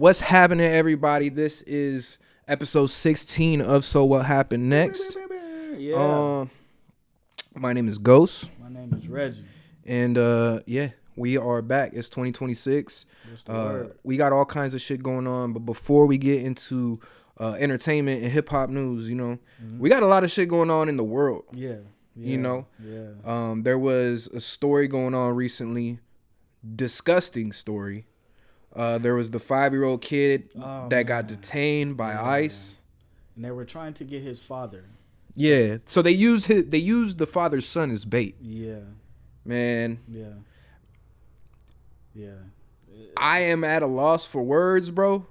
What's happening, everybody? This is episode 16 of So What Happened Next. Yeah. My name is Ghost. My name is Reggie. And we are back. It's 2026. What's the word? We got all kinds of shit going on. But before we get into entertainment and hip hop news, we got a lot of shit going on in the world. Yeah. There was a story going on recently, disgusting story. There was the 5-year-old kid that got detained by ICE, and they were trying to get his father. Yeah, so they used the father's son as bait. Yeah, man. Yeah. I am at a loss for words, bro.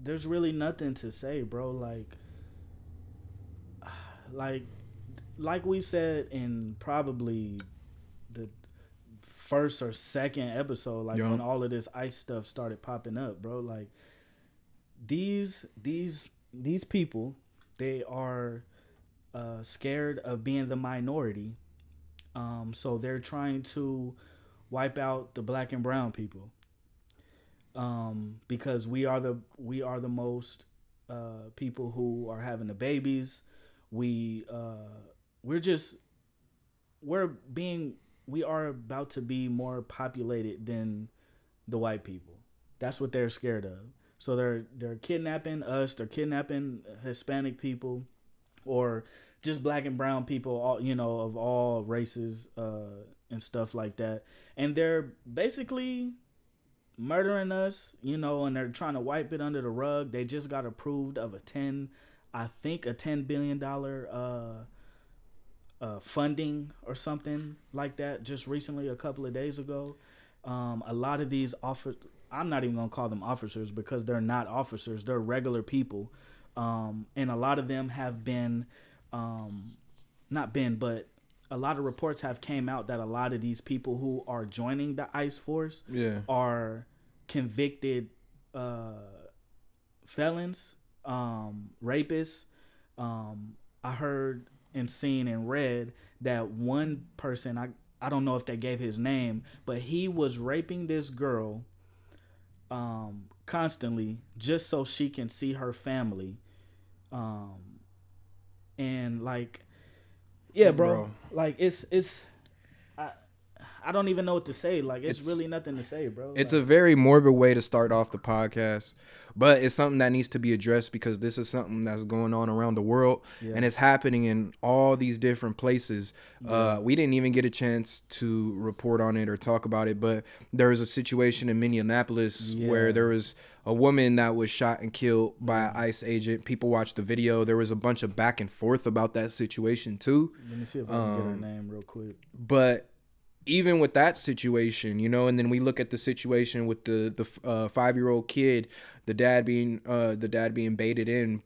There's really nothing to say, bro. Like we said in probably the first or second episode, when all of this ICE stuff started popping up, bro. Like these people, they are scared of being the minority, so they're trying to wipe out the black and brown people, because we are the most people who are having the babies. We are about to be more populated than the white people. That's what they're scared of. So they're kidnapping us. They're kidnapping Hispanic people, or just black and brown people, all of all races and stuff like that. And they're basically murdering us, and they're trying to wipe it under the rug. They just got approved of a $10 billion funding or something like that just recently, a couple of days ago. A lot of these I'm not even gonna call them officers, because they're not officers, they're regular people, and a lot of them have been but a lot of reports have came out that a lot of these people who are joining the ICE force are convicted felons, rapists. I heard and seen and read that one person, I don't know if they gave his name, but he was raping this girl constantly just so she can see her family. And bro. Like it's I don't even know what to say. Like it's really nothing to say, bro. It's a very morbid way to start off the podcast, but it's something that needs to be addressed, because this is something that's going on around the world, and it's happening in all these different places. We didn't even get a chance to report on it or talk about it, but there was a situation in Minneapolis where there was a woman that was shot and killed by an ICE agent. People watched the video. There was a bunch of back and forth about that situation too. Let me see if I can get her name real quick. But even with that situation, and then we look at the situation with the 5-year-old kid, the dad being baited in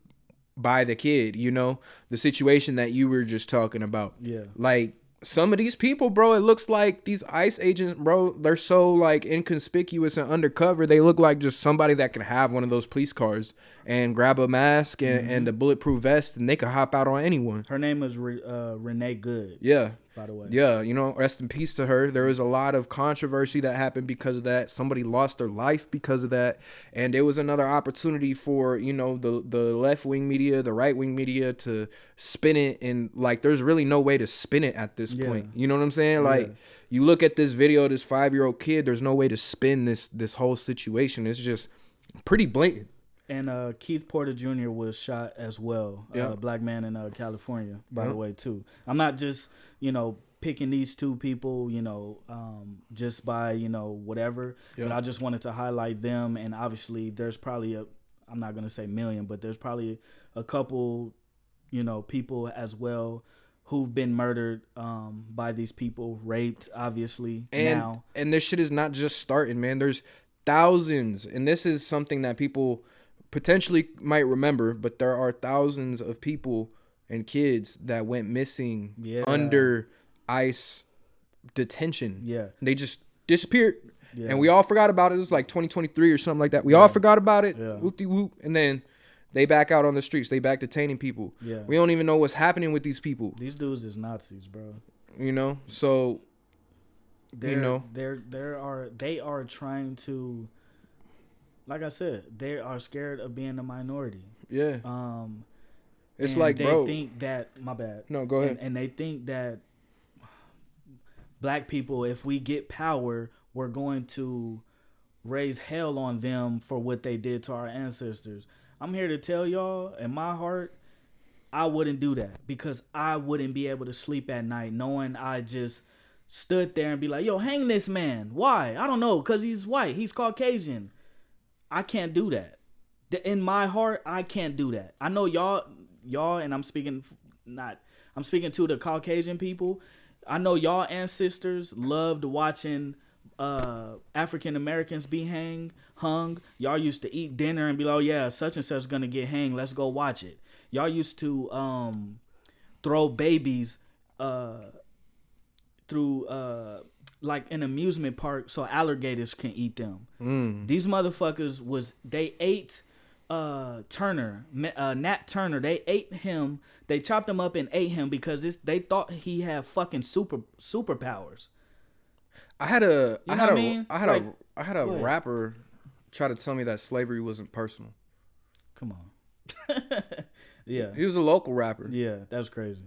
by the kid, the situation that you were just talking about. Yeah. Like some of these people, bro, it looks like these ICE agents, bro, they're so like inconspicuous and undercover. They look like just somebody that can have one of those police cars and grab a mask and a bulletproof vest, and they could hop out on anyone. Her name is Renee Good. Yeah. By the way. Yeah, rest in peace to her. There was a lot of controversy that happened because of that. Somebody lost their life because of that. And it was another opportunity for, the left-wing media, the right-wing media to spin it. And, there's really no way to spin it at this point. You know what I'm saying? You look at this video of this 5-year-old kid, there's no way to spin this whole situation. It's just pretty blatant. And Keith Porter Jr. was shot as well. A black man in California, by the way, too. I'm not just, picking these two people, just by, whatever. But I just wanted to highlight them. And obviously there's probably I'm not going to say million, but there's probably a couple, people as well who've been murdered by these people, raped, obviously, now. And this shit is not just starting, man. There's thousands. And this is something that people potentially might remember, but there are thousands of people and kids that went missing under ICE detention. Yeah. They just disappeared. Yeah. And we all forgot about it. It was like 2023 or something like that. We all forgot about it. Yeah. Whoop-de-whoop. And then they back out on the streets. They back detaining people. Yeah. We don't even know what's happening with these people. These dudes is Nazis, bro. So they are trying to like I said, they are scared of being a minority. Yeah. It's and like, they bro. think that, my bad. No, go ahead. And they think that black people, if we get power, we're going to raise hell on them for what they did to our ancestors. I'm here to tell y'all, in my heart, I wouldn't do that, because I wouldn't be able to sleep at night knowing I just stood there and be like, yo, hang this man. Why? I don't know, because he's white. He's Caucasian. I can't do that. In my heart, I can't do that. I know y'all, and I'm speaking to the Caucasian people. I know y'all ancestors loved watching African Americans be hung. Y'all used to eat dinner and be like, oh yeah, such and such is gonna get hanged. Let's go watch it. Y'all used to throw babies through like an amusement park so alligators can eat them. These motherfuckers they ate Turner, Nat Turner. They ate him. They chopped him up and ate him because they thought he had fucking superpowers. I had a rapper try to tell me that slavery wasn't personal. Come on. Yeah. He was a local rapper. Yeah, that's crazy.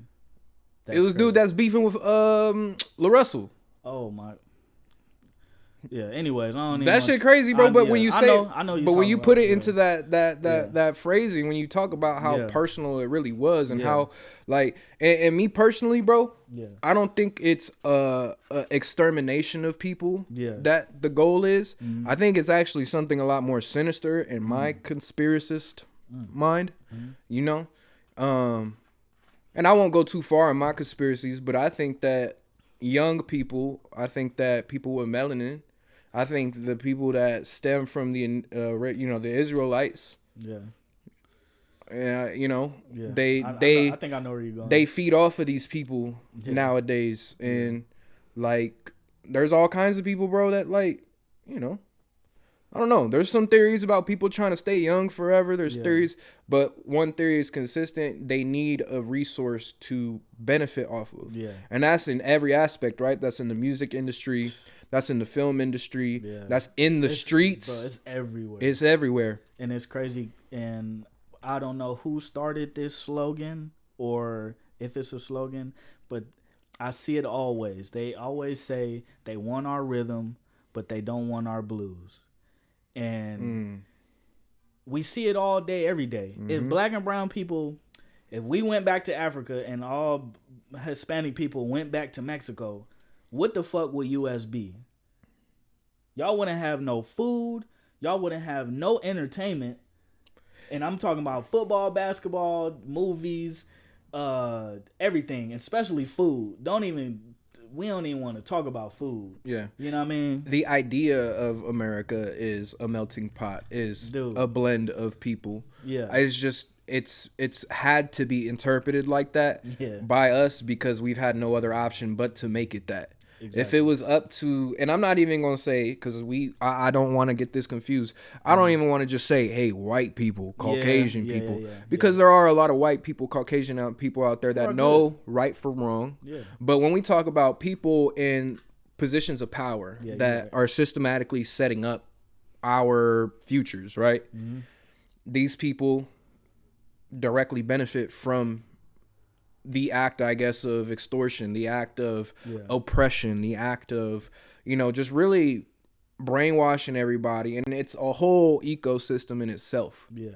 It was crazy. Dude that's beefing with La Russell. Oh my. Yeah. Anyways, I don't even. That shit crazy, bro. But when you say, I know but when you put it into that phrasing, when you talk about how personal it really was, and how like, and me personally, bro, I don't think it's a extermination of people. That the goal is. I think it's actually something a lot more sinister in my conspiracist mind. You know, and I won't go too far in my conspiracies, but I think that young people, I think that people with melanin, I think the people that stem from the the Israelites, they I think I know where you're going. They feed off of these people nowadays, and like there's all kinds of people, bro, that like, I don't know. There's some theories about people trying to stay young forever. There's theories, but one theory is consistent. They need a resource to benefit off of. And that's in every aspect, right? That's in the music industry. That's in the film industry. That's in the streets. Bro, it's everywhere. It's everywhere. And it's crazy. And I don't know who started this slogan or if it's a slogan, but I see it always. They always say they want our rhythm, but they don't want our blues. And we see it all day, every day. If black and brown people, if we went back to Africa and all Hispanic people went back to Mexico, what the fuck would US be? Y'all wouldn't have no food. Y'all wouldn't have no entertainment. And I'm talking about football, basketball, movies, everything, especially food. We don't even want to talk about food. Yeah. You know what I mean? The idea of America is a melting pot, is a blend of people. Yeah. It's had to be interpreted like that by us because we've had no other option but to make it that. Exactly. If it was up to, and I'm not even going to say, because I don't want to get this confused. I don't even want to just say, hey, white people, Caucasian people. Because there are a lot of white people, Caucasian people out there that know right from wrong. Yeah. But when we talk about people in positions of power that are systematically setting up our futures, right? Mm-hmm. These people directly benefit from the act, I guess, of extortion, the act of oppression, the act of, just really brainwashing everybody. And it's a whole ecosystem in itself. Yeah.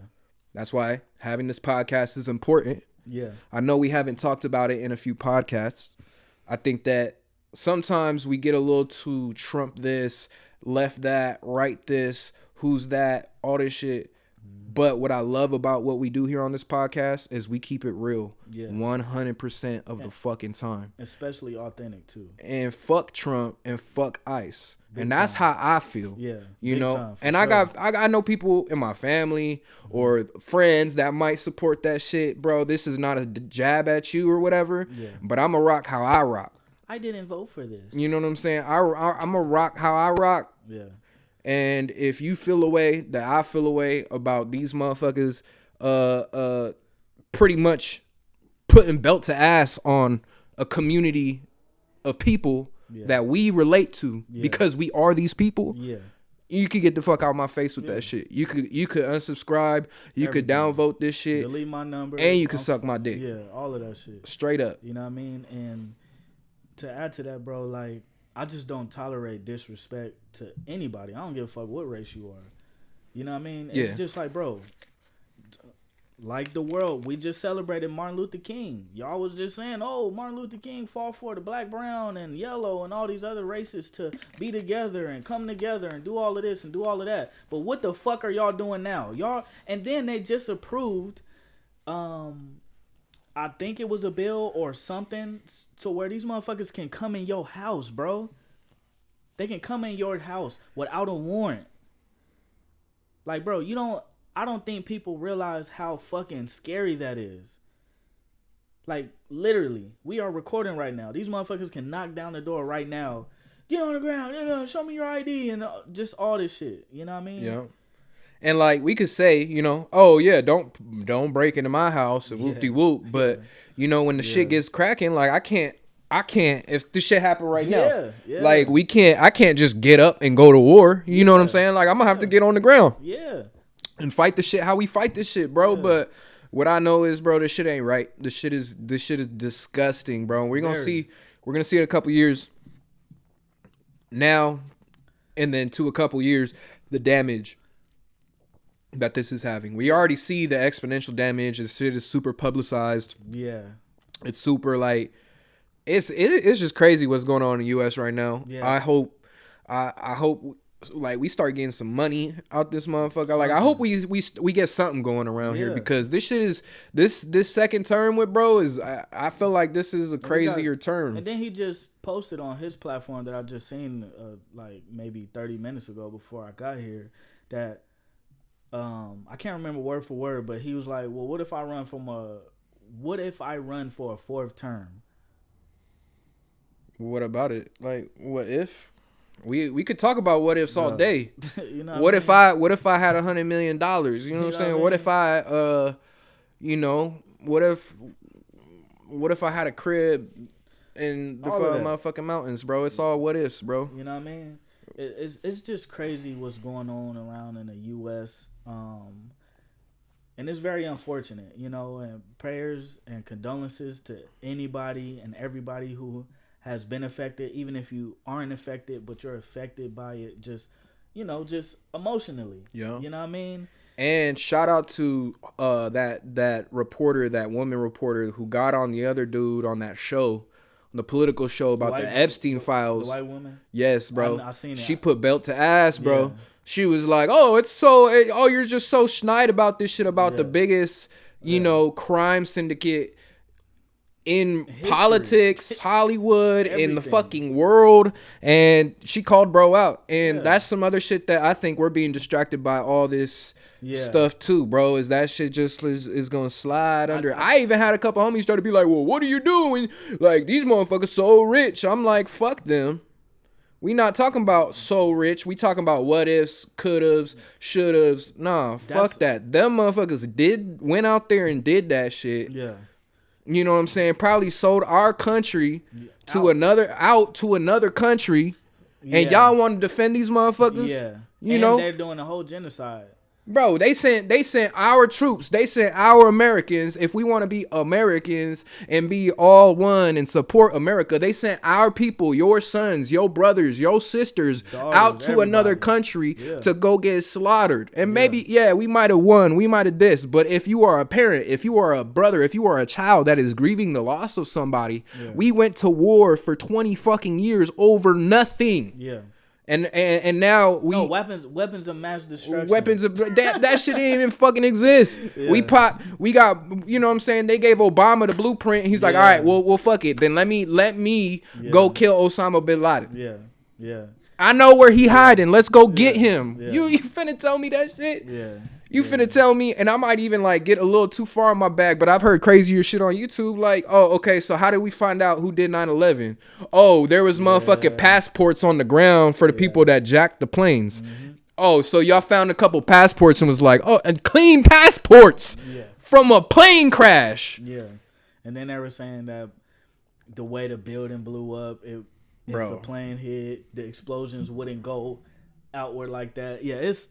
That's why having this podcast is important. Yeah. I know we haven't talked about it in a few podcasts. I think that sometimes we get a little too Trump this, left that, right this, who's that, all this shit. But what I love about what we do here on this podcast is we keep it real 100% of the fucking time. Especially authentic, too. And fuck Trump and fuck ICE. Big and that's time. How I feel. Yeah. You know? And sure. I know people in my family or friends that might support that shit. Bro, this is not a jab at you or whatever. Yeah. But I'm going to rock how I rock. I didn't vote for this. You know what I'm saying? I'm going to rock how I rock. Yeah. And if you feel a way that I feel a way about these motherfuckers pretty much putting belt to ass on a community of people that we relate to because we are these people, you could get the fuck out of my face with that shit. You could unsubscribe. You could downvote this shit. Delete my number. And you could suck my dick. Yeah, all of that shit. Straight up. You know what I mean? And to add to that, bro, like, I just don't tolerate disrespect to anybody. I don't give a fuck what race you are. You know what I mean? It's just like, bro, like the world, we just celebrated Martin Luther King. Y'all was just saying, oh, Martin Luther King fought for the black, brown, and yellow and all these other races to be together and come together and do all of this and do all of that. But what the fuck are y'all doing now? Y'all, and then they just approved, I think it was a bill or something to where these motherfuckers can come in your house, bro. They can come in your house without a warrant. Like, bro, I don't think people realize how fucking scary that is. Like, literally, we are recording right now. These motherfuckers can knock down the door right now. Get on the ground, show me your ID, and just all this shit. You know what I mean? Yeah. And like we could say, oh yeah, don't break into my house and whoop de whoop. But when the shit gets cracking, like I can't. If this shit happen right now, like I can't just get up and go to war. You know what I'm saying? Like I'm gonna have to get on the ground. Yeah. And fight the shit how we fight this shit, bro. But what I know is, bro, this shit ain't right. This shit is disgusting, bro. We're gonna see in a couple years now, and then to a couple years, the damage that this is having. We already see the exponential damage. This shit is super publicized. Yeah. It's super like it's just crazy what's going on in the US right now. Yeah. I hope like we start getting some money out this motherfucker. Something. Like I hope we get something going around here, because this shit is this second term with bro is I feel like this is a crazier term. And then he just posted on his platform that I just seen like maybe 30 minutes ago before I got here that I can't remember word for word, but he was like, well, what if I run for a fourth term? What about it? Like, what if? We could talk about what ifs all day. What if I had $100 million? You know what I'm saying? What if I what if I had a crib in the motherfucking mountains, bro? It's all what ifs, bro. You know what I mean? It's just crazy what's going on around in the US. And it's very unfortunate, and prayers and condolences to anybody and everybody who has been affected, even if you aren't affected, but you're affected by it, just emotionally. Yeah. You know what I mean? And shout out to that reporter, that woman reporter who got on the other dude on that show, the political show about the Epstein files. The white woman? Yes, bro. I seen that. She put belt to ass, bro. Yeah. She was like, you're just so snide about this shit about the biggest, crime syndicate in history, politics, Hollywood, everything. In the fucking world. And she called bro out. And that's some other shit that I think we're being distracted by all this stuff too, bro. Is that shit just is gonna slide under. I even had a couple homies start to be like, well, what are you doing? Like, these motherfuckers so rich. I'm like, fuck them. We not talking about so rich. We talking about what ifs, could haves, should haves. Nah, fuck that. Them motherfuckers went out there and did that shit. Yeah. You know what I'm saying? Probably sold our country to another country, and y'all want to defend these motherfuckers. Yeah, you know they're doing a whole genocide. Bro, they sent our troops, they sent our Americans. If we want to be Americans and be all one and support America, they sent our people, your sons, your brothers, your sisters, daughters, out to another country to go get slaughtered. And maybe, we might have won, we might have this, but if you are a parent, if you are a brother, if you are a child that is grieving the loss of somebody, we went to war for 20 fucking years over nothing. Yeah. And now weapons of mass destruction. Weapons of that shit didn't even fucking exist. Yeah. We got, you know what I'm saying? They gave Obama the blueprint. He's like, all right, well fuck it. Then let me go kill Osama bin Laden. Yeah. Yeah. I know where he hiding. Let's go get him. Yeah. You finna tell me that shit? Yeah. You finna tell me, and I might even like get a little too far in my bag, but I've heard crazier shit on YouTube. Like, oh, okay, so how did we find out who did 9/11? Oh, there was motherfucking passports on the ground for the people that jacked the planes. Mm-hmm. Oh, so y'all found a couple passports and was like, oh, and clean passports from a plane crash. Yeah, and then they were saying that the way the building blew up, if the plane hit, the explosions wouldn't go outward like that. Yeah, it's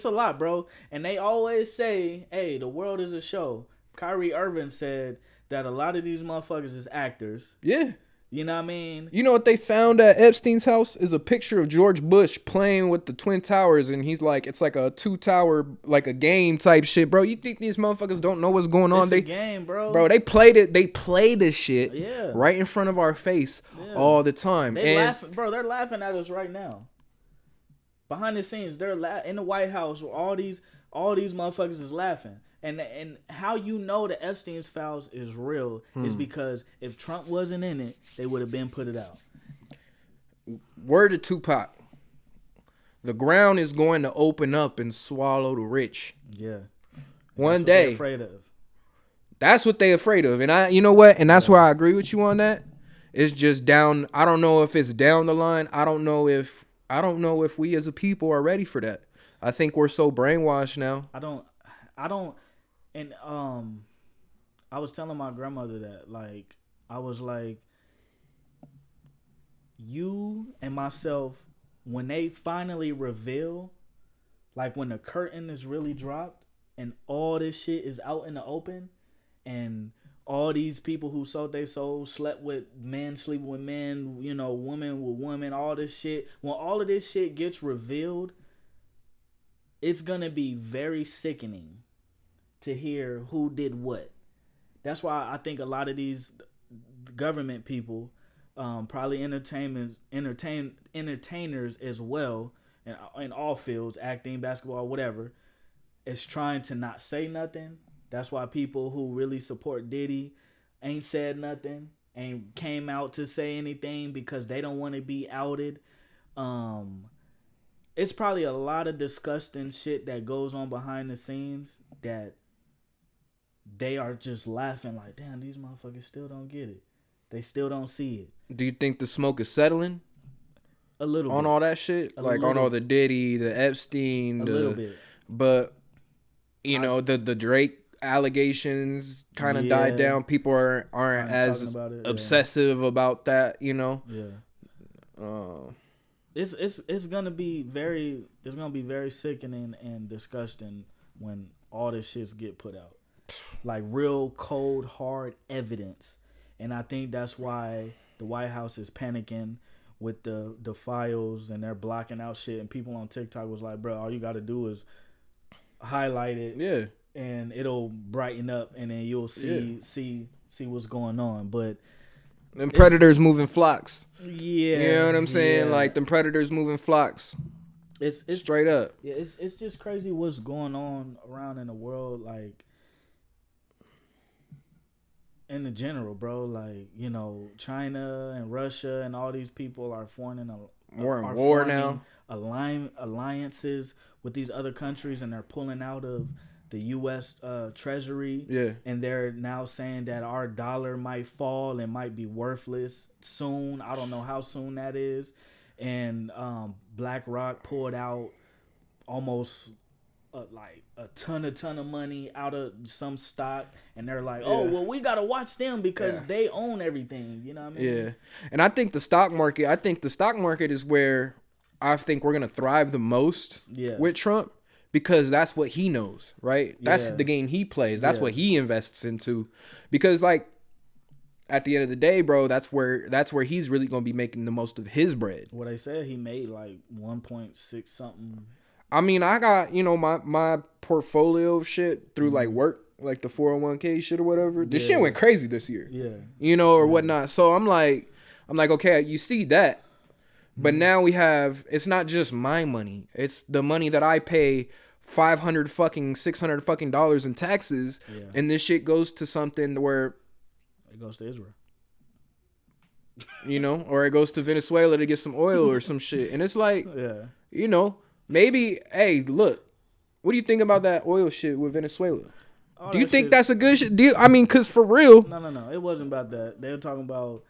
a lot, bro. And they always say, "Hey, the world is a show." Kyrie Irving said that a lot of these motherfuckers is actors. Yeah. You know what I mean? You know what they found at Epstein's house is a picture of George Bush playing with the Twin Towers, and he's like, it's like a 2-tower, like a game type shit, bro. You think these motherfuckers don't know what's going on? It's a game, bro. Bro, they played it. They play this shit right in front of our face all the time. They laughing, bro. They're laughing at us right now. Behind the scenes, they're in the White House. All these motherfuckers is laughing. And how you know the Epstein's files is real is because if Trump wasn't in it, they would have been put it out. Word to Tupac. The ground is going to open up and swallow the rich. Yeah. One day. They're afraid of. That's what they're afraid of. And you know what? And that's where I agree with you on that. It's just down. I don't know if it's down the line. I don't know if we as a people are ready for that. I think we're so brainwashed now. I don't. And I was telling my grandmother that, like, I was like, you and myself, when they finally reveal, like when the curtain is really dropped and all this shit is out in the open, and all these people who sold their souls, slept with men, sleeping with men, you know, women with women, all this shit. When all of this shit gets revealed, it's gonna be very sickening to hear who did what. That's why I think a lot of these government people, probably entertainers as well, in all fields, acting, basketball, whatever, is trying to not say nothing. That's why people who really support Diddy ain't said nothing, ain't came out to say anything because they don't want to be outed. It's probably a lot of disgusting shit that goes on behind the scenes that they are just laughing like, damn, these motherfuckers still don't get it. They still don't see it. Do you think the smoke is settling? A little on bit. All that shit? Like on all the Diddy, the Epstein. A little bit. But, you know, the Drake allegations kind of died down. People aren't as obsessive about that, you know? Yeah. It's gonna be very sickening and disgusting when all this shit get put out. Like real cold, hard evidence. And I think that's why the White House is panicking with the files, and they're blocking out shit. And people on TikTok was like, bro, all you got to do is highlight it. Yeah. And it'll brighten up, and then you'll see what's going on. But them predators moving flocks. Yeah. You know what I'm saying? Like them predators moving flocks. It's straight up. Yeah, it's just crazy what's going on around in the world, like in the general, bro. Like, you know, China and Russia and all these people are forming war now. Alliances with these other countries, and they're pulling out of the U.S. Treasury. Yeah. And they're now saying that our dollar might fall and might be worthless soon. I don't know how soon that is. And BlackRock pulled out almost like a ton of money out of some stock, and they're like, oh, well, we gotta watch them because they own everything. You know what I mean? Yeah. And I think the stock market is where I think we're gonna thrive the most with Trump, because that's what he knows, right? That's the game he plays. That's what he invests into. Because like at the end of the day, bro, that's where he's really gonna be making the most of his bread. What they said, he made like 1.6 something. I mean, I got, you know, my portfolio of shit through like work, like the 401k shit or whatever. This shit went crazy this year. Yeah. You know, or whatnot. So I'm like, okay, you see that. But now we have, it's not just my money. It's the money that I pay $600 in taxes. Yeah. And this shit goes to something where it goes to Israel. You know, or it goes to Venezuela to get some oil or some shit. And it's like, you know, maybe, hey, look, what do you think about that oil shit with Venezuela? Do you think that's a good shit? I mean, because for real. No. It wasn't about that. They were talking about,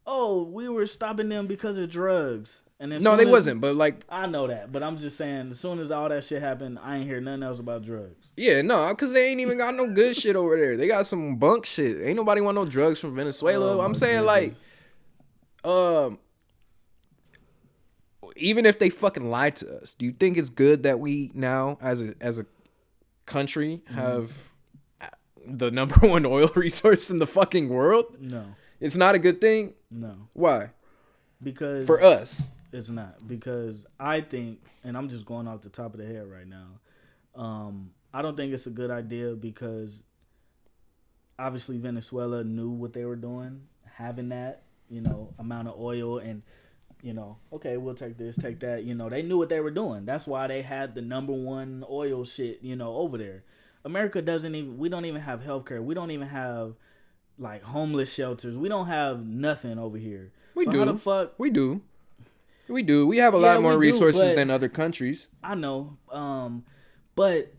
oh, we were stopping them because of drugs. And then no, they wasn't. But like, I know that. But I'm just saying, as soon as all that shit happened, I ain't hear nothing else about drugs. Yeah, no, because they ain't even got no good shit over there. They got some bunk shit. Ain't nobody want no drugs from Venezuela. I'm saying, like, even if they fucking lied to us, do you think it's good that we now, as a country, have the number one oil resource in the fucking world? No. It's not a good thing? No. Why? Because for us, it's not. Because I think, and I'm just going off the top of the head right now, I don't think it's a good idea because obviously Venezuela knew what they were doing, having that, amount of oil and, okay, we'll take this, take that. They knew what they were doing. That's why they had the number one oil shit, over there. America we don't even have healthcare. We don't even have like homeless shelters. We don't have nothing over here. We do. How the fuck? We do. We have a lot more resources than other countries. I know. But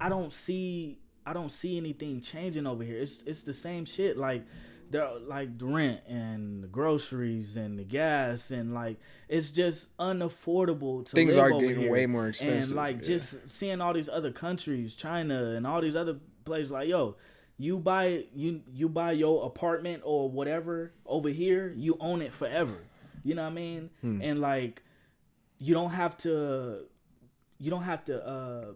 I don't see anything changing over here. It's the same shit. Like the rent and the groceries and the gas and like it's just unaffordable to things live are over getting here. way more expensive. And like just seeing all these other countries, China and all these other places, like yo, you buy your apartment or whatever over here, you own it forever. You know what I mean? And like you don't have to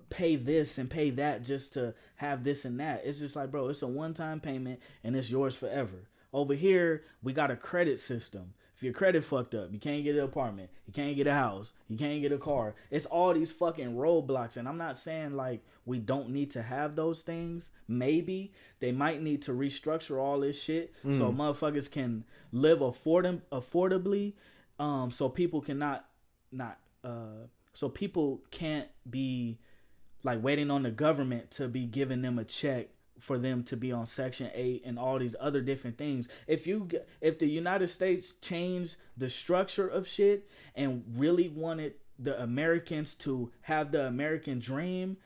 pay this and pay that just to have this and that. It's just like, bro, it's a one-time payment and it's yours forever. Over here, we got a credit system. If your credit fucked up, you can't get an apartment, you can't get a house, you can't get a car. It's all these fucking roadblocks. And I'm not saying like we don't need to have those things. Maybe they might need to restructure all this shit so motherfuckers can live affordably. So people cannot so people can't be like waiting on the government to be giving them a check for them to be on Section 8 and all these other different things. If the United States changed the structure of shit and really wanted the Americans to have the American dream,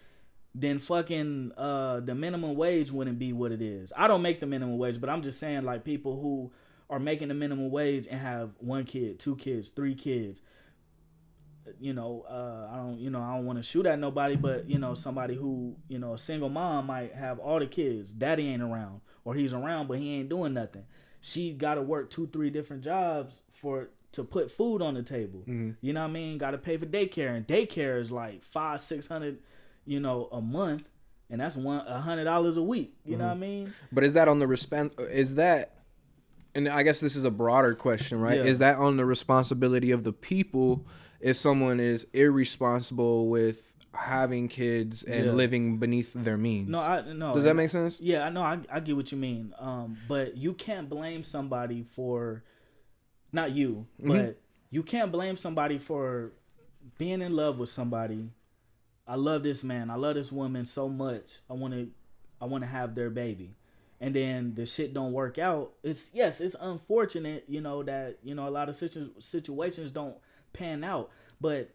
then fucking the minimum wage wouldn't be what it is. I don't make the minimum wage, but I'm just saying like people who are making the minimum wage and have 1 kid, 2 kids, 3 kids. I don't want to shoot at nobody, but somebody who, a single mom might have all the kids. Daddy ain't around, or he's around, but he ain't doing nothing. She got to work 2-3 different jobs to put food on the table. Mm-hmm. You know what I mean? Got to pay for daycare, and daycare is like $500-600, a month, and that's $100 a week. You know what I mean? But is that on the and I guess this is a broader question, right? Yeah. Is that on the responsibility of the people? If someone is irresponsible with having kids and living beneath their means. No. Does that make sense? Yeah, I know. I get what you mean. But you can't blame somebody for, not you, but you can't blame somebody for being in love with somebody. I love this man. I love this woman so much. I want to have their baby. And then the shit don't work out. It's unfortunate, that, a lot of situations don't pan out, but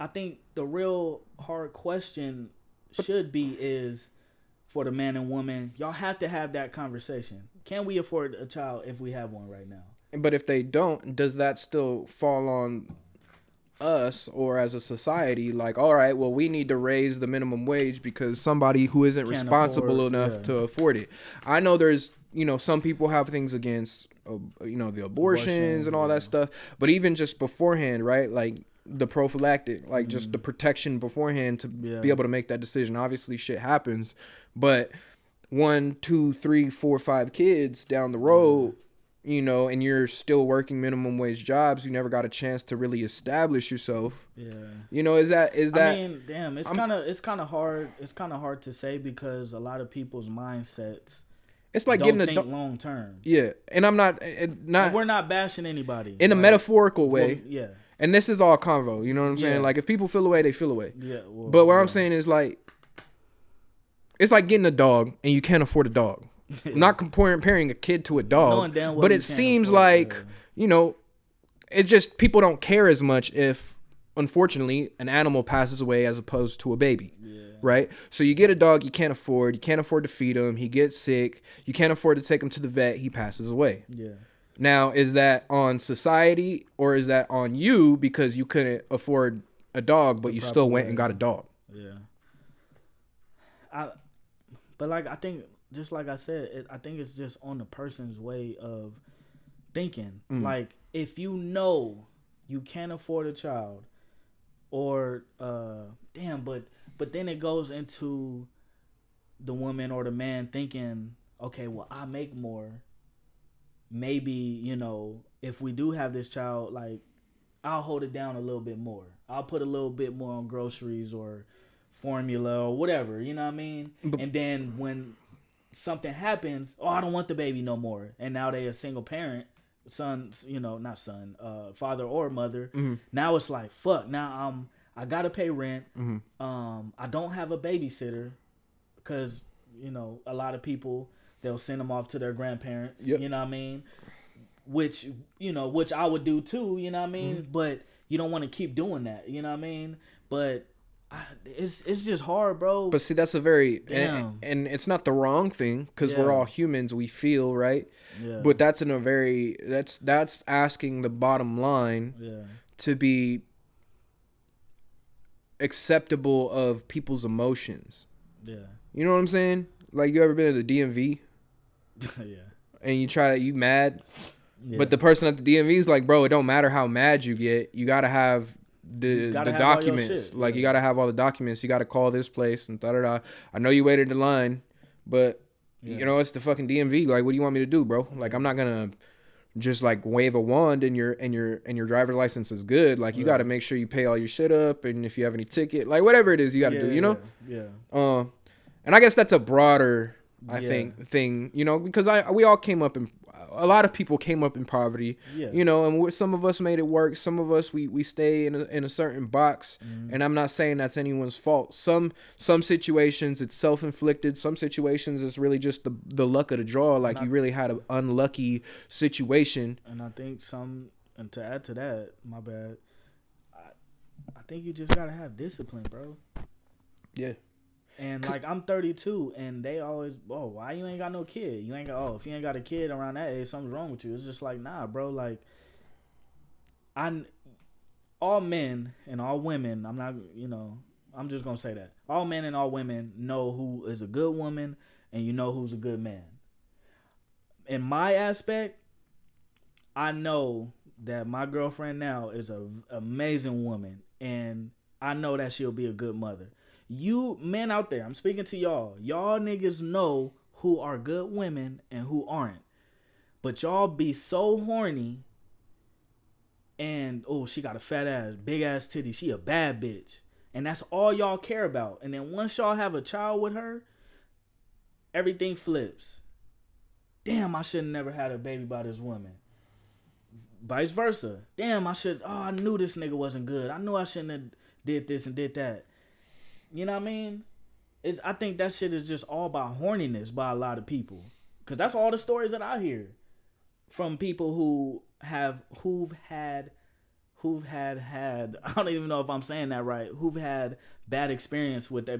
I think the real hard question should be is for the man and woman, y'all have to have that conversation. Can we afford a child if we have one right now? But if they don't, does that still fall on us or as a society? Like, all right, well, we need to raise the minimum wage because somebody who isn't responsible enough to afford it. I know there's, some people have things against the abortions and all that stuff, but even just beforehand, right? Like the prophylactic, like just the protection beforehand to be able to make that decision. Obviously shit happens, but 1, 2, 3, 4, 5 kids down the road, and you're still working minimum wage jobs, you never got a chance to really establish yourself. Yeah. Is that I mean, damn, it's kind of hard. It's kind of hard to say because a lot of people's mindsets, it's like don't think long term. Yeah, and I'm not. We're not bashing anybody in a metaphorical way. Well, yeah, and this is all convo. You know what I'm saying? Like if people feel away, they feel away. Yeah. Well, but what I'm saying is like, it's like getting a dog and you can't afford a dog. I'm not comparing a kid to a dog, but it seems like it's just people don't care as much if, unfortunately, an animal passes away as opposed to a baby. Yeah. Right? So you get a dog you can't afford to feed him, he gets sick, you can't afford to take him to the vet, he passes away. Yeah. Now, is that on society or is that on you because you couldn't afford a dog but you still went and got a dog? Yeah. But like I think, just like I said, I think it's just on the person's way of thinking. Like if you know you can't afford a child, or but then it goes into the woman or the man thinking, okay, well, I make more. Maybe, if we do have this child, like, I'll hold it down a little bit more. I'll put a little bit more on groceries or formula or whatever, you know what I mean? And then when something happens, I don't want the baby no more. And now they a single parent, father or mother. Mm-hmm. Now it's like, fuck, now I gotta pay rent. Mm-hmm. I don't have a babysitter because, a lot of people, they'll send them off to their grandparents, yep. You know what I mean? Which I would do too, you know what I mean? Mm-hmm. But you don't want to keep doing that, you know what I mean? But it's just hard, bro. But see, that's a very and it's not the wrong thing because we're all humans. We feel, right? Yeah. But that's that's asking the bottom line to be acceptable of people's emotions. Yeah. You know what I'm saying? Like, you ever been to the DMV? Yeah. And you mad? Yeah. But the person at the DMV is like, bro, it don't matter how mad you get. You gotta have the documents. Like, you gotta have all the documents. You gotta call this place and da-da-da. I know you waited in line, but it's the fucking DMV. Like, what do you want me to do, bro? Like, I'm not gonna just like wave a wand and your driver's license is good. Like, you gotta make sure you pay all your shit up, and if you have any ticket, like whatever it is you gotta do, Yeah. And I guess that's a broader I think thing, because we all came up in, a lot of people came up in poverty, and some of us made it work. Some of us, we stay in a certain box, and I'm not saying that's anyone's fault. Some situations it's self-inflicted. Some situations it's really just the luck of the draw. Like, you really had an unlucky situation. And I think and to add to that, my bad, I think you just gotta have discipline, bro. Yeah. And like, I'm 32, and they always, why you ain't got no kid? You ain't got, if you ain't got a kid around that age, something's wrong with you. It's just like, nah, bro. Like, all men and all women, I'm just gonna say that all men and all women know who is a good woman, and who's a good man. In my aspect, I know that my girlfriend now is an amazing woman, and I know that she'll be a good mother. You men out there, I'm speaking to y'all. Y'all niggas know who are good women and who aren't. But y'all be so horny and, she got a fat ass, big ass titty. She a bad bitch. And that's all y'all care about. And then once y'all have a child with her, everything flips. Damn, I should have never had a baby by this woman. Vice versa. Damn, I knew this nigga wasn't good. I knew I shouldn't have did this and did that. You know what I mean? I think that shit is just all about horniness by a lot of people. Because that's all the stories that I hear from people who've had, I don't even know if I'm saying that right, who've had bad experiences with their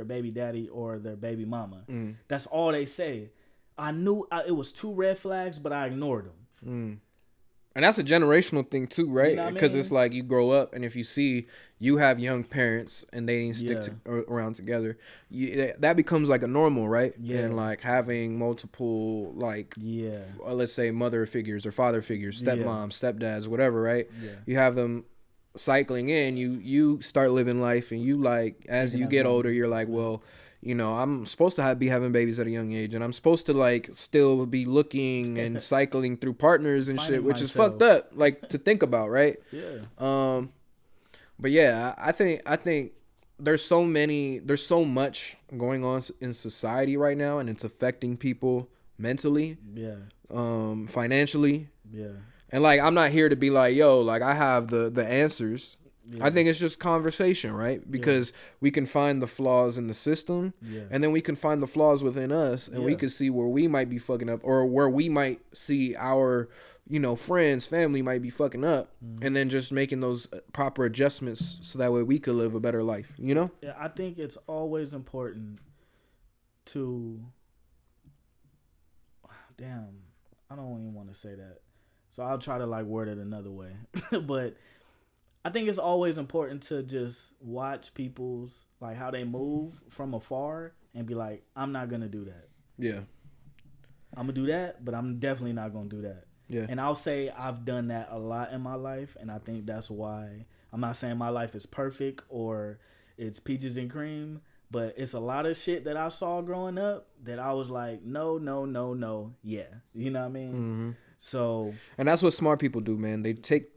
baby daddy or their baby mama. Mm. That's all they say. I knew it was 2 red flags, but I ignored them. Mm. And that's a generational thing too, right? Because it's like, you grow up, and if you see you have young parents and they didn't stick around together, that becomes like a normal, right? Yeah. And like having multiple, like, let's say mother figures or father figures, stepmoms, stepdads, whatever, right? Yeah. You have them cycling in. You start living life, and you like, as you get older, you're like, well, I'm supposed to be having babies at a young age, and I'm supposed to like still be looking and cycling through partners and shit, which is fucked up, like, to think about, right? Yeah. But yeah, I think there's so much going on in society right now, and it's affecting people mentally, financially, and like, I'm not here to be like, yo, like, I have the answers. Yeah. I think it's just conversation, right? Because we can find the flaws in the system, and then we can find the flaws within us, and we can see where we might be fucking up, or where we might see our, friends, family might be fucking up, and then just making those proper adjustments so that way we could live a better life, Yeah, I think it's always important to... Damn, I don't even want to say that. So I'll try to like word it another way. But I think it's always important to just watch people's, like, how they move from afar and be like, I'm not going to do that. Yeah. I'm going to do that, but I'm definitely not going to do that. Yeah. And I'll say I've done that a lot in my life, and I think that's why. I'm not saying my life is perfect or it's peaches and cream, but it's a lot of shit that I saw growing up that I was like, no, yeah. You know what I mean? Mm-hmm. So, and that's what smart people do, man. They take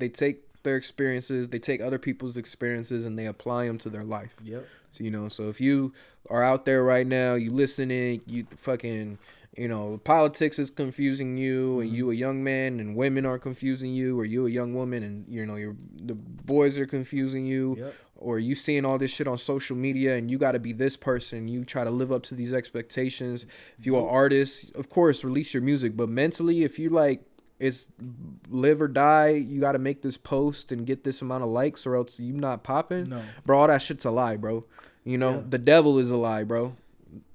their experiences, they take other people's experiences, and they apply them to their life. Yep. So, you know, so if you are out there right now, you listening, you fucking, you know, politics is confusing you, and you a young man, and women are confusing you, or you a young woman, and you know the boys are confusing you, Yep. or you seeing all this shit on social media, and you got to be this person. You try to live up to these expectations. If you are an artist, of course, release your music, but mentally, if you like, it's live or die, you got to make this post and get this amount of likes, or else you not popping. No. Bro, all that shit's a lie, bro. You know, the devil is a lie, bro.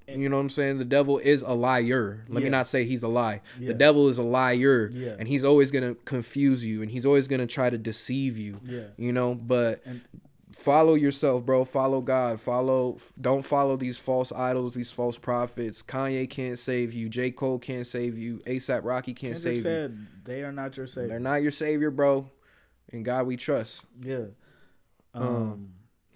You know what I'm saying? The devil is a liar. Let me not say he's a lie. The devil is a liar, and he's always going to confuse you, and he's always going to try to deceive you. You know, but follow yourself, bro. Follow God. Don't follow these false idols, these false prophets. Kanye can't save you. J. Cole can't save you. A$AP Rocky can't save you. They are not your savior. They're not your savior, bro. In God we trust. Yeah.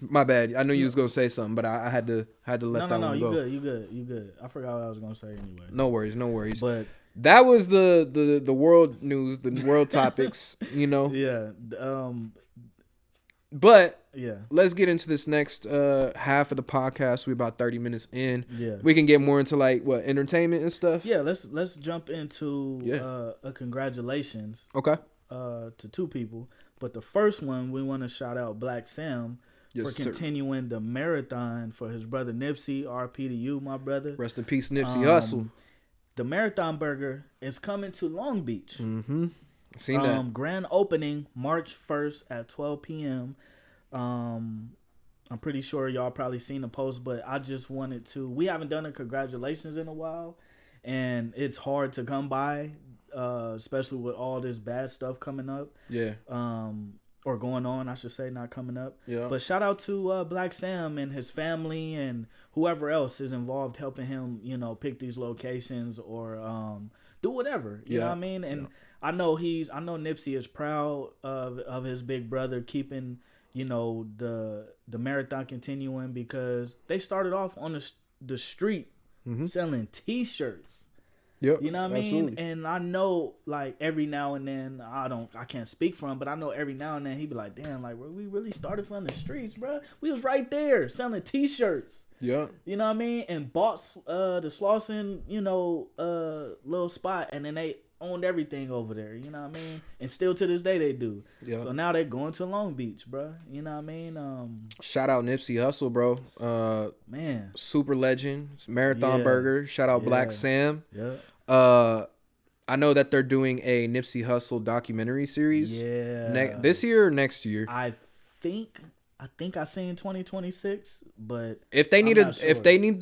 My bad. I know you was gonna say something, but I had to let that one go. No, you good. I forgot what I was gonna say anyway. No worries. But that was the world news, the world topics, you know. Yeah. But yeah, let's get into this next half of the podcast. We're about 30 minutes in. Yeah, we can get more into like what entertainment and stuff. Yeah, let's jump into a congratulations. Okay. To two people, but the first one we want to shout out Black Sam. Yes, for continuing the marathon for his brother Nipsey. RP to you, my brother. Rest in peace, Nipsey Hussle. The Marathon Burger is coming to Long Beach. Mm-hmm. Seen that. Grand opening March 1st at 12 p.m. I'm pretty sure y'all probably seen the post, but I just wanted to. We haven't done a congratulations in a while, and it's hard to come by, especially with all this bad stuff coming up. Yeah. Or going on, I should say, not coming up. Yeah. But shout out to Black Sam and his family and whoever else is involved helping him, you know, pick these locations or do whatever. You know what I mean? And I know Nipsey is proud of his big brother keeping, you know, the marathon continuing because they started off on the street selling T-shirts. Yep, you know what I mean? And I know, like, every now and then, I can't speak for him, but I know every now and then he be like, damn, like, we really started from the streets, bro. We was right there selling T-shirts. Yeah. You know what I mean? And bought the Slauson, you know, little spot, and then they owned everything over there, you know what I mean? And still to this day they do. Yeah. So now they're going to Long Beach, bro. You know what I mean? Shout out Nipsey Hussle, bro. Man. Super legend. Marathon Burger. Shout out Black Sam. Yeah. I know that they're doing a Nipsey Hussle documentary series. Yeah. This year or next year? I think I seen 2026, but if they need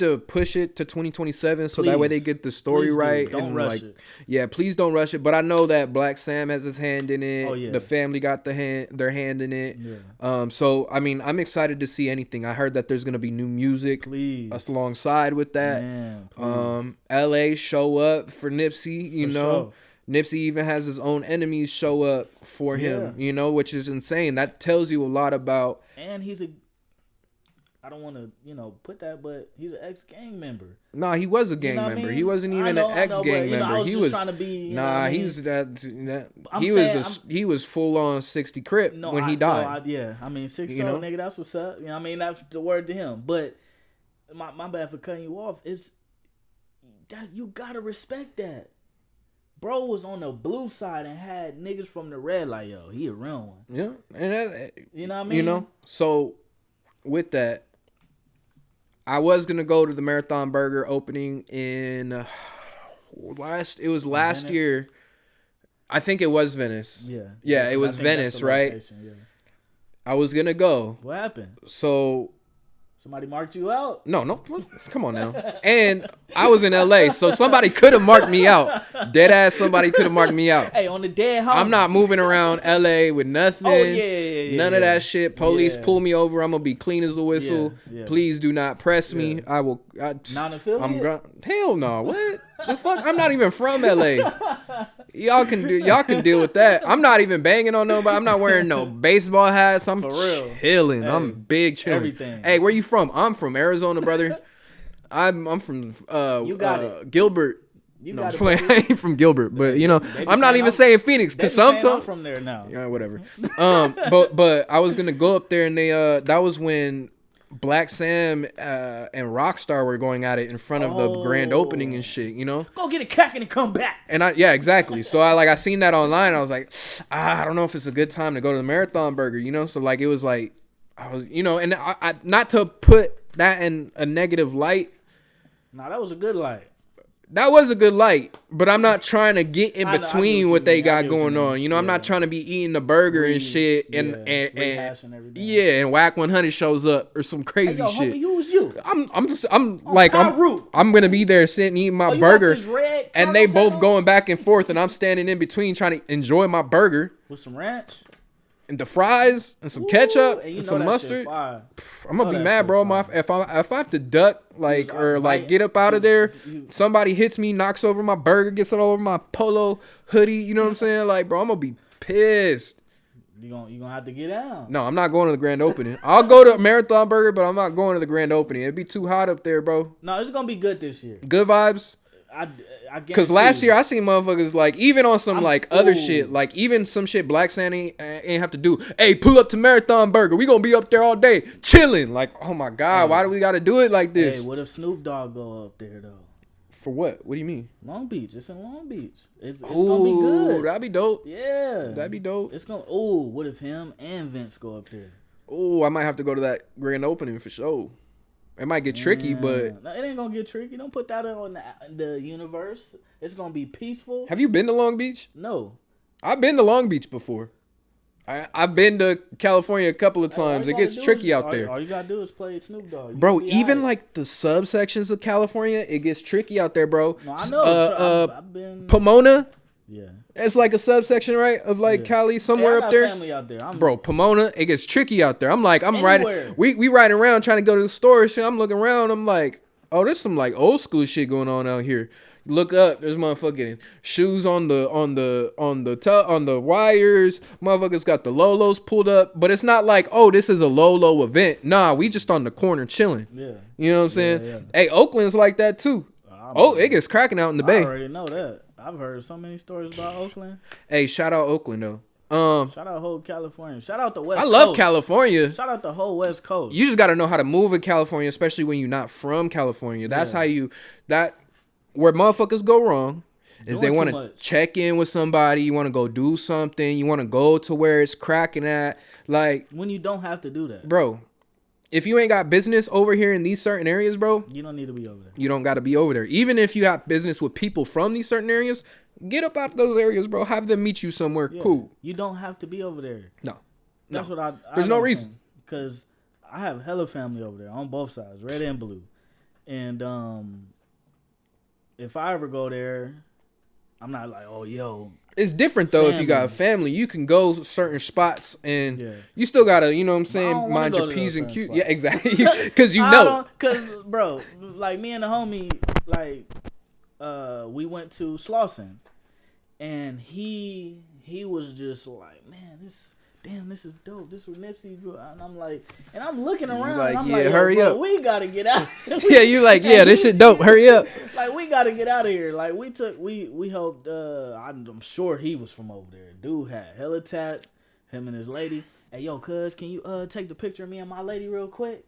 to push it to 2027, so that way they get the story right. Don't rush it. Yeah, please don't rush it. But I know that Black Sam has his hand in it. Oh, yeah. The family got their hand in it. Yeah. So I mean, I'm excited to see anything. I heard that there's gonna be new music alongside with that. Man, LA show up for Nipsey. You know. Sure. Nipsey even has his own enemies show up for him, you know, which is insane. That tells you a lot about. And I don't want to, you know, put that, but he's an ex-gang member. Nah, he was a gang member. I mean? He wasn't even an ex-gang member. He was trying to be. He was full on 60 Crip when he died. I mean 60 nigga. That's what's up. You know, I mean that's the word to him. But my bad for cutting you off. You gotta respect that. Bro was on the blue side and had niggas from the red like, yo, he a real one. Yeah. And you know what I mean? You know, so with that, I was going to go to the Marathon Burger opening in last year. I think it was Venice. Yeah, it was Venice, right? Yeah. I was going to go. What happened? So somebody marked you out? No. Come on now. And I was in LA, so somebody could have marked me out. Dead ass somebody could have marked me out. Hey, on the dead homies. I'm not moving around LA with nothing. Oh, yeah. None of that shit. Police pull me over. I'm going to be clean as a whistle. Yeah. Please do not press me. I will. Non-affiliate? Hell no. What? The fuck? I'm not even from LA. Y'all can deal with that. I'm not even banging on nobody. I'm not wearing no baseball hats. I'm chilling. Hey, I'm big chilling. Everything. Hey, where you from? I'm from Arizona, brother. I'm from Gilbert. No, I ain't from Gilbert, but you know, I'm not even saying Phoenix because sometimes I'm from there now. Yeah, whatever. But I was gonna go up there and they that was when Black Sam and Rockstar were going at it in front of the grand opening and shit, you know? Go get it cracking and come back. And exactly. So I seen that online. I was like, I don't know if it's a good time to go to the Marathon Burger, you know? So like it was like I was, you know, and I not to put that in a negative light. Nah, that was a good light. That was a good light, but I'm not trying to get in between what they got going on. You know, I'm not trying to be eating the burger and shit and and Whack 100 shows up or some crazy shit. Homie, who was you? I'm gonna be there sitting eating my burger, and they both going back and forth, and I'm standing in between trying to enjoy my burger with some ranch. And the fries and some ketchup and some mustard. I'm gonna be mad, bro. If I have to duck get up out of there, somebody hits me, knocks over my burger, gets it all over my polo hoodie. You know what I'm saying? Like, bro, I'm gonna be pissed. You gonna have to get down. No, I'm not going to the grand opening. I'll go to Marathon Burger, but I'm not going to the grand opening. It'd be too hot up there, bro. No, it's gonna be good this year. Good vibes. Because last year I seen motherfuckers like even on some other shit, like even some shit Black Santa ain't have to do. Hey, pull up to Marathon Burger. We gonna be up there all day chilling. Like, oh my God, why do we gotta do it like this? Hey, what if Snoop Dogg go up there though? For what? What do you mean? Long Beach. It's in Long Beach. It's gonna be good. That'd be dope. Yeah, that'd be dope. It's gonna. Oh, what if him and Vince go up there? Oh, I might have to go to that grand opening for sure. It might get tricky, but no, it ain't gonna get tricky. Don't put that on the universe. It's gonna be peaceful. Have you been to Long Beach? No, I've been to Long Beach before. I've been to California a couple of times. It gets tricky out there. All you gotta do is play Snoop Dogg. Bro, even like the subsections of California, it gets tricky out there, bro. No, I know. I've been Pomona. Yeah. It's like a subsection, right, of like Cali, somewhere up there. Family out there. Bro, Pomona, it gets tricky out there. I'm riding. We riding around trying to go to the store. Shit, I'm looking around. I'm like, oh, there's some like old school shit going on out here. Look up, there's motherfucking shoes on the wires. Motherfuckers got the Lolos pulled up, but it's not like, oh, this is a Lolo event. Nah, we just on the corner chilling. Yeah. You know what I'm saying? Yeah. Hey, Oakland's like that too. It gets cracking out in the Bay. I already know that. I've heard so many stories about Oakland. Hey, shout out Oakland though. Shout out whole California. Shout out the West Coast. I love California. Shout out the whole West Coast. You just got to know how to move in California, especially when you're not from California. That's how where motherfuckers go wrong is they want to check in with somebody. You want to go do something. You want to go to where it's cracking at. Like, when you don't have to do that. Bro, if you ain't got business over here in these certain areas, bro, you don't need to be over there. You don't got to be over there. Even if you have business with people from these certain areas, get up out of those areas, bro. Have them meet you somewhere cool. You don't have to be over there. No. That's what I There's no reason. Because I have hella family over there on both sides, red and blue. And if I ever go there, I'm not like, oh, yo. It's different, though, if you got a family. You can go certain spots, and you still got to, you know what I'm saying, mind your P's and Q's. Yeah, exactly. Because Because, bro, like, me and the homie, like, we went to Slauson, and he was just like, man, this is dope. This was Nipsey, bro. And I'm like, and I'm looking around. Like, and I'm hurry up. We gotta get out. Yeah, you like, this shit dope. Hurry up. Like, we gotta get out of here. Like, we helped. I'm sure he was from over there. Dude had hella tats. Him and his lady. Hey, yo, cuz, can you take the picture of me and my lady real quick?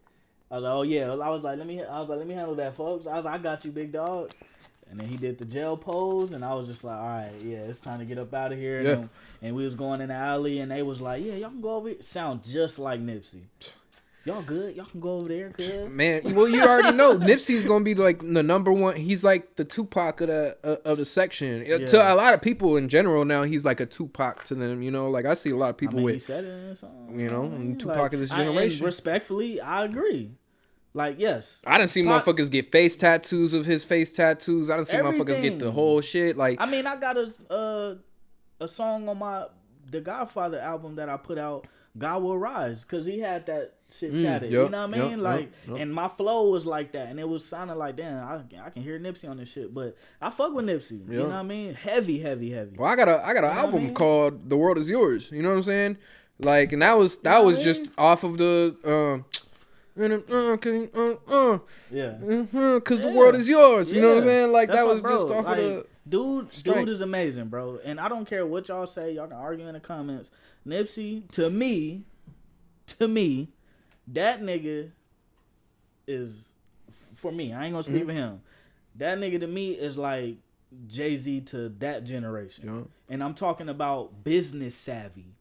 I was like, oh yeah. I was like, let me handle that, folks. I was like, I got you, big dog. And then he did the jail pose, and I was just like, all right, yeah, it's time to get up out of here. And we was going in the alley, and they was like, yeah, y'all can go over here. Sound just like Nipsey. Y'all good? Y'all can go over there, cuz. Man, well, you already know Nipsey's gonna be like the number one. He's like the Tupac of the section. Yeah. To a lot of people in general now, he's like a Tupac to them. You know, like I see a lot of people he said it in a song. You know, and Tupac of this generation. Respectfully, I agree. Like, yes. I done seen motherfuckers get face tattoos of his face tattoos. I done seen motherfuckers get the whole shit. Like, I mean, I got a song on the Godfather album that I put out God will rise, because he had that shit chatted. You know what I mean? And my flow was like that, and it was sounding like, damn, I can hear Nipsey on this shit. But I fuck with Nipsey. You know what I mean? Heavy. Well, I got an album called "The World Is Yours." You know what I'm saying? Like, and that was just off of the cause the world is yours. You know what I'm saying? Like, that was just off of the dude is amazing, bro. And I don't care what y'all say. Y'all can argue in the comments. Nipsey, to me, that nigga is, for me, I ain't gonna speak for him. That nigga to me is like Jay-Z to that generation. Yeah. And I'm talking about business savvy.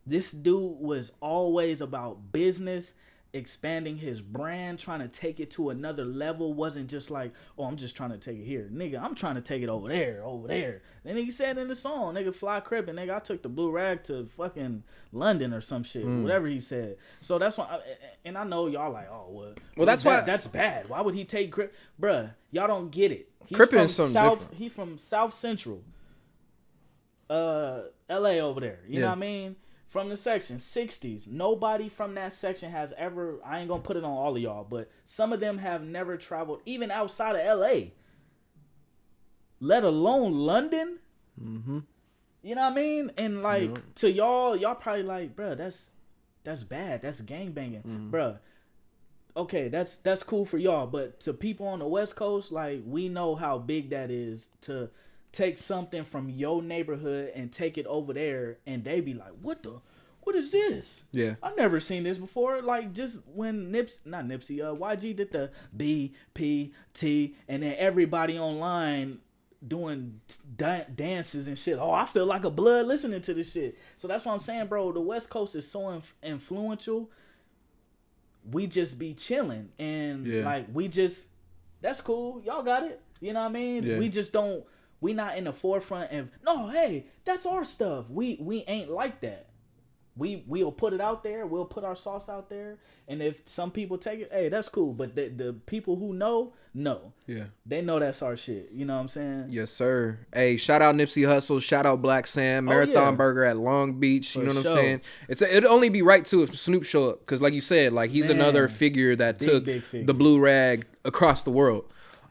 This dude was always about business, expanding his brand, trying to take it to another level. Wasn't just like, oh, I'm just trying to take it here. Nigga, I'm trying to take it over there. Then he said in the song, nigga, fly crippin', nigga, I took the blue rag to fucking London or some shit, whatever he said. So that's why, and I know y'all like, oh, well that's why that's bad. Why would he take Crip? Bruh, y'all don't get it. Crippin' is something different. He from South Central, LA over there. You know what I mean? From the section, 60s. Nobody from that section has ever, I ain't gonna put it on all of y'all, but some of them have never traveled even outside of LA. Let alone London. Mm-hmm. You know what I mean? And like, to y'all probably like, bruh, that's bad. That's gangbanging. Bruh. Okay, that's cool for y'all, but to people on the West Coast, like, we know how big that is to take something from your neighborhood and take it over there, and they be like, what is this? Yeah. I've never seen this before. Like, just when YG did the BPT, and then everybody online doing dances and shit. Oh, I feel like a blood listening to this shit. So that's what I'm saying, bro. The West Coast is so influential. We just be chilling, and like, that's cool. Y'all got it. You know what I mean? Yeah. We just don't. We not in the forefront of, no, hey, that's our stuff. We ain't like that. We'll put it out there. We'll put our sauce out there. And if some people take it, hey, that's cool. But the people who know. Yeah. They know that's our shit. You know what I'm saying? Yes, sir. Hey, shout out Nipsey Hussle. Shout out Black Sam. Marathon Burger at Long Beach. You know what I'm saying? It'd only be right, too, if Snoop show up. Because like you said, like, he's another figure that took the blue rag across the world.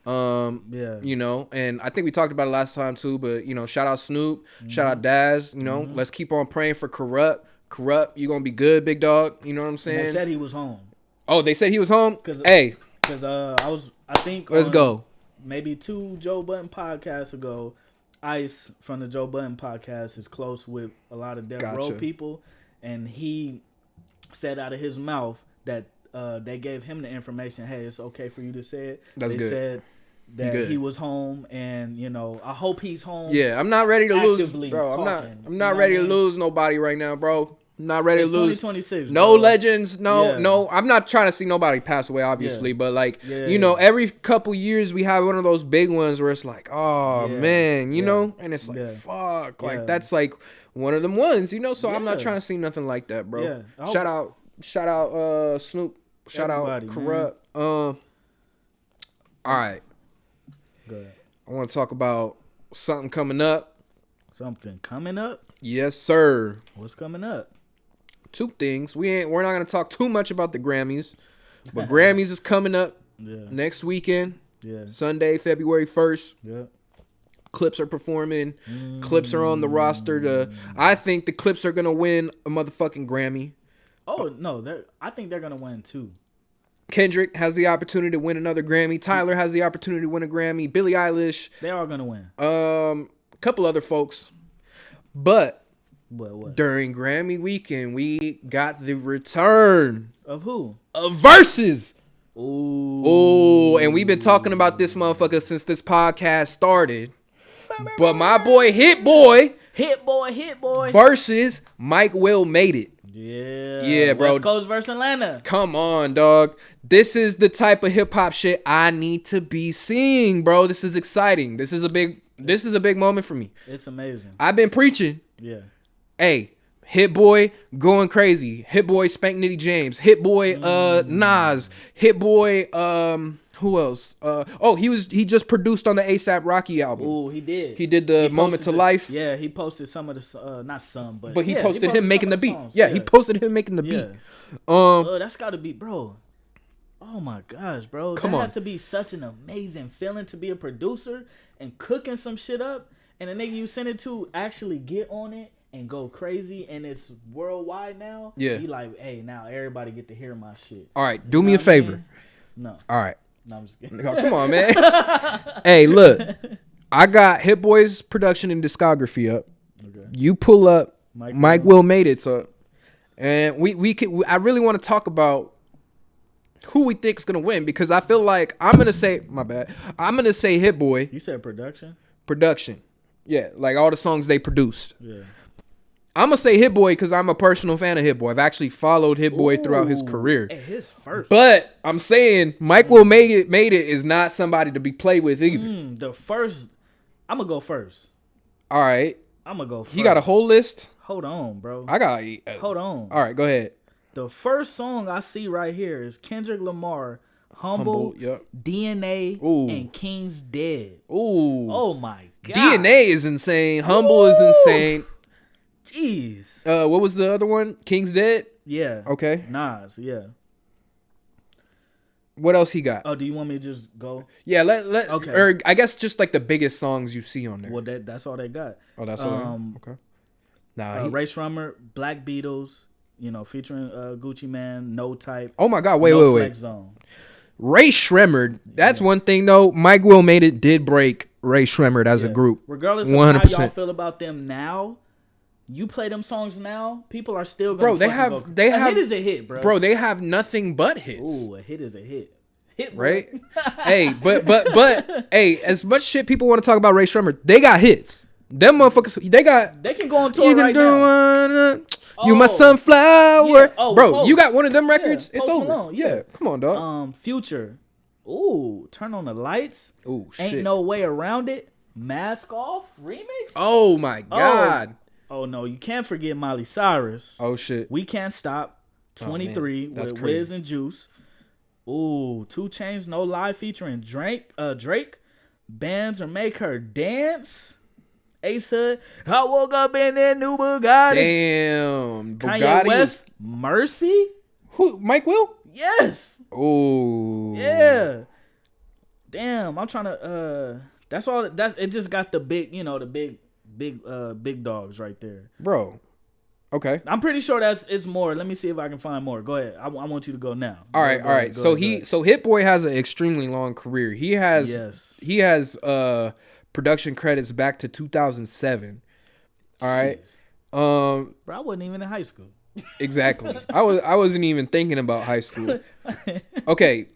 You know, and I think we talked about it last time too, but you know, shout out Snoop, shout out Daz, you know, let's keep on praying for Corrupt, you gonna be good, big dog, you know what I'm saying? And they said he was home. Oh, they said he was home? Because I think let's go. Maybe 2 Joe Budden podcasts ago, Ice from the Joe Budden podcast is close with a lot of Death Row people, and he said out of his mouth that they gave him the information. Hey, it's okay for you to say it. They said that he was home, and you know, I hope he's home. Yeah, I'm not ready to lose, bro. I'm not ready to lose nobody right now, bro. I'm not ready to lose. 2026. No legends. No. I'm not trying to see nobody pass away, obviously, but like, you know, every couple years we have one of those big ones where it's like, oh man, you know, and it's like, fuck, like that's like one of them ones, you know. So I'm not trying to see nothing like that, bro. Yeah. Shout out, Snoop. Shout out Corrupt. All right. Go ahead. I want to talk about something coming up. Something coming up? Yes, sir. What's coming up? 2 things. We're not going to talk too much about the Grammys, but Grammys is coming up next weekend. Yeah. Sunday, February 1st. Yeah. Clips are performing. Clips are on the roster. I think the Clips are going to win a motherfucking Grammy. Oh, no. I think they're going to win 2. Kendrick has the opportunity to win another Grammy. Tyler has the opportunity to win a Grammy. Billie Eilish. They are going to win. A couple other folks. But what? During Grammy weekend, we got the return. Of who? Of Versus. Ooh, and we've been talking about this motherfucker since this podcast started. But my boy Hit Boy versus Mike Will made it. Yeah, bro. West Coast versus Atlanta. Come on, dog. This is the type of hip hop shit I need to be seeing, bro. This is exciting. This is a big moment for me. It's amazing. I've been preaching. Yeah. Hey, Hit Boy going crazy. Hit Boy Spank Nitty James. Hit Boy Nas. Hit Boy Who else? He just produced on the ASAP Rocky album. Ooh, he did. He did the Moment to Life. Yeah, he posted some of the not some, but he posted him making the beat. Songs. Yeah, he posted him making the beat. That's got to be, bro. Oh my gosh, bro. That has to be such an amazing feeling to be a producer and cooking some shit up, and the nigga you send it to actually get on it and go crazy, and it's worldwide now. Yeah. You like, hey, now everybody get to hear my shit. All right, do me a favor. No. All right. No, I'm just kidding. Oh, come on, man. Hey, look. I got Hit Boy's production and discography up. Okay. You pull up Mike Will Made It up. And I really want to talk about who we think's gonna win, because I feel like I'm gonna say Hit Boy. You said production? Production. Yeah, like all the songs they produced. Yeah. I'm gonna say Hit Boy because I'm a personal fan of Hit Boy. I've actually followed Hit Boy throughout his career. His first. But I'm saying Mike Will Made It is not somebody to be played with either. The first, I'm gonna go first. All right. I'm gonna go first. You got a whole list? Hold on, bro. I got. Hold on. All right, go ahead. The first song I see right here is Kendrick Lamar, Humble, yep. DNA, and King's Dead. Ooh. Oh my god. DNA is insane. Humble is insane. Jeez. What was the other one? King's Dead? Yeah. Okay. Nas, yeah. What else he got? Oh, do you want me to just go? Yeah, okay. Or I guess just like the biggest songs you see on there. Well, that's all they got. Oh, that's all. Okay. Nah. Ray Shrummer, Black Beatles, featuring Gucci Mane, No Type. Oh my God! Wait. Flex Zone. Ray Shremmer. That's one thing though. Mike Will Made It did break Ray Shremmer as a group. Regardless of 100%. How y'all feel about them now, you play them songs now, people are still gonna. Bro, they have. A hit is a hit, bro. Bro, they have nothing but hits. Ooh, a hit is a hit. Hit, bro. Right? Hey, but hey, as much shit people want to talk about Ray Shremmer, they got hits. Them motherfuckers, they can go on tour right now. You my sunflower. Yeah. Oh, bro, Post. You got one of them records? Yeah, it's over. Malone, yeah. Come on, dog. Future. Ooh, Turn on the Lights. Ooh, shit. Ain't No Way Around It. Mask Off remix. Oh my God. Oh no, you can't forget Miley Cyrus. Oh shit. We Can't Stop. 23 with Wiz and Juice. Ooh, 2 Chainz No Lie featuring Drake. Bands or Make Her Dance. Ace Hood. I woke up in that new Bugatti. Damn. Kanye West. Mercy. Who? Mike Will? Yes. Ooh. Yeah. Damn. I'm trying to. That's all. It just got the big. The big dogs right there. Bro. Okay. I'm pretty sure it's more. Let me see if I can find more. Go ahead. I want you to go now. All right. So Hit Boy has an extremely long career. He has production credits back to 2007. All right. Bro, I wasn't even in high school. Exactly. I wasn't even thinking about high school. Okay.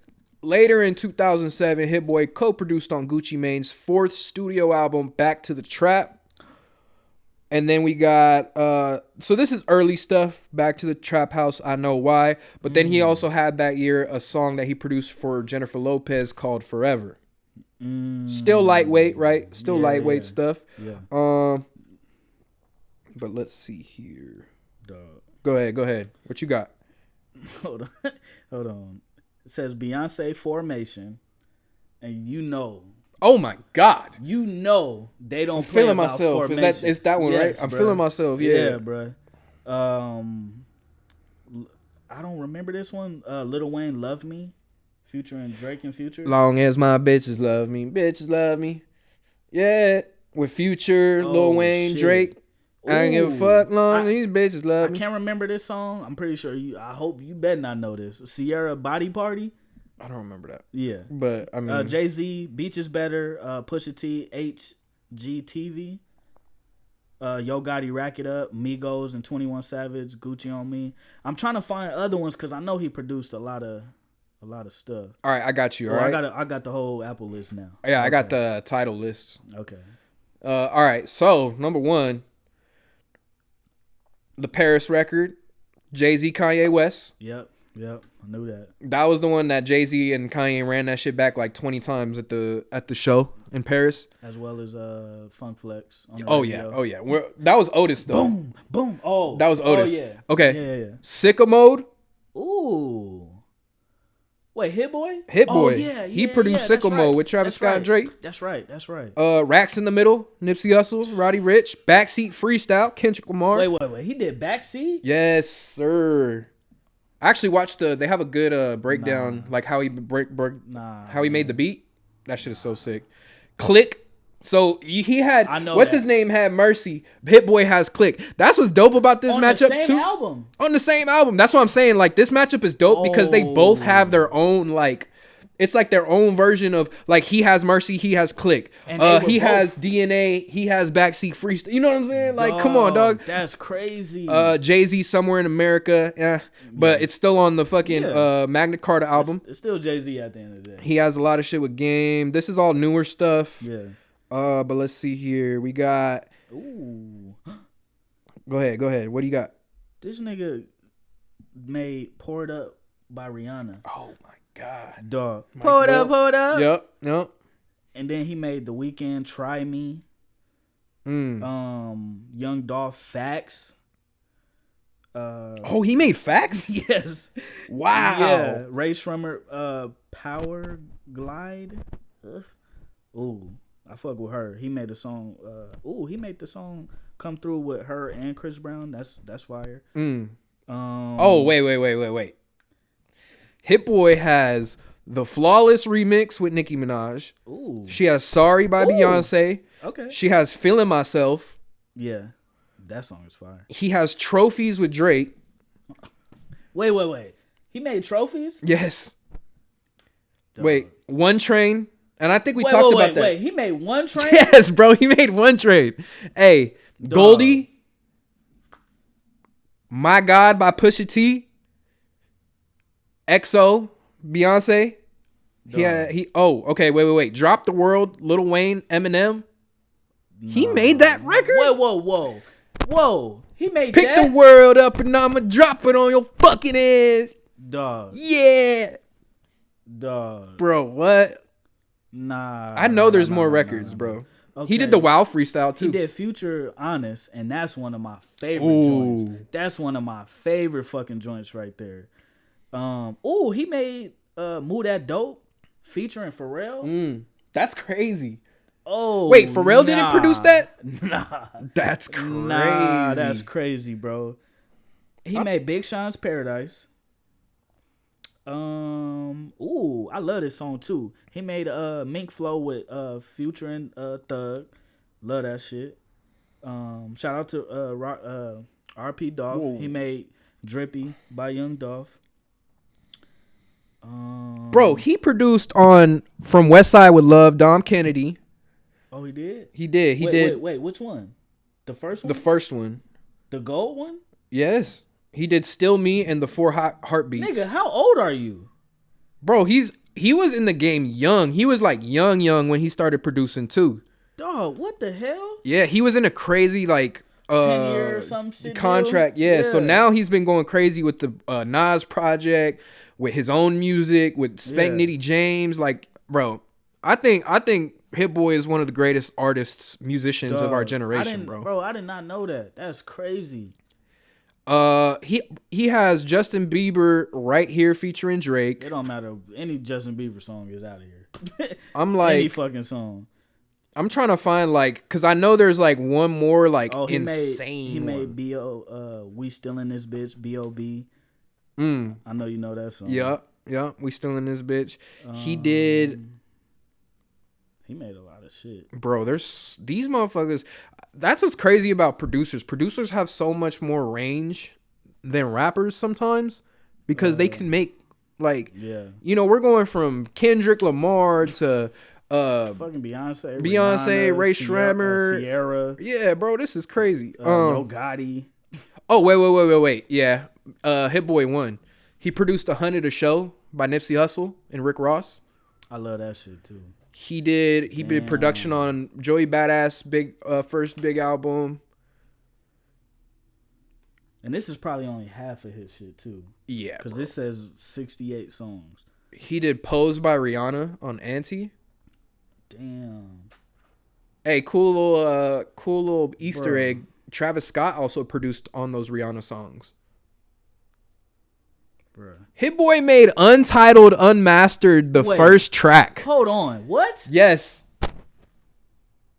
Later in 2007, Hit Boy co-produced on Gucci Mane's 4th studio album, Back to the Trap. And then we got, so this is early stuff, Back to the Trap House, I Know Why. But then he also had that year a song that he produced for Jennifer Lopez called Forever. Still lightweight, right? Still lightweight stuff. Yeah. But let's see here. Dog. Go ahead. What you got? Hold on. It says Beyonce Formation. And oh my God! They don't. I'm play feeling about myself. Formation. Is that one right? I'm feeling myself. Yeah, bro. I don't remember this one. Lil Wayne, Love Me, featuring Drake and Future. Long as my bitches love me. Yeah, with Future, Lil Wayne, shit. Drake. Ooh. I don't give a fuck. These bitches love me. I can't remember this song. I'm pretty sure I hope you better not know this. Sierra Body Party. I don't remember that. Yeah. But, I mean... Jay-Z, Beach is Better, Pusha T, HGTV, Yo Gotti, Rack It Up, Migos and 21 Savage, Gucci on Me. I'm trying to find other ones because I know he produced a lot of stuff. All right, I got you, all right? I got the whole Apple list now. Yeah, okay. I got the title list. Okay. All right, so, number 1, the Paris record, Jay-Z, Kanye West. Yep, I knew that. That was the one that Jay-Z and Kanye ran that shit back like 20 times at the show in Paris. As well as Funk Flex. On the radio. Yeah. That was Otis though. Boom. Oh. That was Otis. Oh, yeah. Okay. Yeah. Sicko Mode. Ooh. Wait, Hit Boy? Hit Oh Boy. yeah, He produced Sickle Mode with Travis Scott and Drake. That's right. That's right. Racks in the Middle, Nipsey Hussle, Roddy Ricch, Backseat Freestyle, Kendrick Lamar. Wait. He did Backseat? Yes, sir. I actually watched they have a good breakdown, like how he how he made the beat. That shit is so sick. Click. So he had, his name had Mercy. Hit Boy has Click. That's what's dope about this matchup too. On the same album. That's what I'm saying. Like this matchup is dope because they both have their own like. It's like their own version of like he has Mercy, he has Click. He has DNA, he has Backseat Freestyle. You know what I'm saying? Like, come on, dog. That's crazy. Jay-Z Somewhere in America, but it's still on the fucking Magna Carta album. It's still Jay-Z at the end of the day. He has a lot of shit with Game. This is all newer stuff. Yeah. But let's see here. We got. Ooh. Go ahead. What do you got? This nigga made "Poured Up" by Rihanna. Oh my god, dog. Poured up. Yep. And then he made The Weeknd "Try Me." Young Dolph "Facts." He made Facts. Yes. Wow. Yeah. Ray Shremmer "Power Glide." Ooh. I fuck with her. He made a song. He made the song "Come Through" with her and Chris Brown. That's fire. Wait. Hit Boy has the Flawless remix with Nicki Minaj. Ooh. She has Sorry by Beyonce. Okay. She has Feeling Myself. Yeah, that song is fire. He has Trophies with Drake. Wait. He made Trophies? Yes. Dog. Wait, One Train. And I think we talked about that. Wait, he made One Train? Yes, bro. He made One Train. Hey, dog. Goldie. My God by Pusha T. EXO. Beyonce. Wait. Drop the World. Lil Wayne. Eminem. Nah. He made that record? Whoa. He made Pick the world up and I'ma drop it on your fucking ass. Dog. Yeah. Dog. Bro, what? Nah. I know there's more records, bro. Okay. He did the WiLL freestyle too. He did Future Honest, and that's one of my favorite joints. That's one of my favorite fucking joints right there. He made Move That Dope featuring Pharrell. That's crazy. Oh, wait, Pharrell didn't produce that? Nah. That's crazy. Nah, that's crazy, bro. He made Big Sean's Paradise. I love this song too. He made Mink Flow with Future and Thug. Love that shit. Shout out to RP Dolph. Whoa. He made Drippy by Young Dolph. Bro, he produced on From West Side with Love, Dom Kennedy. Oh, he did? He did. Wait, which one? The first one? The first one. The gold one? Yes. He did Still Me and the 4 Heartbeats. Nigga, how old are you? Bro, he was in the game young. He was like young when he started producing too. Dog, what the hell? Yeah, he was in a crazy 10-year or some shit contract. Yeah, so now he's been going crazy with the Nas project, with his own music, with Spank Nitty James. Like, bro, I think Hit Boy is one of the greatest artists, musicians of our generation, bro. Bro, I did not know that. That's crazy. He has Justin Bieber Right Here featuring Drake. It don't matter. Any Justin Bieber song is out of here. I'm like any fucking song. I'm trying to find because I know there's one more insane. He made We Still in This Bitch, B.O.B. I know you know that song. Yeah. We Still in This Bitch. He did. He made a lot of shit. Bro, there's these motherfuckers. That's what's crazy about producers. Producers have so much more range than rappers sometimes because they can make we're going from Kendrick Lamar to fucking Beyonce, Rihanna, Ray Shremmer, Sierra. Yeah, bro, this is crazy. Yo Gotti. Oh, wait. Yeah. Hit Boy won. He produced 100 A Show by Nipsey Hussle and Rick Ross. I love that shit too. He did production on Joey Badass first big album. And this is probably only half of his shit too. Yeah. Because this says 68 songs. He did Pose by Rihanna on Auntie. Damn. Hey, cool little Easter egg. Travis Scott also produced on those Rihanna songs. Bruh. Hit Boy made Untitled Unmastered the first track. Hold on. What? Yes.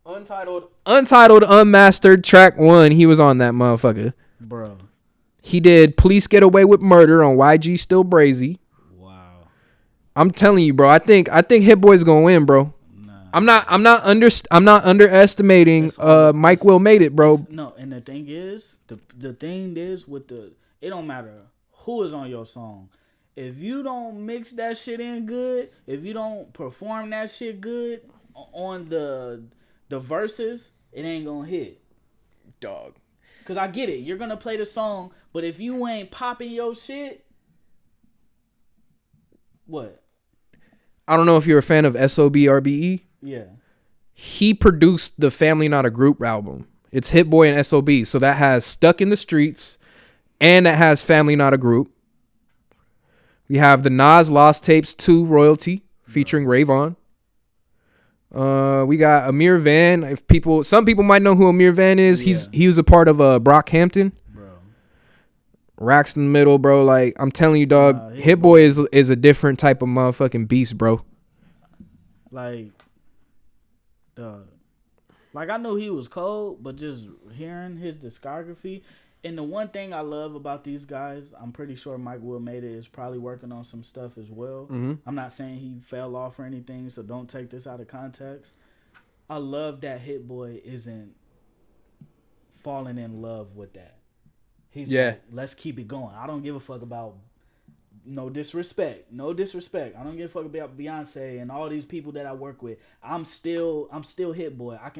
Untitled Unmastered track 1. He was on that motherfucker. Bro. He did Police Get Away with Murder on YG Still Brazy. Wow. I'm telling you, bro. I think Hit Boy's gonna win, bro. Nah. I'm not underestimating Mike Will Made It, bro. No, and the thing is, the thing is with it don't matter who is on your song. If you don't mix that shit in good, if you don't perform that shit good on the verses, it ain't gonna hit. Dog. Cause I get it. You're gonna play the song, but if you ain't popping your shit, what? I don't know if you're a fan of SOBRBE. Yeah. He produced the Family Not a Group album. It's Hit Boy and SOB. So that has Stuck in the Streets and that has Family Not a Group. We have the Nas Lost Tapes 2 Royalty featuring Rayvon. We got Amir Van. Some people might know who Amir Van is. Yeah. He was a part of Brockhampton. Bro. Racks in the middle, bro. Like, I'm telling you, dog, Hit Boy is a different type of motherfucking beast, bro. Like, I knew he was cold, but just hearing his discography. And the one thing I love about these guys, I'm pretty sure Mike Will Made It is probably working on some stuff as well. Mm-hmm. I'm not saying he fell off or anything, so don't take this out of context. I love that Hit Boy isn't falling in love with that. He's like, let's keep it going. I don't give a fuck about no disrespect. I don't give a fuck about Beyonce and all these people that I work with. I'm still Hit Boy. I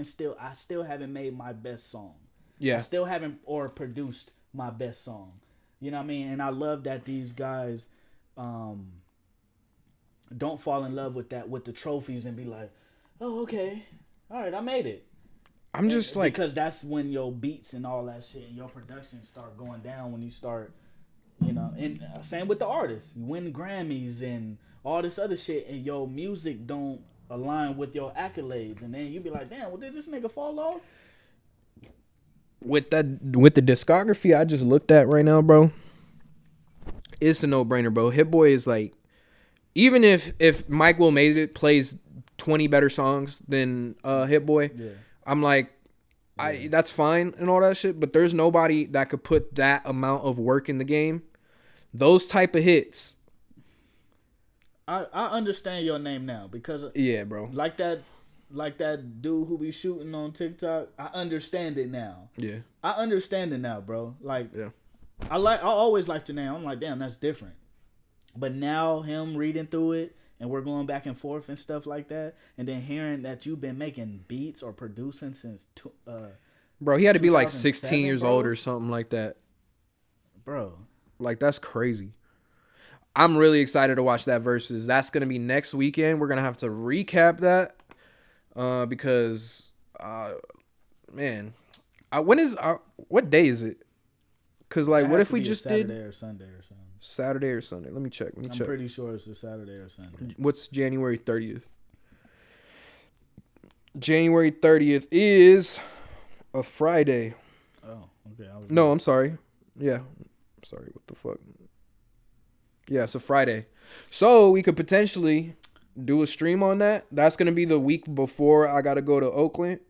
still haven't made my best song. Yeah. I still haven't or produced my best song. You know what I mean? And I love that these guys don't fall in love with that, with the trophies and be like, oh, okay. All right, I made it. I'm just like... Because that's when your beats and all that shit and your production start going down when you start, you know. And same with the artists. You win Grammys and all this other shit and your music don't align with your accolades. And then you be like, damn, well, did this nigga fall off? With the discography I just looked at right now, bro, it's a no-brainer, bro. Hit Boy is like, even if Mike Will Made It plays 20 better songs than Hit Boy, yeah. I'm like, that's fine and all that shit, but there's nobody that could put that amount of work in the game. Those type of hits. I understand your name now because yeah, bro. Like that dude who be shooting on TikTok, I understand it now. Yeah. I understand it now, bro. Like, yeah. I always liked your name. I'm like, damn, that's different. But now him reading through it and we're going back and forth and stuff like that, and then hearing that you've been making beats or producing since bro, he had to be like 16 years old or something like that. Bro. Like, that's crazy. I'm really excited to watch that versus. That's going to be next weekend. We're going to have to recap that. Because, man, what day is it? Because, like, what if we just did Saturday or Sunday or something? Saturday or Sunday? Let me check. I'm pretty sure it's a Saturday or Sunday. What's January 30th? January 30th is a Friday. Oh, okay. No, I'm sorry. Yeah. Sorry, what the fuck? Yeah, it's a Friday. So, we could potentially do a stream on that. That's gonna be the week before I gotta go to Oakland.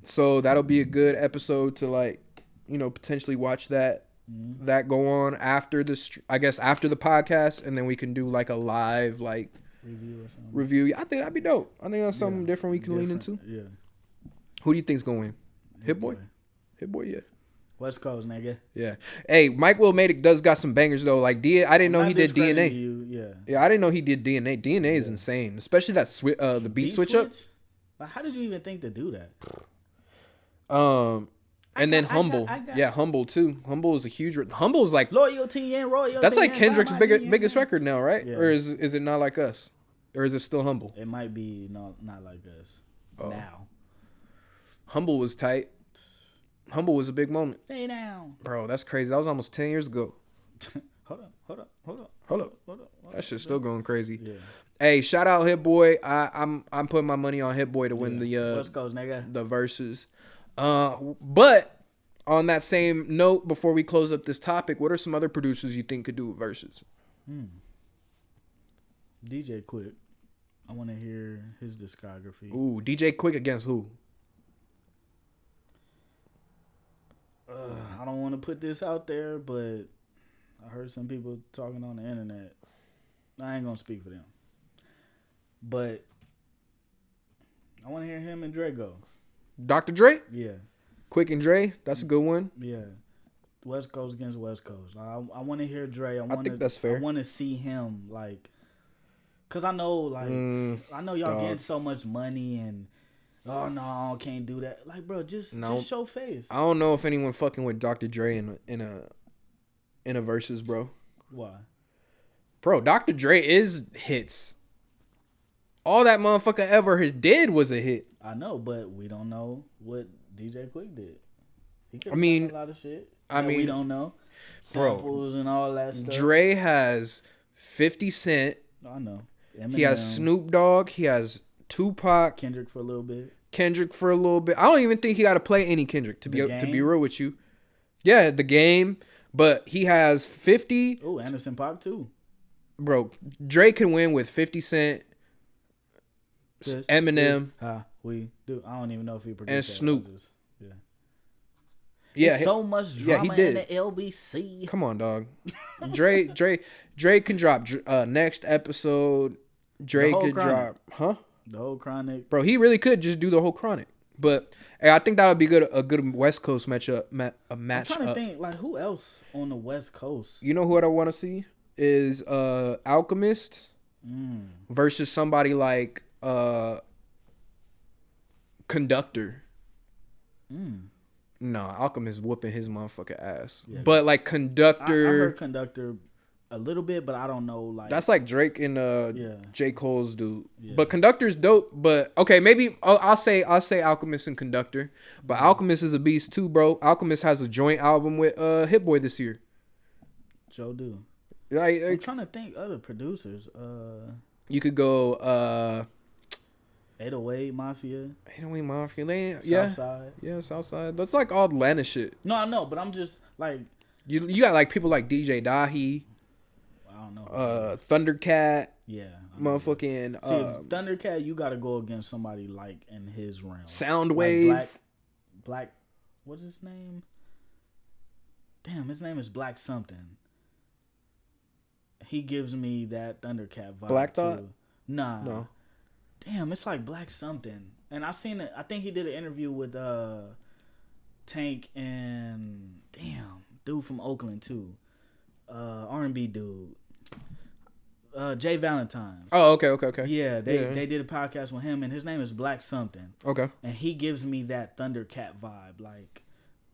So that'll be a good episode to, like, you know, potentially watch that that go on after I guess after the podcast, and then we can do like a live like review. I think that'd be dope. I think that's something different we can lean into. Yeah. Who do you think's gonna win? Hit Boy, yeah. West Coast, nigga. Yeah. Hey, Mike Will Made It does got some bangers though. Like I didn't know he did DNA. Yeah, I didn't know he did DNA. DNA is insane, especially that the beat switch up. Like, how did you even think to do that? And then Humble. Yeah, Humble too. Humble is a huge. Humble is like loyalty and royalty. That's like Kendrick's biggest record now, right? Yeah. Or is it not like us? Or is it still Humble? It might be not like us now. Humble was tight. Humble was a big moment. Stay down. Bro, that's crazy. That was almost 10 years ago. Hold up. That shit's still going crazy. Yeah. Hey, shout out Hit Boy. I'm putting my money on Hit Boy to win the West Coast, nigga. the verses. But on that same note, before we close up this topic, what are some other producers you think could do verses? DJ Quick. I want to hear his discography. Ooh, DJ Quick against who? I don't want to put this out there, but I heard some people talking on the internet. I ain't gonna speak for them, but I want to hear him and Dre go. Dr. Dre? Yeah. Quick and Dre? That's a good one. Yeah. West Coast against West Coast. I want to hear Dre. I think that's fair. I want to see him, like, because I know, like, I know y'all getting so much money and, oh, no, I can't do that. Like, bro, just show face. I don't know if anyone fucking with Dr. Dre in a versus, bro. Why? Bro, Dr. Dre is hits. All that motherfucker ever did was a hit. I know, but we don't know what DJ Quick did. He could have done a lot of shit. We don't know. Samples and all that stuff. Dre has 50 Cent. I know. Eminem. He has Snoop Dogg. He has Tupac. Kendrick for a little bit. I don't even think he got to play any Kendrick to be real with you. Yeah, The Game. But he has 50. Oh, Anderson .Paak too. Bro, Dre can win with 50 Cent, Eminem. We do. I don't even know if he produced and Snoop. Yeah, so much drama in the LBC. Come on, dog. Dre can drop next episode. Dre could drop, the whole Chronic. Bro, he really could just do the whole Chronic. But hey, I think that would be a good West Coast matchup. I'm trying to think, like, who else on the West Coast? You know what I want to see is Alchemist versus somebody like Conductor. No, Alchemist whooping his motherfucking ass. Yeah, but like Conductor, I heard Conductor a little bit, but I don't know. Like, that's like Drake and J. Cole's dude. Yeah. But Conductor's dope. But okay, maybe I'll say Alchemist and Conductor. But Alchemist is a beast too, bro. Alchemist has a joint album with Hit Boy this year. Joe do. I'm trying to think other producers. You could go 808 Mafia. 808 Mafia. Southside. Yeah, Southside. That's like all Atlanta shit. No, I know, but I'm just like, you got like people like DJ Dahi. I don't know. Thundercat. Yeah. Motherfucking. See, if Thundercat, you got to go against somebody like in his realm. Soundwave. Like Black. What's his name? Damn, his name is Black something. He gives me that Thundercat vibe. Black Thought? Too. Nah. No. Damn, it's like Black something. And I seen it. I think he did an interview with Tank and dude from Oakland too. R&B dude. Jay Valentine's. Oh, okay. Yeah, they did a podcast with him, and his name is Black something. Okay. And he gives me that Thundercat vibe,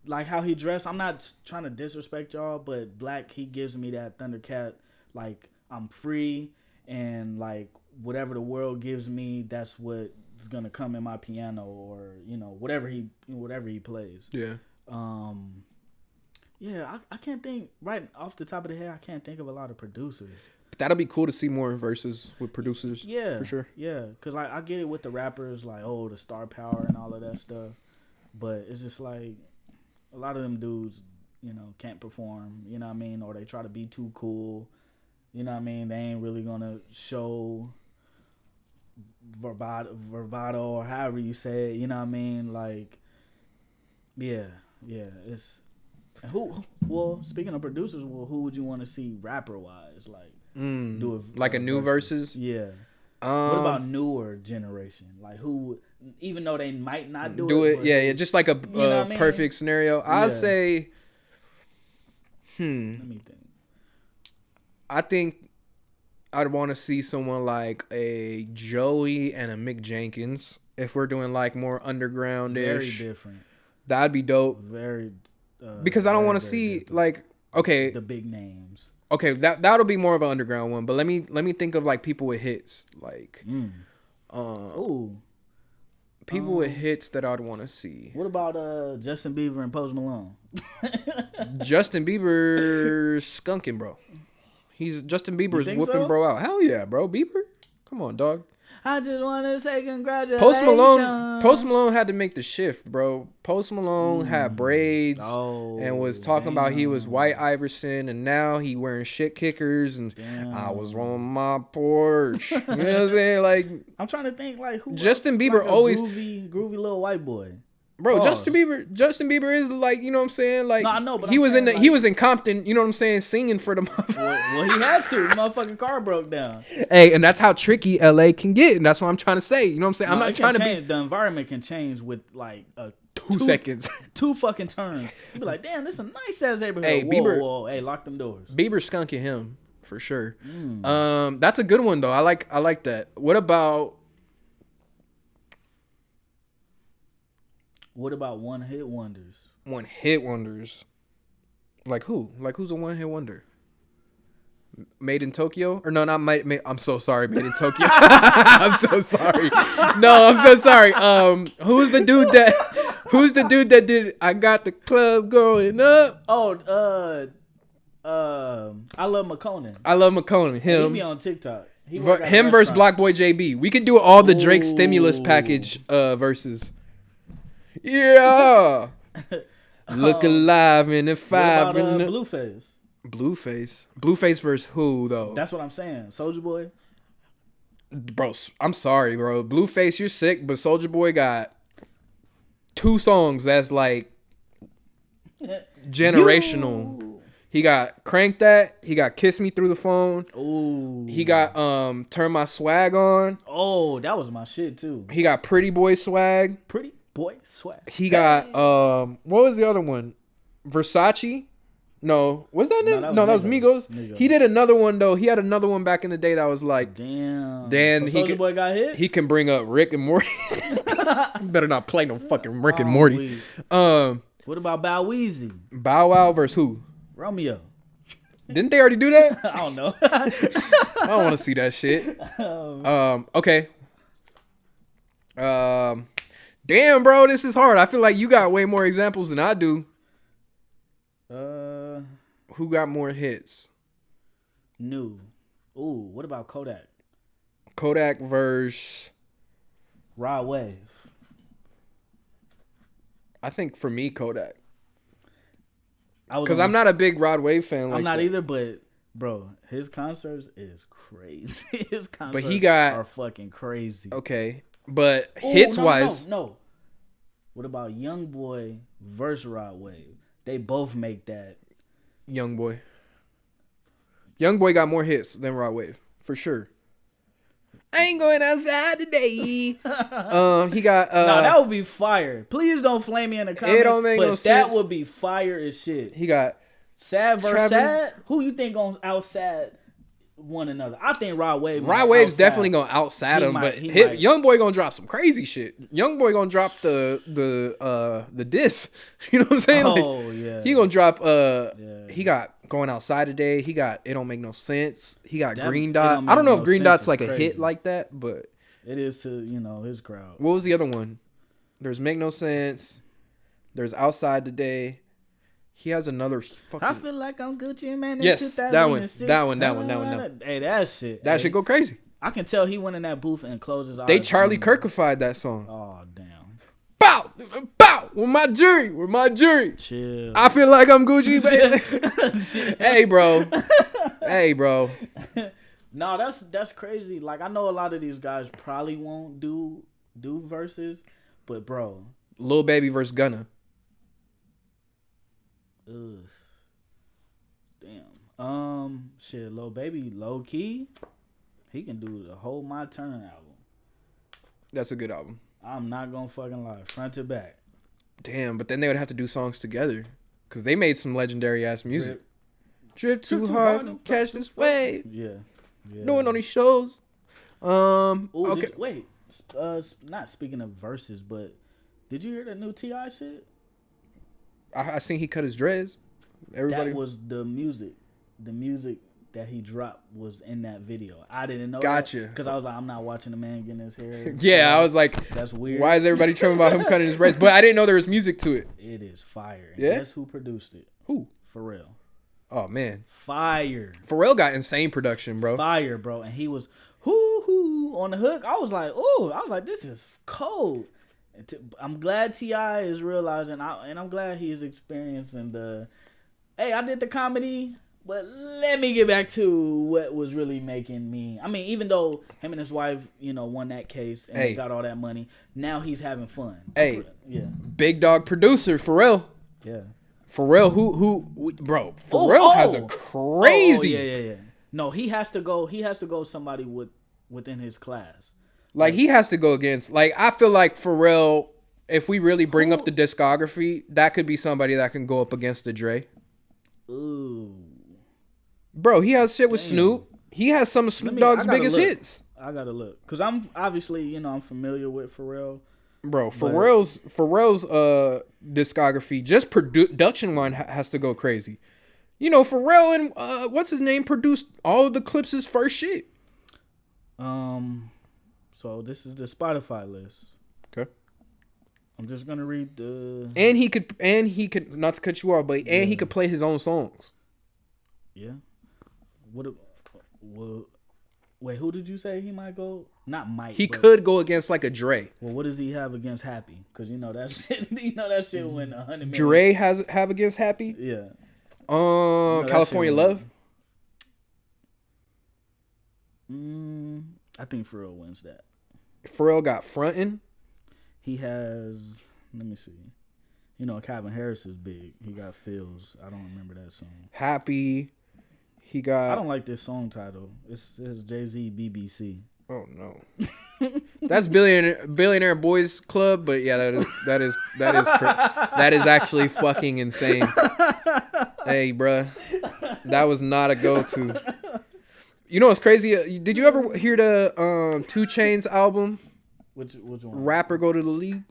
like how he dressed. I'm not trying to disrespect y'all, but Black, he gives me that Thundercat. Like, I'm free, and like whatever the world gives me, that's what's gonna come in my piano, or whatever he plays. Yeah. Yeah, I can't think right off the top of the head. I can't think of a lot of producers. That'll be cool to see more verses with producers. Yeah, for sure. Yeah, because like I get it with the rappers, like the star power and all of that stuff, but it's just like a lot of them dudes, can't perform. You know what I mean? Or they try to be too cool. You know what I mean? They ain't really gonna show bravado or however you say it. You know what I mean? Like, yeah. It's speaking of producers, who would you want to see rapper wise? Like, do a new versus? Yeah. What about newer generation? Like, who, even though they might not do it, yeah, just like a perfect scenario. I'd say, let me think. I think I'd want to see someone like a Joey and a Mick Jenkins if we're doing like more underground-ish. Very different. That'd be dope. Very. Because I don't want to see different. Like, okay, the big names. Okay, that'll be more of an underground one. But let me think of like people with hits, like people with hits that I'd want to see. What about Justin Bieber and Post Malone? Justin Bieber skunking, bro. Justin Bieber's whooping bro out. Hell yeah, bro. Bieber, come on, dog. I just want to say congratulations. Post Malone had to make the shift, bro. Post Malone had braids and was talking about he was White Iverson, and now he wearing shit kickers and I was on my porch. You know what I'm saying? Like, I'm trying to think like who Justin Bieber like always groovy little white boy. Bro, Justin Bieber is like, you know what I'm saying? Like, no, I know, but he was in Compton, you know what I'm saying, singing for the motherfucker. Well, he had to. The motherfucking car broke down. Hey, and that's how tricky LA can get, and that's what I'm trying to say. You know what I'm saying? I'm not trying to be. The environment can change with like 2 seconds, 2 fucking turns. You be like, damn, this is a nice ass neighborhood. Hey, whoa, hey, lock them doors. Bieber skunking him for sure. That's a good one though. I like that. What about one-hit wonders? One-hit wonders. Like who? Like who's a one-hit wonder? Made in Tokyo? Or no, not made. I'm so sorry. Made in Tokyo. I'm so sorry. No, I'm so sorry. Who's the dude that did I Got the Club Going Up? Oh, I Love McConan. I Love McConan. Him. He be on TikTok. Him versus Black Boy JB. We could do all the Drake stimulus package verses. Yeah. Look alive in the 5 in the Blueface versus who though? That's what I'm saying. Soulja Boy. Bro, I'm sorry, bro. Blueface, you're sick, but Soulja Boy got 2 songs that's like generational. He got Crank That. He got Kiss Me Through the Phone. Ooh. He got Turn My Swag On. Oh, that was my shit too. He got Pretty Boy Swag. He got what was the other one? Versace? No, was that name? No, that was Migos. He did another one though. He had another one back in the day that was like, damn. Then so Soulja Boy got hits? He can bring up Rick and Morty. Better not play no fucking Rick and Morty. What about Bow Weezy? Bow Wow versus who? Romeo. Didn't they already do that? I don't know. I don't want to see that shit. Okay. Damn, bro, this is hard. I feel like you got way more examples than I do. Who got more hits? New. Ooh, what about Kodak? Kodak versus Rod Wave. I think for me, Kodak. Because I'm not a big Rod Wave fan. I'm not either, but bro, his concerts is crazy. His concerts are fucking crazy. Okay, but hits wise, no. What about Young Boy versus Rod Wave? They both make that. Young Boy got more hits than Rod Wave for sure. I ain't going outside today. He got no, that would be fire. Please don't flame me in the comments. It don't make no sense. That would be fire as shit. He got Sad versus Sad. Who you think gonna outside one another? I think Rod Wave's definitely gonna outside him, but Young Boy gonna drop some crazy shit. Young Boy gonna drop the diss. You know what I'm saying? Oh yeah. He gonna drop he got Going Outside Today. He got It Don't Make No Sense. He got Green Dot. I don't know if Green Dot's like a hit like that, but it is to his crowd. What was the other one? There's Make No Sense. There's Outside Today. He has another fucking. I feel like I'm Gucci Man. Yes, that one. Hey, that shit. That shit go crazy. I can tell he went in that booth and closed his eyes. They Charlie Kirkified that song. Oh damn. Bow, bow. With my jury. Chill. I feel like I'm Gucci, baby. Hey, bro. No, that's crazy. Like I know a lot of these guys probably won't do verses, but bro, Lil Baby versus Gunna. Ugh. Damn. Shit, Lil Baby, low key, he can do the whole My Turn album. That's a good album. I'm not gonna fucking lie, front to back. Damn, but then they would have to do songs together, cause they made some legendary ass music. Trip too hard to catch this wave. Yeah. Doing on these shows. Okay. Wait. Not speaking of verses, but did you hear the new T.I. shit? I seen he cut his dreads. Everybody. That was the music. The music that he dropped was in that video. I didn't know. Gotcha. Because I was like, I'm not watching the man getting his hair. Yeah, I was like, that's weird. Why is everybody tripping about him cutting his dreads? But I didn't know there was music to it. It is fire. Yeah. Guess who produced it? Who? Pharrell. Oh man. Fire. Pharrell got insane production, bro. Fire, bro. And he was hoo on the hook. I was like, this is cold. I'm glad T.I. is realizing, and I'm glad he is experiencing hey, I did the comedy, but let me get back to what was really making me. I mean, even though him and his wife, won that case and they got all that money, now he's having fun. Hey, yeah, big dog producer Pharrell. Yeah, Pharrell, bro? Pharrell has a crazy. Yeah. No, he has to go. He has to go somebody within his class. Like he has to go against. Like I feel like Pharrell, if we really bring up the discography, that could be somebody that can go up against the Dre. Ooh, bro, he has shit with Snoop. He has some of Snoop Dogg's biggest hits. I gotta look because I'm obviously I'm familiar with Pharrell. Bro, Pharrell's discography, just production line has to go crazy. Pharrell and what's his name produced all of the Clips' first shit. So this is the Spotify list. Okay. I'm just gonna read the. And he could not to cut you off, but he could play his own songs. Yeah. Wait, who did you say he might go? Not might. He could go against like a Dre. Well, what does he have against Happy? Because that shit. That shit went 100 million. Dre have against Happy. Yeah. California Love. I think Pharrell wins that. Pharrell got Frontin'. He has. Let me see. Calvin Harris is big. He got Feels. I don't remember that song. Happy. He got. I don't like this song title. It's Jay-Z BBC. Oh no. That's Billionaire Boys Club, but yeah, that is actually fucking insane. Hey, bruh, that was not a go-to. What's crazy? Did you ever hear the 2 Chainz album? Which one? Rapper Go to the League,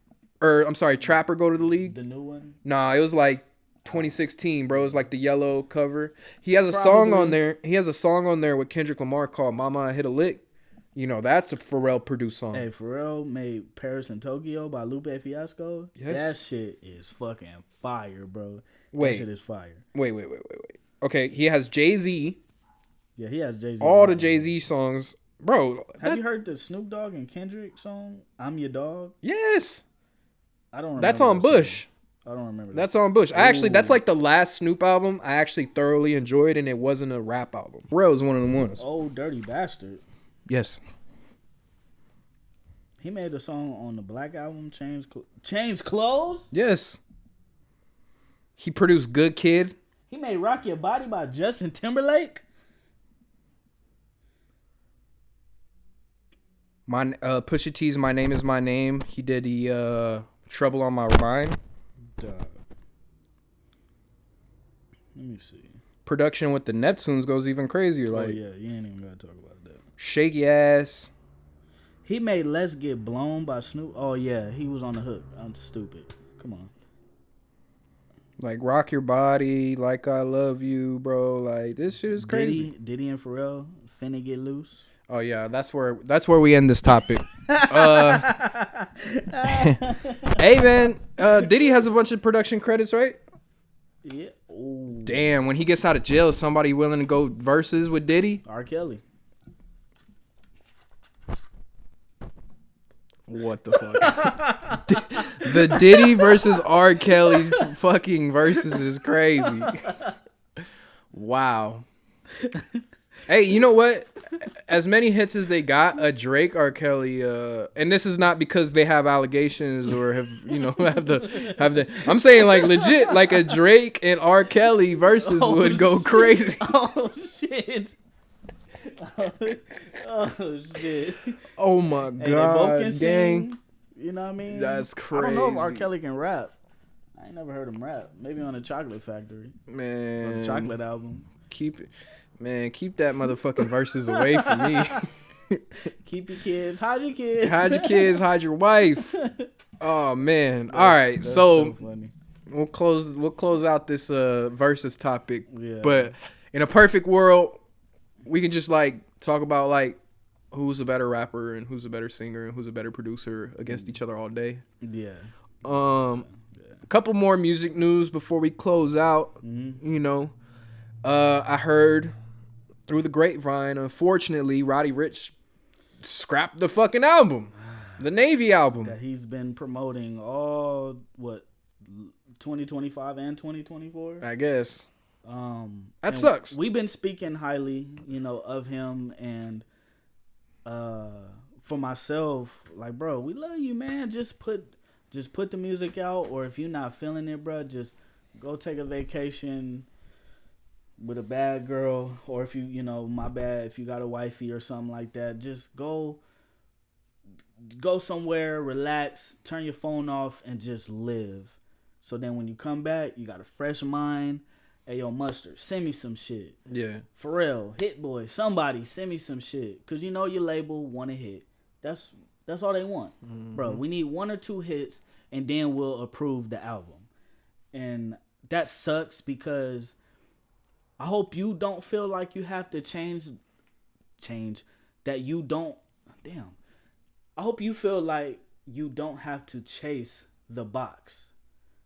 or I'm sorry, Trapper Go to the League. The new one? Nah, it was like 2016, bro. It was like the yellow cover. He has a song on there. He has a song on there with Kendrick Lamar called "Mama I Hit a Lick." That's a Pharrell produced song. Hey, Pharrell made Paris and Tokyo by Lupe Fiasco. Yes. That shit is fucking fire, bro. Wait. That shit is fire. Wait. Okay, he has Jay-Z. Yeah, he has Jay-Z. All the Jay-Z songs. Bro. Have you heard the Snoop Dogg and Kendrick song, I'm Your Dog? Yes. I don't remember. That's on Bush. Song. I don't remember that. That's on Bush. That's like the last Snoop album I actually thoroughly enjoyed, and it wasn't a rap album. Pharrell is one of the ones. Oh, Dirty Bastard. Yes. He made a song on the Black album, Change Clothes? Yes. He produced Good Kid. He made Rock Your Body by Justin Timberlake. Pusha T's My Name Is My Name. He did the Trouble on My Mind. Let me see. Production with the Neptunes goes even crazier. Like, yeah, you ain't even gotta talk about that. Shaky Ass. He made Let's Get Blown by Snoop. Oh yeah, he was on the hook. I'm stupid. Come on. Like Rock Your Body, Like I Love You, bro. Like this shit is crazy. Diddy and Pharrell, Finna Get Loose. Oh yeah, that's where we end this topic. Hey man, Diddy has a bunch of production credits, right? Yeah. Ooh. Damn, when he gets out of jail, is somebody willing to go versus with Diddy? R. Kelly. What the fuck? The Diddy versus R. Kelly fucking versus is crazy. Wow. Hey, you know what? As many hits as they got, a Drake, R. Kelly, and this is not because they have allegations or have the. I'm saying like legit, like a Drake and R. Kelly versus would go crazy. Oh shit. Oh shit. Oh my god. Hey, they both can sing. You know what I mean? That's crazy. I don't know if R. Kelly can rap. I ain't never heard him rap. Maybe on the Chocolate Factory. Man. On the Chocolate album. Keep that motherfucking verses away from me. Keep your kids. Hide your kids. Hide your kids. Hide your wife. Oh man. All right. So funny. we'll close out this versus topic. Yeah. But in a perfect world, we can just like talk about like who's a better rapper and who's a better singer and who's a better producer against each other all day. Yeah. A couple more music news before we close out. Mm-hmm. You know, I heard through the grapevine, unfortunately, Roddy Ricch scrapped the fucking album, the Navy album that he's been promoting all 2025 and 2024. I guess. That sucks. We've been speaking highly, of him, and for myself, like, bro, we love you, man. Just put the music out, or if you're not feeling it, bro, just go take a vacation with a bad girl, or if my bad, if you got a wifey or something like that, just go somewhere, relax, turn your phone off, and just live. So then when you come back, you got a fresh mind. Hey, yo, Mustard, send me some shit. Yeah. Pharrell, Hit Boy, somebody send me some shit. Because your label want a hit. That's all they want. Mm-hmm. Bro, we need 1 or 2 hits, and then we'll approve the album. And that sucks because I hope you don't feel like you have to change that you don't. Damn. I hope you feel like you don't have to chase the box,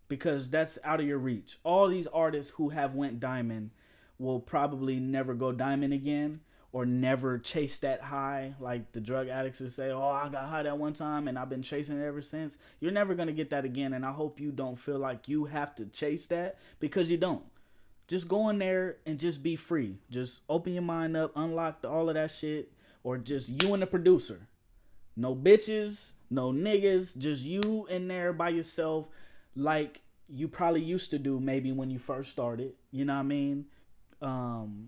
because that's out of your reach. All these artists who have went diamond will probably never go diamond again, or never chase that high. Like the drug addicts that say, oh, I got high that one time and I've been chasing it ever since. You're never going to get that again. And I hope you don't feel like you have to chase that, because you don't. Just go in there and just be free. Just open your mind up, unlock all of that shit, or just you and the producer. No bitches, no niggas, just you in there by yourself, like you probably used to do maybe when you first started. You know what I mean? And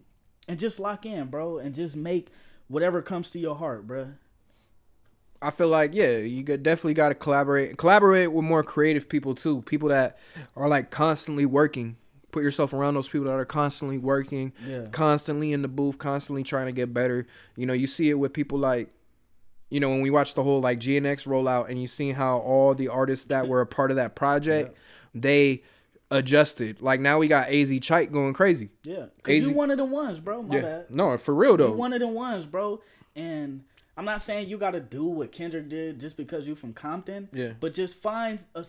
just lock in, bro, and just make whatever comes to your heart, bro. I feel like, yeah, you definitely got to collaborate with more creative people too. People that are like constantly working. Put yourself around those people that are constantly working, constantly in the booth, constantly trying to get better. You see it with people like, when we watched the whole like GNX rollout, and you see how all the artists that were a part of that project, they adjusted. Like now we got AZ Chike going crazy. Yeah, because you one of the ones, bro. My bad. No, for real though. You one of the ones, bro. And I'm not saying you got to do what Kendrick did just because you from Compton. Yeah. But just find a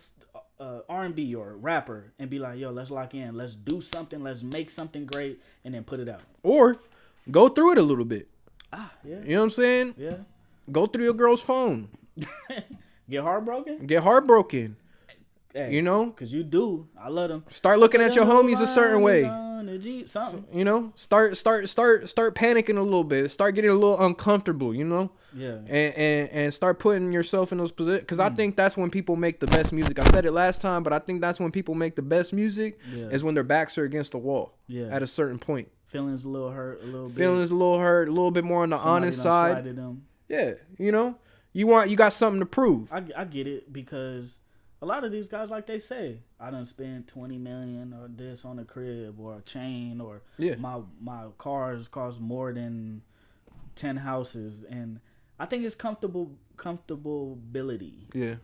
R&B or rapper and be like, yo, let's lock in. Let's do something. Let's make something great, and then put it out. Or go through it a little bit. Yeah. You know what I'm saying? Yeah. Go through your girl's phone. Get heartbroken. Hey, because you do. I love them. Start looking at your homies a certain way. Jeep, something. Start panicking a little bit. Start getting a little uncomfortable. Yeah. And start putting yourself in those positions, because I think that's when people make the best music. I said it last time, but I think that's when people make the best music is when their backs are against the wall. Yeah. At a certain point. Feelings a little hurt, a little bit. A little bit more on the honest side. Yeah, you got something to prove. I get it, because a lot of these guys, like they say, I done spent $20 million or this on a crib or a chain, or my cars cost more than 10 houses, and I think it's comfortability. Yeah.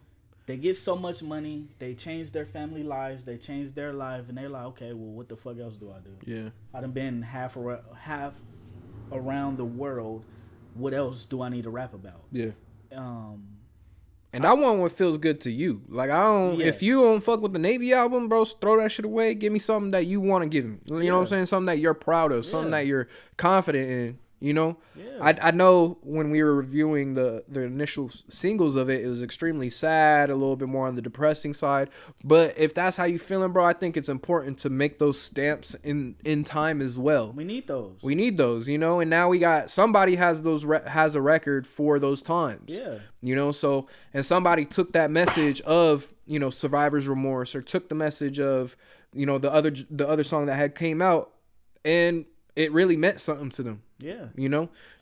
They get so much money, they change their family lives, they change their life, and they're like, okay, well, what the fuck else do I do? Yeah. I done been half around the world. What else do I need to rap about? Yeah. And I want what feels good to you. Like, if you don't fuck with the Navy album, bro, throw that shit away. Give me something that you want to give me. You know what I'm saying? Something that you're proud of. Something that you're confident in. Yeah. I know when we were reviewing the initial singles of it, it was extremely sad, a little bit more on the depressing side. But if that's how you feeling, bro, I think it's important to make those stamps in time as well. We need those. And now we got somebody has a record for those times. Yeah. So, and somebody took that message of, survivor's remorse, or took the message of, the other song that had came out, and it really meant something to them. Yeah.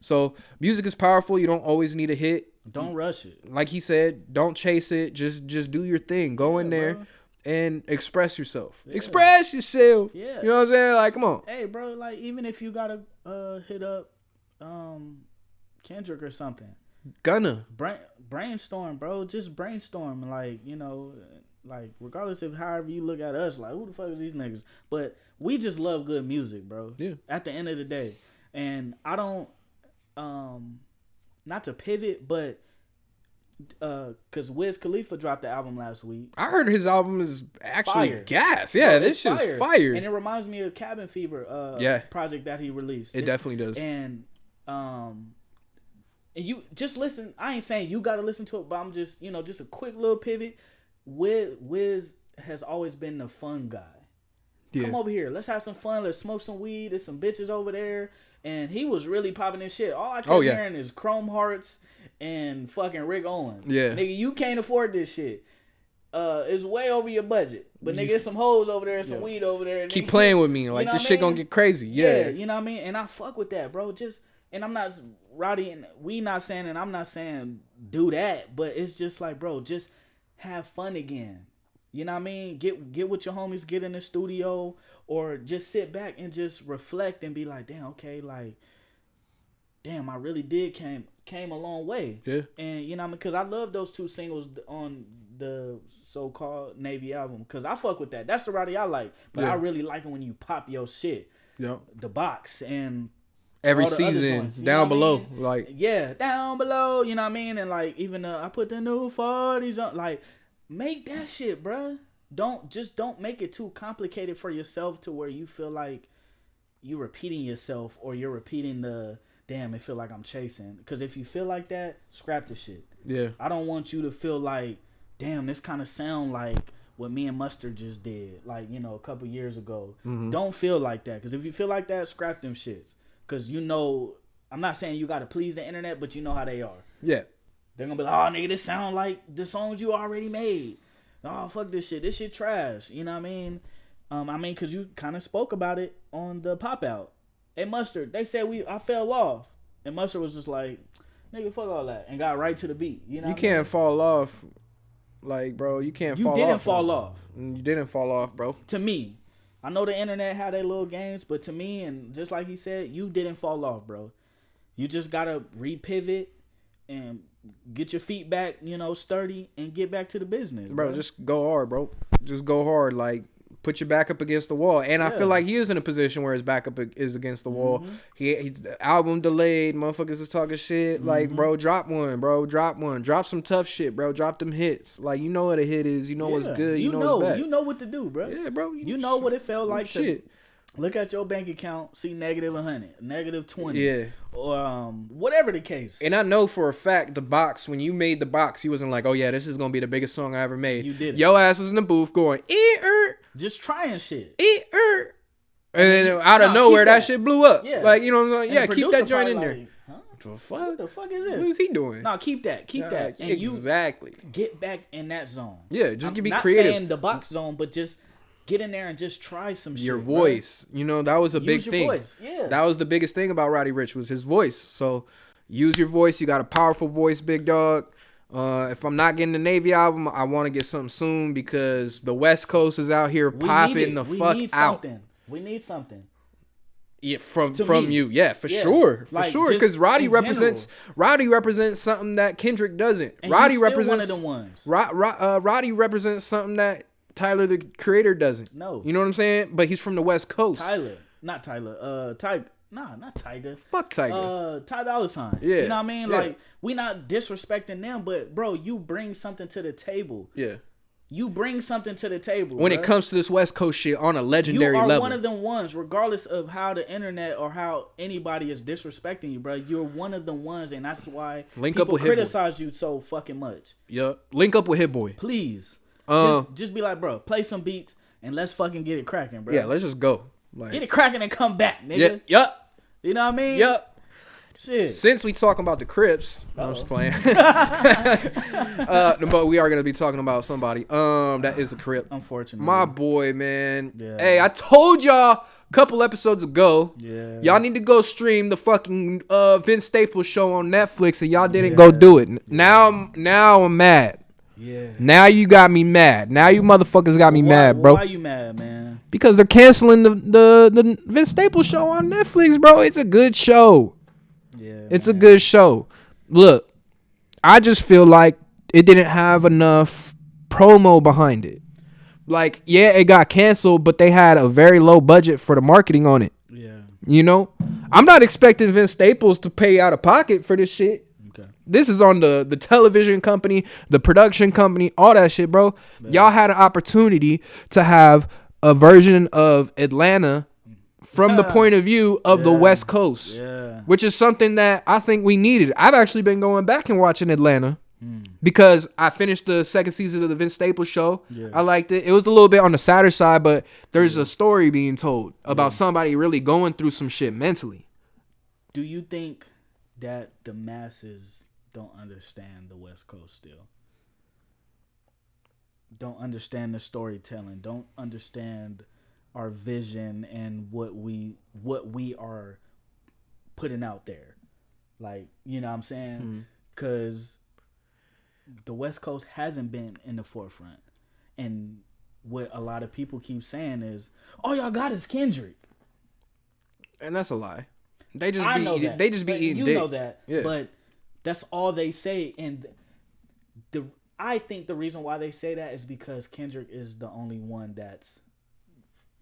So music is powerful. You don't always need a hit. Don't rush it. Like he said, don't chase it. Just do your thing. Go in there and express yourself. Yeah. Express yourself. Yeah. You know what I'm saying? Like, come on. Hey, bro, like, even if you gotta hit up Kendrick or something. Gonna. Brainstorm, bro. Just brainstorm. Like, like, regardless of however you look at us, like, who the fuck is these niggas? But we just love good music, bro. Yeah. At the end of the day. And I don't, not to pivot, but because Wiz Khalifa dropped the album last week. I heard his album is actually gas. Yeah, this shit is fire. And it reminds me of Cabin Fever project that he released. It definitely does. And And you just listen. I ain't saying you got to listen to it, but I'm just, just a quick little pivot. Wiz has always been the fun guy. Yeah. Come over here. Let's have some fun. Let's smoke some weed. There's some bitches over there. And he was really popping this shit. All I kept hearing is Chrome Hearts and fucking Rick Owens. Yeah. Nigga, you can't afford this shit. It's way over your budget. But nigga, there's some hoes over there and some weed over there. Keep playing with me. Like, this shit gonna get crazy. Yeah. You know what I mean? And I fuck with that, bro. And I'm not Roddy, and we not saying, and I'm not saying do that, but it's just like, bro, just have fun again. You know what I mean? Get with your homies, get in the studio, or just sit back and just reflect and be like, damn, okay, like, damn, I really did came a long way. Yeah. And you know what I mean? Because I love those 2 singles on the so-called Navy album, because I fuck with that. That's the Roddy I like. But I really like it when you pop your shit. Yeah. The box and every season down below. Like, yeah, down below. You know what I mean? And like, even I put the new 40s on. Like, make that shit, bruh. Don't make it too complicated for yourself to where you feel like you're repeating yourself, or you're repeating the damn, it feel like I'm chasing. Because if you feel like that, scrap the shit. Yeah. I don't want you to feel like, damn, this kind of sound like what me and Mustard just did, like, a couple years ago. Mm-hmm. Don't feel like that. Because if you feel like that, scrap them shits. Because I'm not saying you got to please the internet, but you know how they are. Yeah. They're going to be like, oh, nigga, this sound like the songs you already made. Oh, fuck this shit. This shit trash. You know what I mean? Because you kind of spoke about it on the pop out. Hey, Mustard, they said I fell off. And Mustard was just like, nigga, fuck all that. And got right to the beat. You can't fall off. Like, bro, you can't fall off. You didn't fall off. You didn't fall off, bro. To me. I know the internet had their little games, but to me, and just like he said, you didn't fall off, bro. You just got to repivot and get your feet back, sturdy, and get back to the business. Bro, just go hard, bro. Just go hard. Like, put your back up against the wall. And I feel like he is in a position where his back up is against the wall. Mm-hmm. He's album delayed. Motherfuckers is talking shit. Mm-hmm. Like, bro, drop one, bro. Drop one. Drop some tough shit, bro. Drop them hits. Like, you know what a hit is. You know what's good. You know what's bad. You know what to do, bro. Yeah, bro. You know what it felt like to look at your bank account, see negative 100, negative 20. Yeah. Or whatever the case. And I know for a fact the box, when you made the box, you wasn't like, oh yeah, this is gonna be the biggest song I ever made. You did it. Your ass was in the booth going, just trying shit. And then out of nowhere that shit blew up. Yeah. Like, you know what I'm saying? Yeah, keep that joint in there. Huh? What the fuck is this? What is he doing? No, keep that. And exactly. You get back in that zone. Yeah, just be creative. Not saying the box zone, but just get in there and just try some shit. Your voice. Bro. That was a big thing. Voice. Yeah. That was the biggest thing about Roddy Ricch was his voice. So use your voice. You got a powerful voice, big dog. If I'm not getting the Navy album, I want to get something soon because the West Coast is out here popping the fuck out. We need something. Yeah, from you. Yeah, for sure. Because Roddy represents something that Kendrick doesn't. And Roddy represents one of the ones. Roddy represents something that Tyler the Creator doesn't. No. You know what I'm saying? But he's from the West Coast. Not Tyga. Not Tyga. Fuck Tyga. Ty Dolla $ign. Yeah. You know what I mean? Yeah. Like, we not disrespecting them, but bro, you bring something to the table. Yeah. You bring something to the table. When it comes to this West Coast shit on a legendary level. You are one of them ones, regardless of how the internet or how anybody is disrespecting you, bro. You're one of the ones, and that's why people criticize you so fucking much. Yeah. Link up with Hit Boy. Please. Just be like, bro, play some beats and let's fucking get it cracking, bro. Yeah, let's just go. Like, get it cracking and come back, nigga. Yup. You know what I mean? Yup. Shit. Since we talking about the Crips, I'm just playing. But we are gonna be talking about somebody that is a Crip. Unfortunately, my boy, man. Yeah. Hey, I told y'all a couple episodes ago. Yeah. Y'all need to go stream the fucking Vince Staples show on Netflix, and y'all didn't go do it. Now I'm mad. Yeah. Now you got me mad. Now you motherfuckers got me mad, bro. Why you mad, man? Because they're canceling the Vince Staples show on Netflix, bro. It's a good show. Yeah. It's a good show. Look, I just feel like it didn't have enough promo behind it. Like, yeah, it got canceled, but they had a very low budget for the marketing on it. Yeah. You know? I'm not expecting Vince Staples to pay out of pocket for this shit. This is on the television company, the production company, all that shit, bro. Man. Y'all had an opportunity to have a version of Atlanta from the point of view of the West Coast. Yeah. Which is something that I think we needed. I've actually been going back and watching Atlanta. Because I finished the second season of the Vince Staples show. Yeah. I liked it. It was a little bit on the sadder side, but there's a story being told about somebody really going through some shit mentally. Do you think that the masses don't understand the West Coast still? Don't understand the storytelling. Don't understand our vision and what we are putting out there. Like, you know what I'm saying? Because the West Coast hasn't been in the forefront. And what a lot of people keep saying is, all y'all got is Kendrick. And that's a lie. They just be eating dick. You know that. Yeah. But that's all they say. And I think the reason why they say that is because Kendrick is the only one that's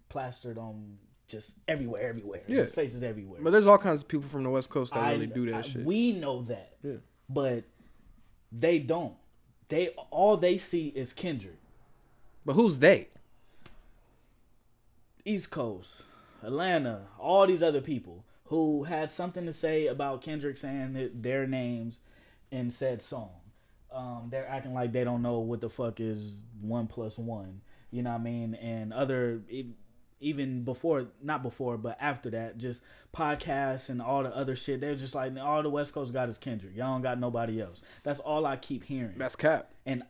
plastered on just everywhere. Yeah. His face is everywhere. But there's all kinds of people from the West Coast that really do that shit. We know that. Yeah. But they don't. All they see is Kendrick. But who's they? East Coast, Atlanta, all these other people who had something to say about Kendrick saying their names in said song. They're acting like they don't know what the fuck is 1 + 1. You know what I mean? And even not before, but after that, just podcasts and all the other shit. They're just like, all the West Coast got is Kendrick. Y'all don't got nobody else. That's all I keep hearing. That's cap. And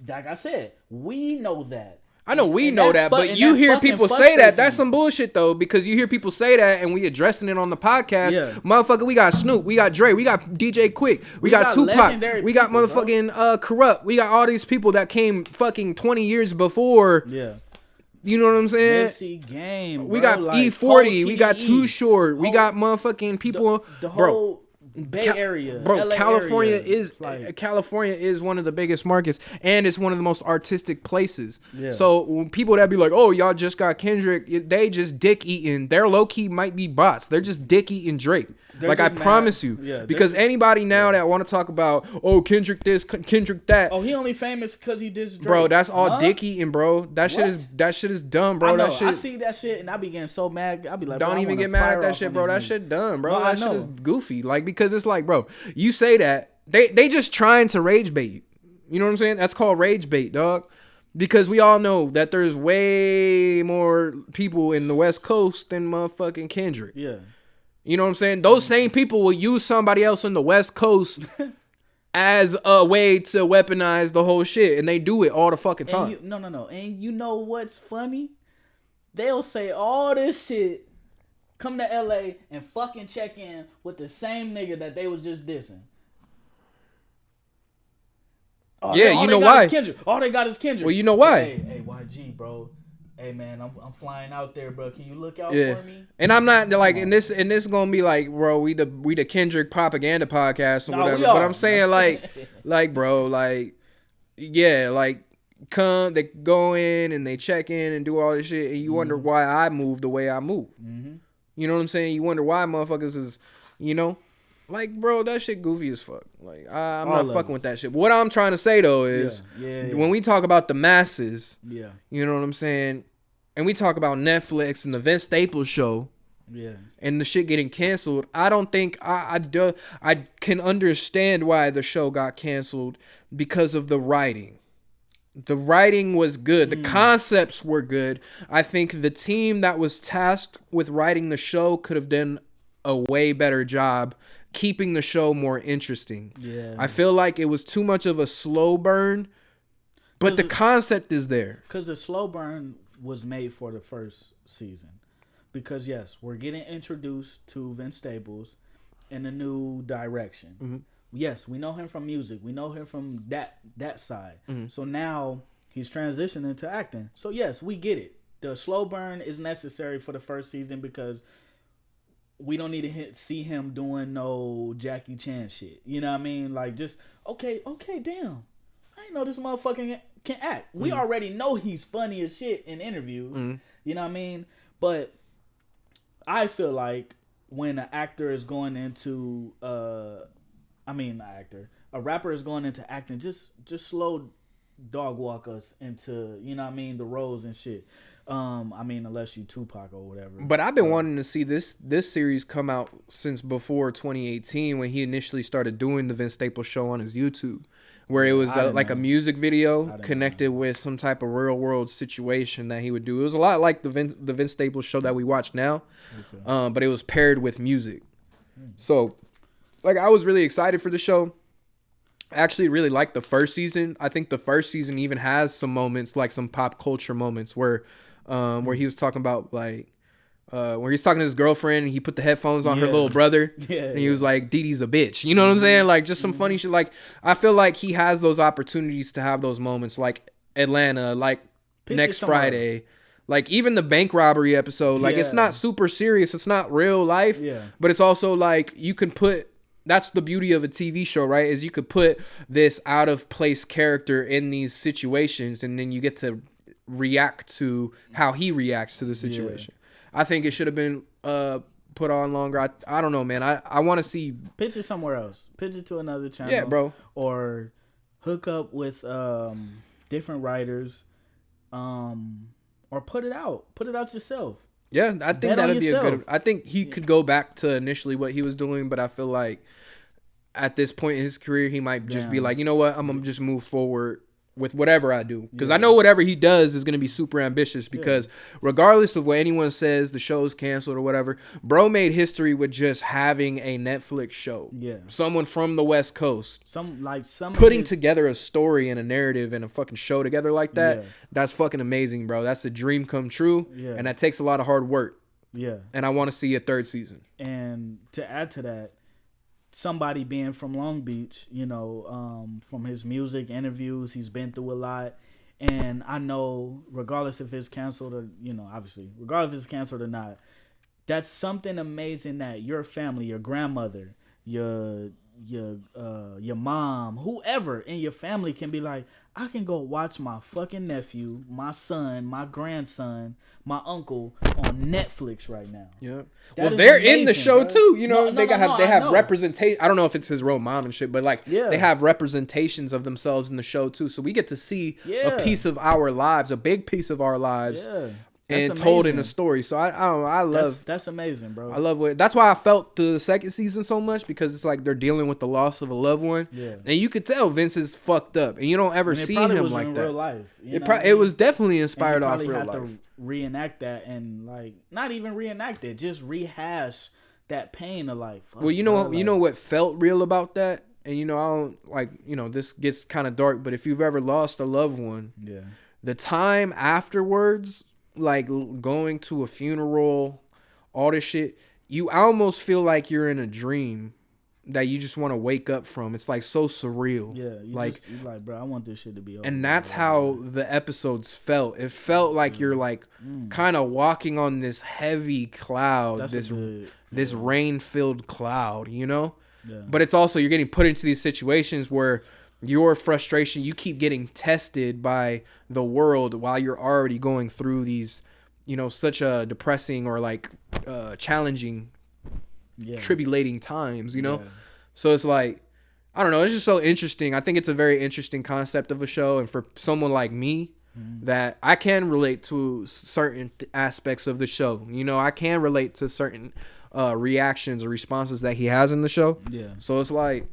like I said, we know that. I know we know that, but you hear people say that. That's some bullshit, though, because you hear people say that and we addressing it on the podcast. Yeah. Motherfucker, we got Snoop, we got Dre, we got DJ Quick, we got Tupac, we got motherfucking Corrupt. We got all these people that came fucking 20 years before. Yeah. You know what I'm saying? Nipsey Game. We got like E40, we got Too Short, we got motherfucking people. The whole Bay Area, bro. LA California area. is like, California is one of the biggest markets, and it's one of the most artistic places. Yeah. So when people that be like, "Oh, y'all just got Kendrick," they just dick eating. They're low key might be bots. They're just dick eating Drake. Like I promise you, because anybody now that want to talk about, oh, Kendrick this, Kendrick that. Oh, he only famous because he did Drake. Bro, that's all dick eating, bro. That shit is dumb, bro. I know, that shit. I see that shit and I be getting so mad. I be like, don't even get mad at that shit, bro. That shit dumb, bro. That shit is goofy. Like, because it's like, bro, you say that they just trying to rage bait. You know what I'm saying? That's called rage bait, dog. Because we all know that there's way more people in the West Coast than motherfucking Kendrick. Yeah. You know what I'm saying? Those same people will use somebody else on the West Coast as a way to weaponize the whole shit. And they do it all the fucking time. No. And you know what's funny? They'll say all this shit, come to LA and fucking check in with the same nigga that they was just dissing. Oh, yeah, you know why? All they got is Kendrick. Well, you know why? Hey, YG, bro. Hey man, I'm flying out there, bro. Can you look out for me? And I'm not like, and this gonna be like, bro, we the Kendrick propaganda podcast or whatever. But I'm saying like, bro, like, yeah, like, they go in and they check in and do all this shit, and you wonder why I move the way I move. Mm-hmm. You know what I'm saying? You wonder why motherfuckers is, you know, like, bro, that shit goofy as fuck. Like, I'm not fucking with that shit. What I'm trying to say though is, when we talk about the masses, you know what I'm saying? And we talk about Netflix and the Vince Staples show, and the shit getting canceled. I don't think I can understand why the show got canceled because of the writing. The writing was good. The concepts were good. I think the team that was tasked with writing the show could have done a way better job keeping the show more interesting. Yeah, I feel like it was too much of a slow burn, but the concept is there. Because the slow burn was made for the first season, because yes, we're getting introduced to Vince Staples in a new direction. Mm-hmm. Yes, we know him from music, we know him from that side. Mm-hmm. So now he's transitioning to acting. So yes, we get it. The slow burn is necessary for the first season because we don't need to see him doing no Jackie Chan shit. You know what I mean? Like, just okay, damn, I didn't know this motherfucker can act. We already know he's funny as shit in interviews. You know what I mean? But I feel like when an actor is going into a rapper is going into acting, just slow dog walk us into, you know what I mean, the roles and shit. I mean, unless you Tupac or whatever. But I've been wanting to see this series come out since before 2018 when he initially started doing the Vince Staples show on his YouTube, where it was like a music video connected with some type of real world situation that he would do. It was a lot like the Vince Staples show that we watch now, but it was paired with music. So, like, I was really excited for the show. I actually really liked the first season. I think the first season even has some moments, like some pop culture moments where he was talking about like where he's talking to his girlfriend and he put the headphones on her little brother and he was like, Dee Dee's a bitch. You know what I'm saying? Like just some funny shit. Like I feel like he has those opportunities to have those moments like Atlanta, like Next Friday. Like even the bank robbery episode, like it's not super serious. It's not real life, but it's also like you can put, that's the beauty of a TV show, right? Is you could put this out of place character in these situations and then you get to react to how he reacts to the situation. I think it should have been put on longer. I don't know, man. I want to see. Pitch it somewhere else. Pitch it to another channel. Yeah, bro. Or hook up with different writers or put it out. Put it out yourself. Yeah, I think that'd be a good. I think he could go back to initially what he was doing, but I feel like at this point in his career, he might just be like, you know what, I'm gonna just move forward with whatever I do, because I know whatever he does is gonna be super ambitious. Because regardless of what anyone says, the show's canceled or whatever, bro made history with just having a Netflix show. Yeah, someone from the West Coast, some putting together a story and a narrative and a fucking show together like that. Yeah. That's fucking amazing, bro. That's a dream come true. Yeah, and that takes a lot of hard work. Yeah, and I want to see a third season. And to add to that, somebody being from Long Beach, you know, from his music interviews, he's been through a lot. And I know regardless if it's canceled or, you know, obviously, regardless if it's canceled or not, that's something amazing that your family, your grandmother, your mom, whoever in your family can be like, I can go watch my fucking nephew, my son, my grandson, my uncle on Netflix right now. Yeah. Well, they're amazing, in the show too. You know, they have representation. I don't know if it's his real mom and shit, but like they have representations of themselves in the show too. So we get to see a piece of our lives, a big piece of our lives. Yeah. And told in a story. So I love that's amazing, bro. I love it. That's why I felt the second season so much, because it's like they're dealing with the loss of a loved one. Yeah. And you could tell Vince is fucked up, and you don't ever see him like in that. Real life, it was definitely inspired off real life. To reenact that and like not even reenact it, just rehash that pain of life. Well, you know what felt real about that, and you know I don't like, you know, this gets kind of dark, but if you've ever lost a loved one, the time afterwards, like going to a funeral, all this shit, you almost feel like you're in a dream that you just want to wake up from. It's like so surreal. Yeah, you're like, bro, I want this shit to be over. And that's how the episodes felt. It felt like you're like kind of walking on this heavy cloud, this rain-filled cloud, you know? Yeah. But it's also, you're getting put into these situations where your frustration, you keep getting tested by the world while you're already going through these, you know, such a depressing or like challenging, tribulating times, you know? Yeah. So it's like, I don't know, it's just so interesting. I think it's a very interesting concept of a show. And for someone like me, that I can relate to certain aspects of the show. You know, I can relate to certain reactions or responses that he has in the show. Yeah. So it's like,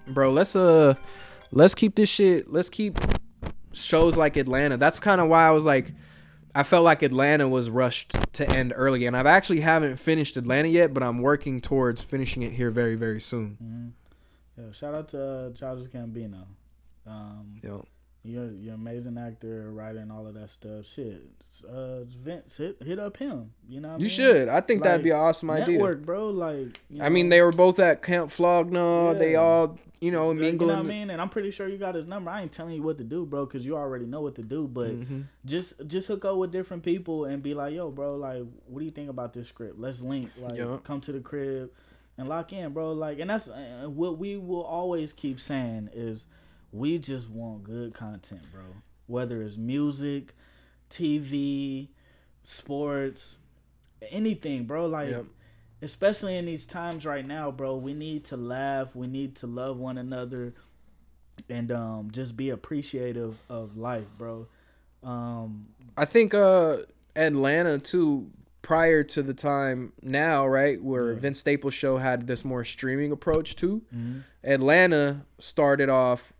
bro, let's keep this shit. Let's keep shows like Atlanta. That's kind of why I was like, I felt like Atlanta was rushed to end early, and I've actually haven't finished Atlanta yet, but I'm working towards finishing it here very, very soon. Yeah, shout out to Childish Gambino. You're an amazing actor, writer, and all of that stuff. Shit, Vince, hit up him. You know what I mean? You should. I think that'd be an awesome idea. Network, bro. Like, I mean, they were both at Camp Flogna. Yeah. They all, you know, mingling. You know what I mean? And I'm pretty sure you got his number. I ain't telling you what to do, bro, because you already know what to do. But just hook up with different people and be like, yo, bro, like, what do you think about this script? Let's link. Like, come to the crib and lock in, bro. Like, and that's what we will always keep saying is, we just want good content, bro. Whether it's music, TV, sports, anything, bro. Like, especially in these times right now, bro, we need to laugh. We need to love one another and just be appreciative of life, bro. I think Atlanta too. Prior to the time now, right, where Vince Staples show had this more streaming approach too. Mm-hmm. Atlanta started off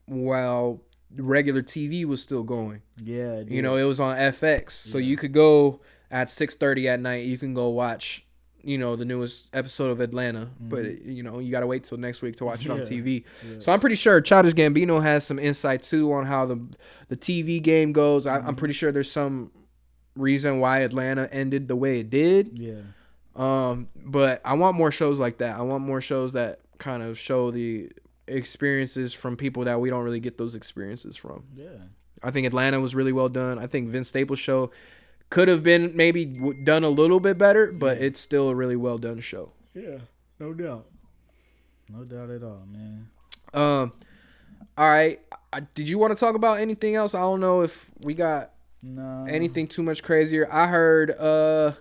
while regular TV was still going. Yeah, you know, it was on FX, so you could go at 6:30 at night. You can go watch, you know, the newest episode of Atlanta, but you know, you gotta wait till next week to watch it on TV. Yeah. So I'm pretty sure Childish Gambino has some insight too on how the TV game goes. I'm pretty sure there's some reason why Atlanta ended the way it did. Yeah. But I want more shows like that. I want more shows that kind of show the experiences from people that we don't really get those experiences from. Yeah. I think Atlanta was really well done. I think Vince Staples show could have been maybe done a little bit better, but it's still a really well done show. Yeah, no doubt. No doubt at all, man. All right. Did you want to talk about anything else? I don't know if we got anything too much crazier. I heard, and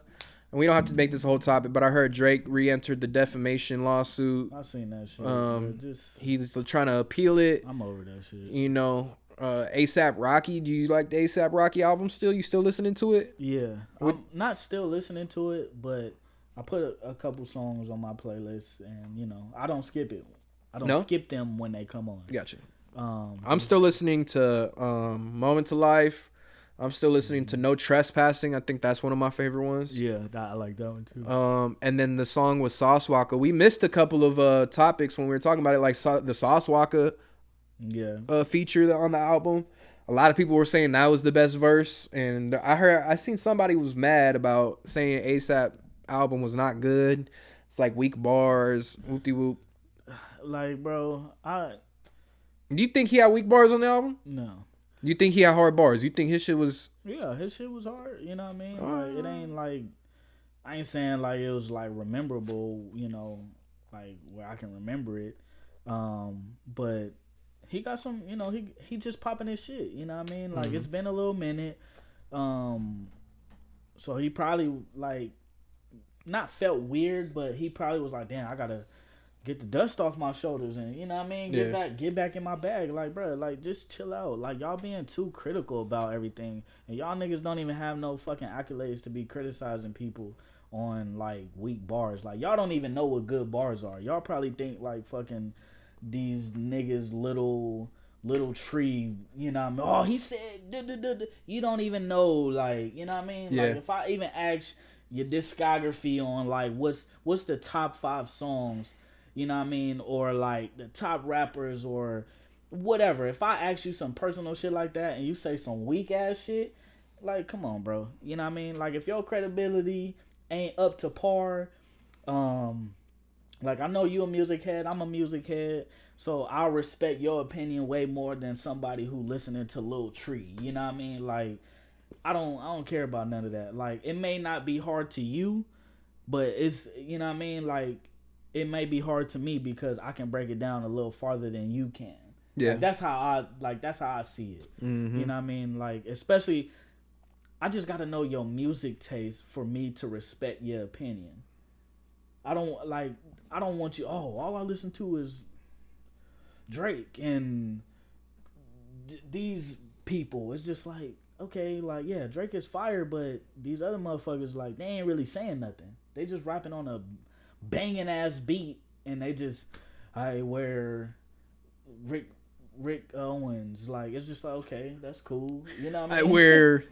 we don't have to make this a whole topic, but I heard Drake re-entered the defamation lawsuit. I seen that shit. He's trying to appeal it. I'm over that shit. You know, ASAP Rocky. Do you like the ASAP Rocky album still? You still listening to it? Yeah. I'm not still listening to it, but I put a couple songs on my playlist, and, you know, I don't skip it. I don't skip them when they come on. Gotcha. I'm still listening to Moment to Life. I'm still listening to No Trespassing. I think that's one of my favorite ones. Yeah, I like that one too. And then the song with Sauce Walka. We missed a couple of topics when we were talking about it, like the Sauce Walka feature on the album. A lot of people were saying that was the best verse, and I seen somebody was mad about saying ASAP album was not good. It's like weak bars, whoop de whoop. Like, bro, do you think he had weak bars on the album? No. You think he had hard bars? You think his shit was... Yeah, his shit was hard. You know what I mean? Like, it ain't like... I ain't saying like it was like rememberable, you know, like where I can remember it. But he got some, you know, he just popping his shit. You know what I mean? Like, it's been a little minute. So he probably like not felt weird, but he probably was like, damn, I gotta get the dust off my shoulders, and you know what I mean, get back in my bag. Like, bro, like just chill out. Like, y'all being too critical about everything, and y'all niggas don't even have no fucking accolades to be criticizing people on like weak bars. Like, y'all don't even know what good bars are. Y'all probably think like fucking these niggas little tree, you know what I mean? Oh, he said duh. You don't even know, like, you know what I mean? Like, if I even ask your discography on like what's the top 5 songs, you know what I mean, or like the top rappers or whatever. If I ask you some personal shit like that and you say some weak ass shit, like, come on, bro. You know what I mean? Like, if your credibility ain't up to par, like, I know you a music head, I'm a music head, so I'll respect your opinion way more than somebody who listening to Lil Tree. You know what I mean? Like, I don't care about none of that. Like, it may not be hard to you, but it's, you know what I mean? Like, it may be hard to me because I can break it down a little farther than you can. Yeah. Like, that's how I see it. Mm-hmm. You know what I mean? Like, especially, I just got to know your music taste for me to respect your opinion. I don't want you, all I listen to is Drake and these people. It's just like, okay, like, yeah, Drake is fire, but these other motherfuckers, like, they ain't really saying nothing. They just rapping on a banging ass beat, and they just, I wear Rick Owens. Like, it's just like, okay, that's cool. You know what I mean? I wear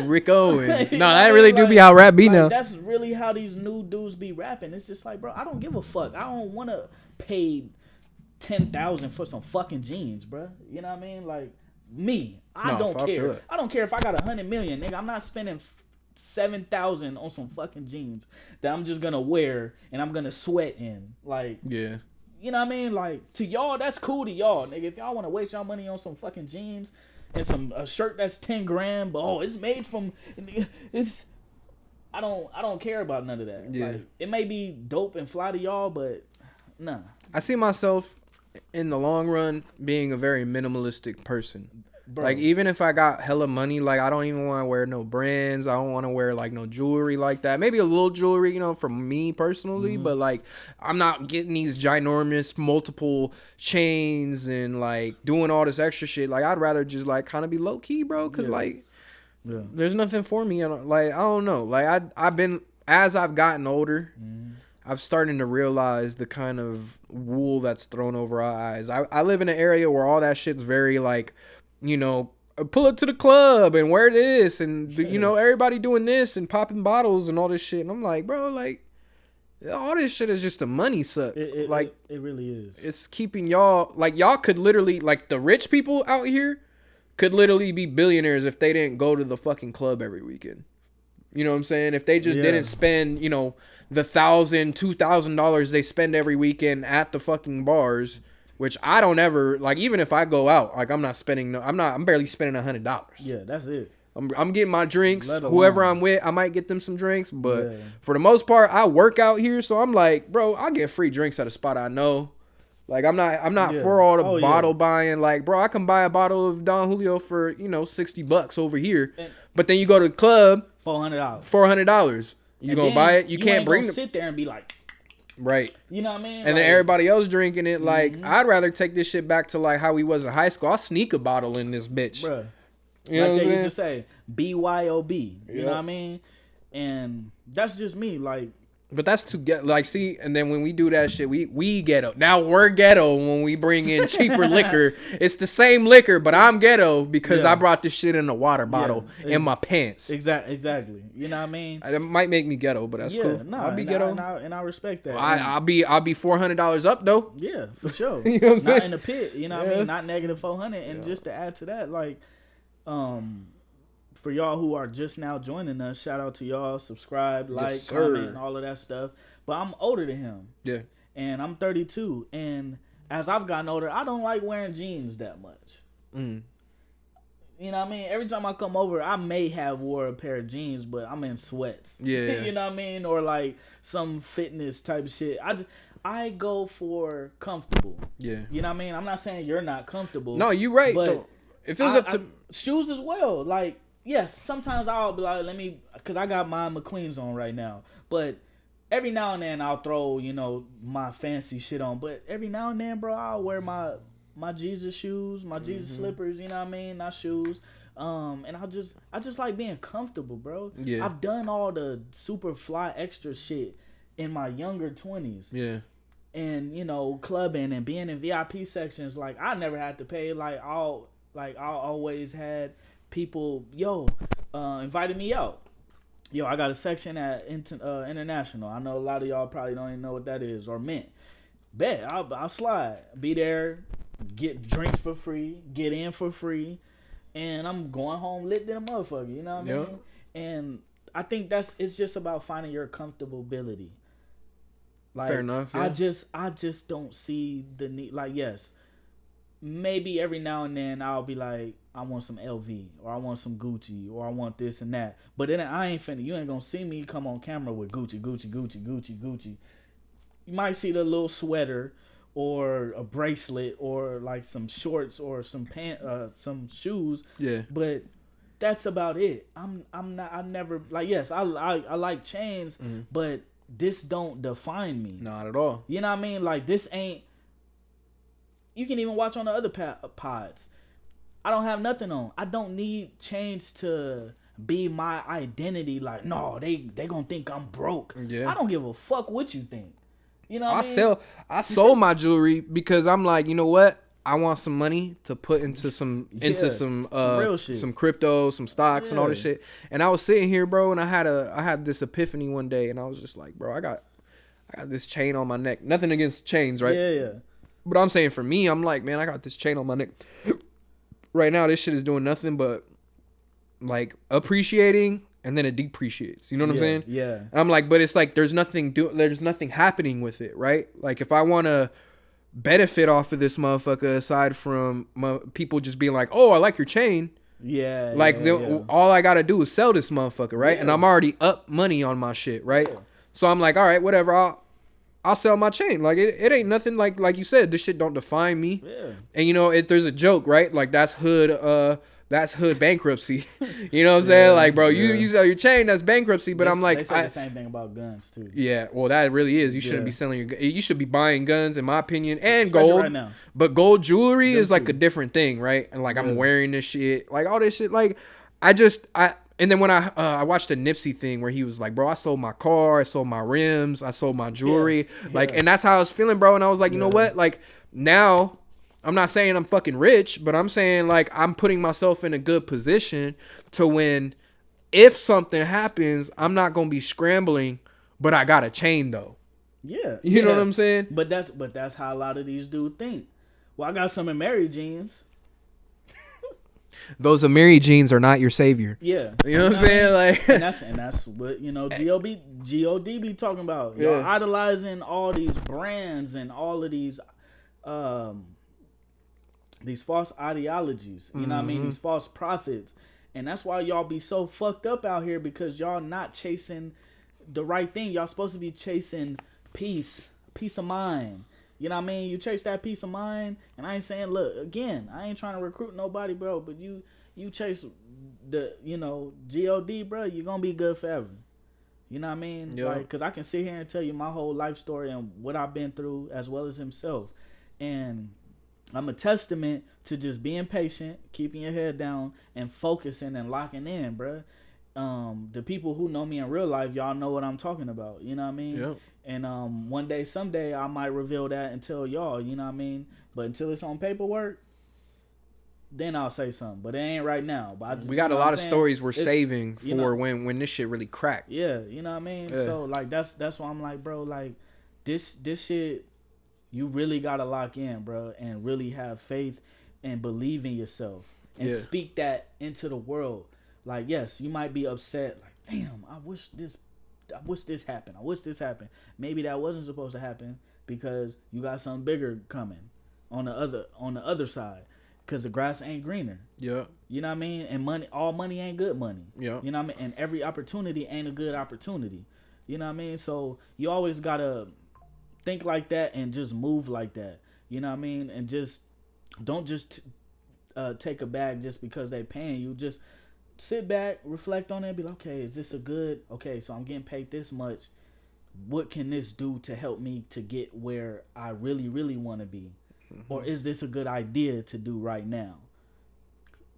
Rick Owens. No, that really do be how rap be now. That's really how these new dudes be rapping. It's just like, bro, I don't give a fuck. I don't want to pay $10,000 for some fucking jeans, bro. You know what I mean? Like, me, I don't care. I don't care if I got $100 million, nigga. I'm not spending $7,000 on some fucking jeans that I'm just gonna wear and I'm gonna sweat in. Like, yeah, you know what I mean? Like, to y'all, that's cool to y'all, nigga. If y'all want to waste y'all money on some fucking jeans and a shirt that's $10,000, but it's made from, it's, I don't care about none of that. Yeah, like, it may be dope and fly to y'all, but nah. I see myself in the long run being a very minimalistic person. Bro. Like, even if I got hella money, like, I don't even want to wear no brands. I don't want to wear, like, no jewelry like that. Maybe a little jewelry, you know, for me personally. But, like, I'm not getting these ginormous multiple chains and, like, doing all this extra shit. Like, I'd rather just, like, kind of be low-key, bro. Because, like, there's nothing for me. Like, I don't know. Like, I've been, as I've gotten older, I'm starting to realize the kind of wool that's thrown over our eyes. I live in an area where all that shit's very, like, you know, pull up to the club and wear this and, you know, everybody doing this and popping bottles and all this shit. And I'm like, bro, like, all this shit is just a money suck. It really is. It's keeping y'all, like, y'all could literally, like, the rich people out here could literally be billionaires if they didn't go to the fucking club every weekend. You know what I'm saying? If they just didn't spend, you know, the $1,000, $2,000 they spend every weekend at the fucking bars, which I don't ever, like, even if I go out, like, I'm barely spending $100. Yeah, that's it. I'm getting my drinks. Whoever I'm with, I might get them some drinks, but for the most part, I work out here, so I'm like, bro, I'll get free drinks at a spot I know. Like, I'm not for all the bottle buying. Like, bro, I can buy a bottle of Don Julio for, you know, $60 over here, but then you go to the club, $400. You gonna buy it? You can't bring sit there and be like, right. You know what I mean? And then everybody else drinking it. Like, I'd rather take this shit back to, like, how we was in high school. I'll sneak a bottle in this bitch. Bruh. You know like they used to say, BYOB. You know what I mean? And that's just me. Like, but that's to get, like, see, and then when we do that shit, we ghetto. Now we're ghetto when we bring in cheaper liquor. It's the same liquor, but I'm ghetto because I brought this shit in a water bottle in my pants. Exactly. You know what I mean? It might make me ghetto, but that's cool. No, I'll be ghetto. And I respect that. I'll be $400 up though. Yeah, for sure. You know what I'm saying? Not in the pit. You know what I mean? Not negative 400. And just to add to that, like, for y'all who are just now joining us, shout out to y'all. Subscribe, like, comment, and all of that stuff. But I'm older than him. Yeah. And I'm 32. And as I've gotten older, I don't like wearing jeans that much. You know what I mean? Every time I come over, I may have wore a pair of jeans, but I'm in sweats. Yeah. You know what I mean? Or like some fitness type shit. I go for comfortable. Yeah. You know what I mean? I'm not saying you're not comfortable. No, you're right. But if it was up to shoes as well, like, yes, sometimes I'll be like, because I got my McQueens on right now. But every now and then I'll throw, you know, my fancy shit on. But every now and then, bro, I'll wear my Jesus shoes, my Jesus slippers, you know what I mean? Not shoes. And I just like being comfortable, bro. Yeah. I've done all the super fly extra shit in my younger 20s. Yeah. And, you know, clubbing and being in VIP sections, like, I never had to pay. I always had people, invited me out. Yo, I got a section at International. I know a lot of y'all probably don't even know what that is, or Mint. Bet, I'll slide. Be there, get drinks for free, get in for free, and I'm going home lit than a motherfucker, you know what I mean? And I think it's just about finding your comfortability. Like, fair enough. Yeah. I just don't see the need. Like, yes, maybe every now and then I'll be like, I want some LV, or I want some Gucci, or I want this and that. But then you ain't gonna see me come on camera with Gucci. You might see the little sweater or a bracelet or like some shorts or some some shoes. Yeah. But that's about it. I'm never like, yes, I like chains, but this don't define me. Not at all. You know what I mean? Like, this ain't. You can even watch on the other pods. I don't have nothing on. I don't need chains to be my identity. Like, no, they gonna think I'm broke. Yeah. I don't give a fuck what you think. You know what I mean? I sold my jewelry because I'm like, you know what? I want some money to put into some real shit, some crypto, some stocks, and all this shit. And I was sitting here, bro, and I had this epiphany one day, and I was just like, bro, I got this chain on my neck. Nothing against chains, right? Yeah. But I'm saying for me, I'm like, man, I got this chain on my neck. Right now, this shit is doing nothing but like appreciating, and then it depreciates. You know what I'm saying? Yeah. And I'm like, but it's like there's nothing happening with it, right? Like, if I want to benefit off of this motherfucker, aside from people just being like, oh, I like your chain. Yeah. Like, all I gotta do is sell this motherfucker, right? Yeah. And I'm already up money on my shit, right? Yeah. So I'm like, all right, whatever. I'll sell my chain. Like it ain't nothing. Like you said, this shit don't define me. Yeah. And you know, there's a joke, right? Like that's hood bankruptcy. You know what I'm saying? Like, bro, you sell your chain, that's bankruptcy. But I'm like, they say the same thing about guns too. Yeah, well, that really is. You shouldn't be selling you should be buying guns, in my opinion, and especially gold. Right now. But gold jewelry is like too. a different thing, right? And like I'm wearing this shit, like all this shit. Like and then when I watched the Nipsey thing where he was like, bro, I sold my car, I sold my rims, I sold my jewelry, and that's how I was feeling, bro. And I was like, you know what? Like now, I'm not saying I'm fucking rich, but I'm saying like I'm putting myself in a good position to when, if something happens, I'm not gonna be scrambling, but I got a chain though. Yeah, you know what I'm saying. But that's how a lot of these dudes think. Well, I got some in Mary jeans. Those Amiri jeans are not your savior. Yeah, you know what I'm saying. Like, and that's what God be talking about. Y'all idolizing all these brands and all of these false ideologies. You know what I mean? These false prophets, and that's why y'all be so fucked up out here, because y'all not chasing the right thing. Y'all supposed to be chasing peace of mind. You know what I mean? You chase that peace of mind, and I ain't saying, look, again, I ain't trying to recruit nobody, bro, but you chase the, God, bro, you're going to be good forever. You know what I mean? Yep. Like, because I can sit here and tell you my whole life story and what I've been through, as well as himself. And I'm a testament to just being patient, keeping your head down, and focusing and locking in, bro. The people who know me in real life, y'all know what I'm talking about. You know what I mean? Yep. And one day, someday, I might reveal that and tell y'all. You know what I mean? But until it's on paperwork, then I'll say something. But it ain't right now. But we got a lot of stories we're saving for when this shit really crack. Yeah, you know what I mean? Yeah. So like that's why I'm like, bro, like this shit, you really gotta lock in, bro, and really have faith and believe in yourself and speak that into the world. Like, yes, you might be upset, like, damn, I wish this happened. I wish this happened. Maybe that wasn't supposed to happen because you got something bigger coming on the other side. Because the grass ain't greener. Yeah. You know what I mean? And all money ain't good money. Yeah. You know what I mean? And every opportunity ain't a good opportunity. You know what I mean? So you always got to think like that and just move like that. You know what I mean? And just don't just take a bag just because they paying you. Just sit back, reflect on it, and be like, okay, is this okay, so I'm getting paid this much. What can this do to help me to get where I really, really want to be? Mm-hmm. Or is this a good idea to do right now?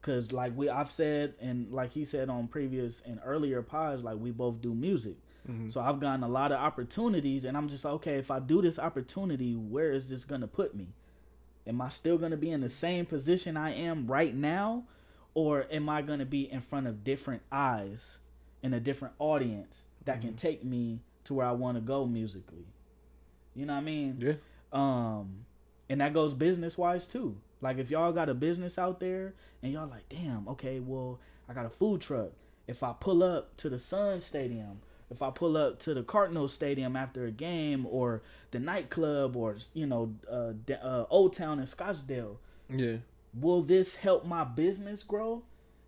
Because like I've said, and like he said on previous and earlier pods, like we both do music. Mm-hmm. So I've gotten a lot of opportunities, and I'm just like, okay, if I do this opportunity, where is this going to put me? Am I still going to be in the same position I am right now? Or am I going to be in front of different eyes and a different audience that can take me to where I want to go musically? You know what I mean? Yeah. And that goes business-wise, too. Like, if y'all got a business out there and y'all like, damn, okay, well, I got a food truck. If I pull up to the Sun Stadium, if I pull up to the Cardinals Stadium after a game, or the nightclub, or, Old Town in Scottsdale, yeah, will this help my business grow?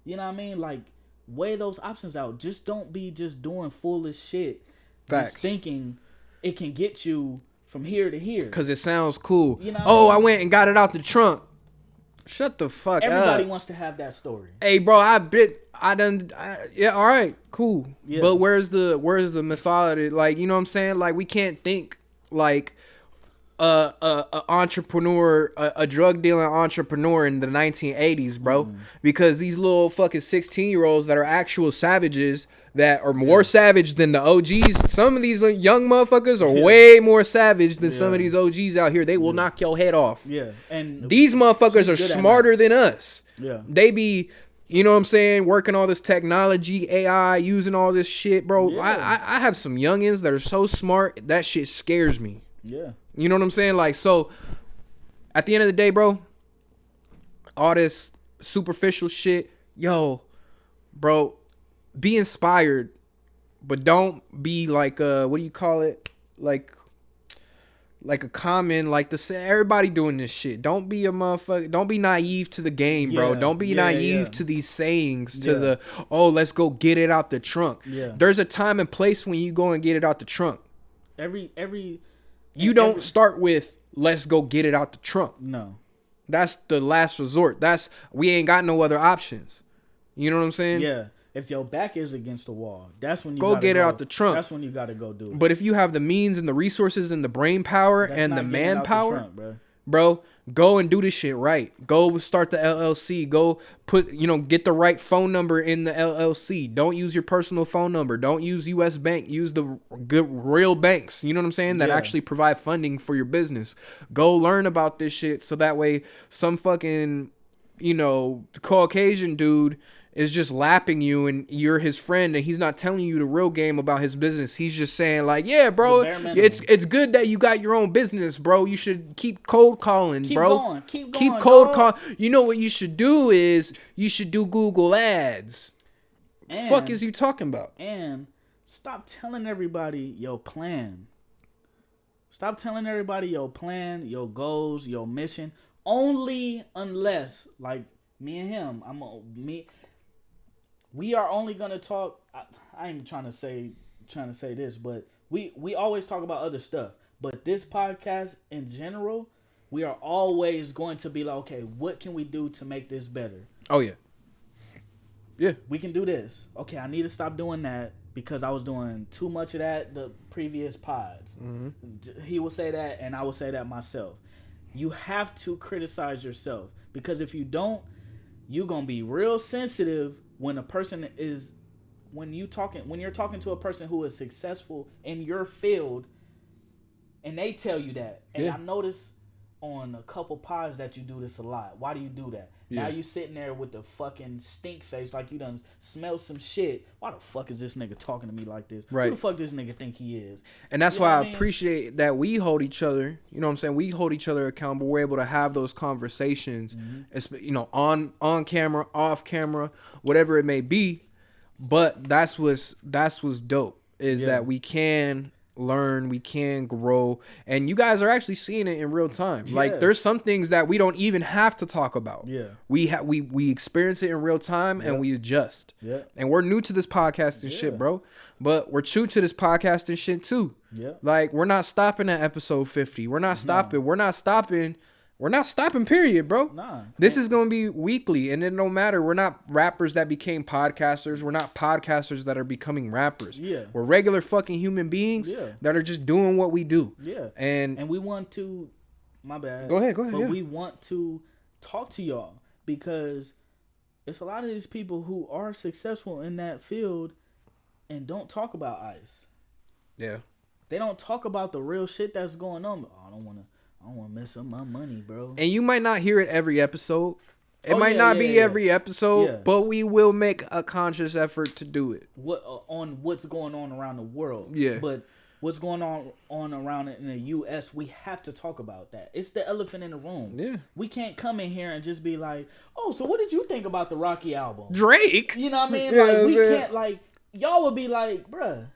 You know what I mean? Like, weigh those options out. Just don't be just doing foolish shit. Facts. Just thinking it can get you from here to here. Because it sounds cool. You know I went and got it out the trunk. Shut the fuck up. Everybody wants to have that story. Hey, bro, yeah, all right, cool. Yeah. But where's the mythology? Like, you know what I'm saying? Like, we can't think like a entrepreneur, a drug dealing entrepreneur in the 1980s, bro. Because these little fucking 16-year-olds that are actual savages that are more savage than the OGs. Some of these young motherfuckers are way more savage than some of these OGs out here. They will knock your head off. Yeah. And these motherfuckers are smarter than us. Yeah. They be, you know what I'm saying, working all this technology, AI, using all this shit, bro. Yeah. I have some youngins that are so smart, that shit scares me. Yeah. You know what I'm saying? Like, so at the end of the day, bro, all this superficial shit, yo, bro, be inspired, but don't be like what do you call it? Like a common, like everybody doing this shit. Don't be a motherfucker. Don't be naive to the game, bro. Don't be naive to these sayings, to let's go get it out the trunk. Yeah. There's a time and place when you go and get it out the trunk. You don't start with, let's go get it out the trunk. No. That's the last resort. We ain't got no other options. You know what I'm saying? Yeah. If your back is against the wall, that's when you go get it out the trunk. That's when you got to go do it. But if you have the means and the resources and the brain power and the manpower, bro, go and do this shit right. Go start the LLC. Go get the right phone number in the LLC. Don't use your personal phone number. Don't use US Bank. Use the good real banks. You know what I'm saying? That actually provide funding for your business. Go learn about this shit so that way some fucking, Caucasian dude is just lapping you and you're his friend and he's not telling you the real game about his business. He's just saying like, yeah, bro, it's good that you got your own business, bro. You should keep cold calling, bro. Keep cold calling. You know what you should do is you should do Google ads. Fuck is you talking about? And stop telling everybody your plan. Stop telling everybody your plan, your goals, your mission. Only unless, like me and him, we are only gonna talk. I ain't trying to say this, but we always talk about other stuff. But this podcast in general, we are always going to be like, okay, what can we do to make this better? Oh yeah, yeah. We can do this. Okay, I need to stop doing that because I was doing too much of that the previous pods. Mm-hmm. He will say that, and I will say that myself. You have to criticize yourself because if you don't, you're gonna be real sensitive. When you're talking to a person who is successful in your field and they tell you that. And I notice on a couple pods that you do this a lot. Why do you do that? Yeah. Now you sitting there with the fucking stink face like you done smell some shit. Why the fuck is this nigga talking to me like this? Right. Who the fuck this nigga think he is? And that's why I appreciate that we hold each other, you know what I'm saying? We hold each other accountable. We're able to have those conversations, on camera, off camera, whatever it may be. But that's what's dope is that we can learn, we can grow, and you guys are actually seeing it in real time. Like there's some things that we don't even have to talk about. We experience it in real time and we adjust. And we're new to this podcasting shit, bro, but we're true to this podcasting shit too. Like we're not stopping at episode 50. We're not stopping. We're not stopping, period, bro. Nah. This is going to be weekly, and it don't matter. We're not rappers that became podcasters. We're not podcasters that are becoming rappers. We're regular fucking human beings that are just doing what we do. And we want to, my bad. Go ahead. But we want to talk to y'all because it's a lot of these people who are successful in that field and don't talk about ICE. Yeah. They don't talk about the real shit that's going on. I don't want to mess up my money, bro. And you might not hear it every episode. It might not be every episode, but we will make a conscious effort to do it. What's going on around the world. But what's going on around in the U.S., we have to talk about that. It's the elephant in the room. We can't come in here and just be like, oh, so what did you think about the Rocky album? Drake? You know what I mean? Like, we can't, like, y'all would be like, bruh.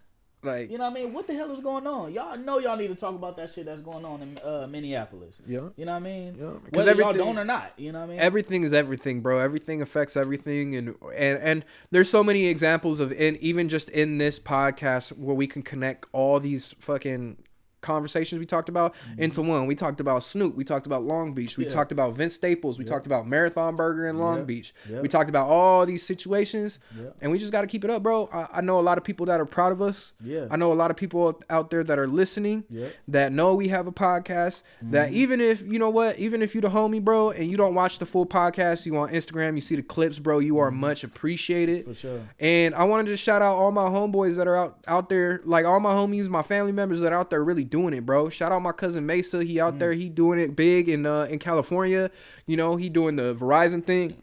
Like, you know what I mean? What the hell is going on? Y'all know y'all need to talk about that shit that's going on in Minneapolis. You know what I mean? Whether y'all don't or not. You know what I mean? Everything is everything, bro. Everything affects everything. And there's so many examples of even just in this podcast where we can connect all these fucking conversations we talked about into one. We talked about Snoop. We talked about Long Beach. We talked about Vince Staples. We talked about Marathon Burger in Long Beach. We talked about all these situations, and we just got to keep it up, bro. I know a lot of people that are proud of us. I know a lot of people out there that are listening that know we have a podcast. That even if you the homie, bro, and you don't watch the full podcast, you on Instagram, you see the clips, bro, you are much appreciated. For sure. And I wanted to shout out all my homeboys that are out there, like all my homies, my family members that are out there really doing it, bro. Shout out my cousin Mesa. He out there. He doing it big in California. You know, he doing the Verizon thing.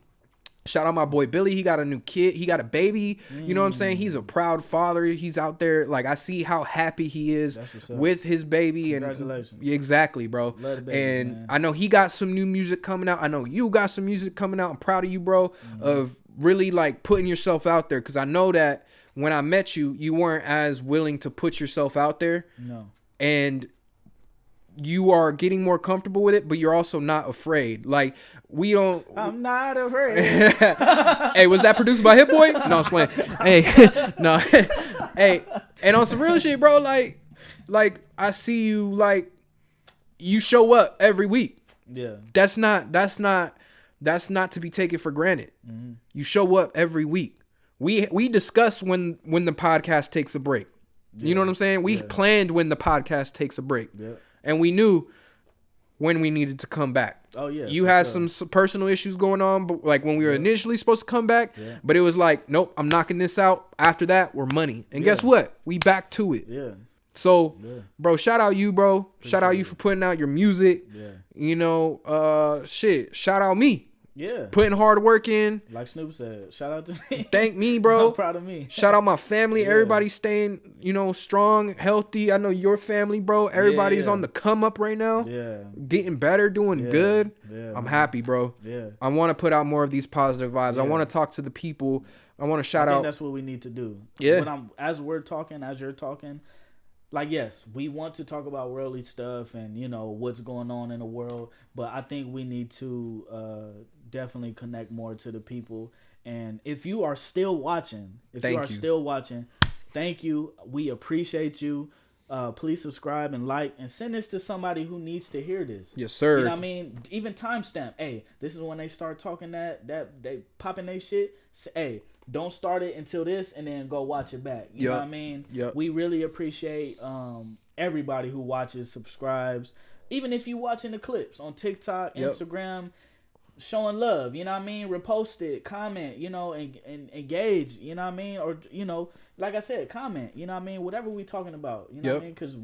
Shout out my boy Billy. He got a new kid. He got a baby. You know what I'm saying? He's a proud father. He's out there. Like, I see how happy he is with his baby. Congratulations. And exactly, bro. Love the baby, and man. I know he got some new music coming out. I know you got some music coming out. I'm proud of you, bro, of really like putting yourself out there. Because I know that when I met you, you weren't as willing to put yourself out there. No. And you are getting more comfortable with it, but you're also not afraid. Like, I'm not afraid. Hey, was that produced by Hit Boy? No, I'm playing. Hey, no. Hey, and on some real shit, bro, like I see you, like, you show up every week. Yeah. That's not to be taken for granted. Mm-hmm. You show up every week. We discuss when the podcast takes a break. You know what I'm saying? We planned when the podcast takes a break. Yeah. And we knew when we needed to come back. Oh, yeah. You had some personal issues going on, but like when we were initially supposed to come back, but it was like, nope, I'm knocking this out. After that, we're money. And guess what? We back to it. Yeah. So, bro, shout out you, bro. Shout out you for putting out your music. Yeah. You know, shout out me. Yeah. Putting hard work in. Like Snoop said, shout out to me. Thank me, bro. I'm proud of me. Shout out my family. Everybody staying, strong, healthy. I know your family, bro. Everybody's on the come up right now. Yeah. Getting better, doing good. Yeah, I'm happy, bro. Yeah. I want to put out more of these positive vibes. Yeah. I want to talk to the people. I want to shout I out. think that's what we need to do. Yeah. As you're talking, like, yes, we want to talk about worldly stuff and, what's going on in the world. But I think we need to definitely connect more to the people. And if you are still watching, thank you. We appreciate you. Please subscribe and like and send this to somebody who needs to hear this. Yes, sir. You know what I mean? Even timestamp. Hey, this is when they start talking that they popping their shit. Hey, don't start it until this and then go watch it back. You know what I mean? Yep. We really appreciate everybody who watches, subscribes. Even if you watching the clips on TikTok, Instagram, showing love, you know what I mean? Repost it, comment, and engage, you know what I mean? Or, like I said, comment, you know what I mean? Whatever we talking about, you know what I mean? Because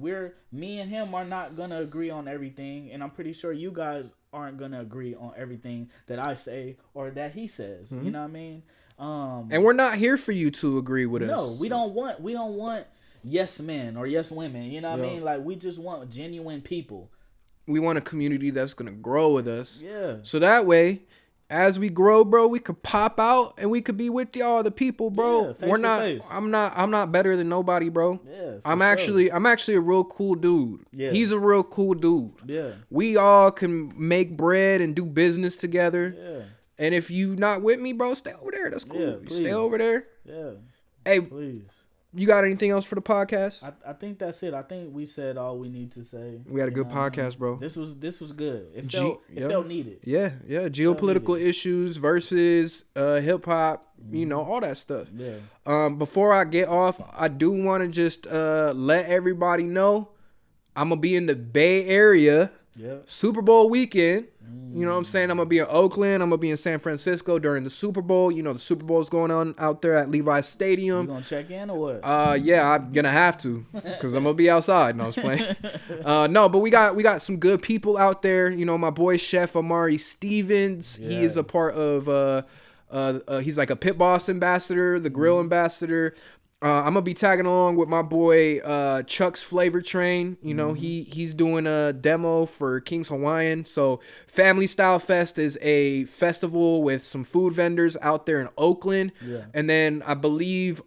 me and him are not going to agree on everything. And I'm pretty sure you guys aren't going to agree on everything that I say or that he says, you know what I mean? And we're not here for you to agree with us. No, we don't want yes men or yes women, you know what I mean? Like, we just want genuine people. We want a community that's going to grow with us. Yeah. So that way, as we grow, bro, we could pop out and we could be with y'all, the people, bro. Yeah, face. I'm not better than nobody, bro. Yeah. I'm actually a real cool dude. Yeah. He's a real cool dude. Yeah. We all can make bread and do business together. Yeah. And if you not with me, bro, stay over there. That's cool. Yeah, you stay over there. Yeah. Hey, please. You got anything else for the podcast? I think that's it. I think we said all we need to say. We had a good podcast, bro. This was good. It felt needed. Yeah. Geopolitical issues versus hip hop, all that stuff. Yeah. Before I get off, I do want to just let everybody know I'm gonna be in the Bay Area. Yeah. Super Bowl weekend. You know what I'm saying? I'm going to be in Oakland. I'm going to be in San Francisco during the Super Bowl. The Super Bowl is going on out there at Levi's Stadium. You going to check in or what? Yeah, I'm going to have to because I'm going to be outside. No, I was playing. No, but we got some good people out there. My boy, Chef Amari Stevens. Yeah. He is a part of, he's like a Pit Boss ambassador, the grill ambassador. I'm gonna be tagging along with my boy Chuck's Flavor Train. He's doing a demo for King's Hawaiian. So Family Style Fest is a festival with some food vendors out there in Oakland. Yeah. And then I believe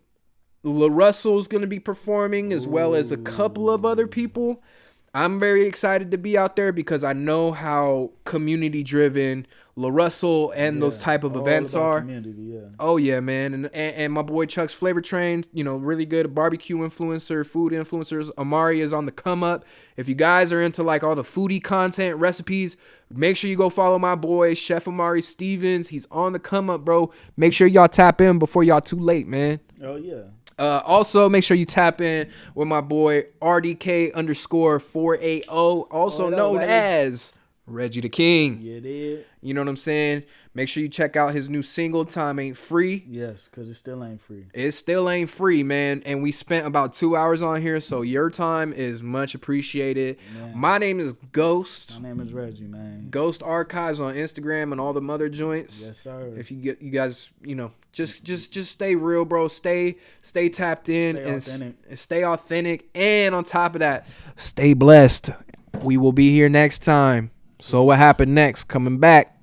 La Russell's gonna be performing as well as a couple of other people. I'm very excited to be out there because I know how community driven La Russell and those type of events are. Oh yeah, man. And my boy Chuck's Flavor Train, really good barbecue influencer, food influencers. Amari is on the come up. If you guys are into like all the foodie content, recipes, make sure you go follow my boy Chef Amari Stevens. He's on the come up, bro. Make sure y'all tap in before y'all too late, man. Oh yeah. Also, make sure you tap in with my boy RDK_480, also known as Reggie the King. Yeah, it is. You know what I'm saying? Make sure you check out his new single, Time Ain't Free. Yes, because it still ain't free. It still ain't free, man. And we spent about 2 hours on here, so your time is much appreciated. Man. My name is Ghost. My name is Reggie, man. Ghost Archives on Instagram and all the mother joints. Yes, sir. If you guys, just stay real, bro. Stay tapped in and stay authentic. And on top of that, stay blessed. We will be here next time. So what happened next? Coming back.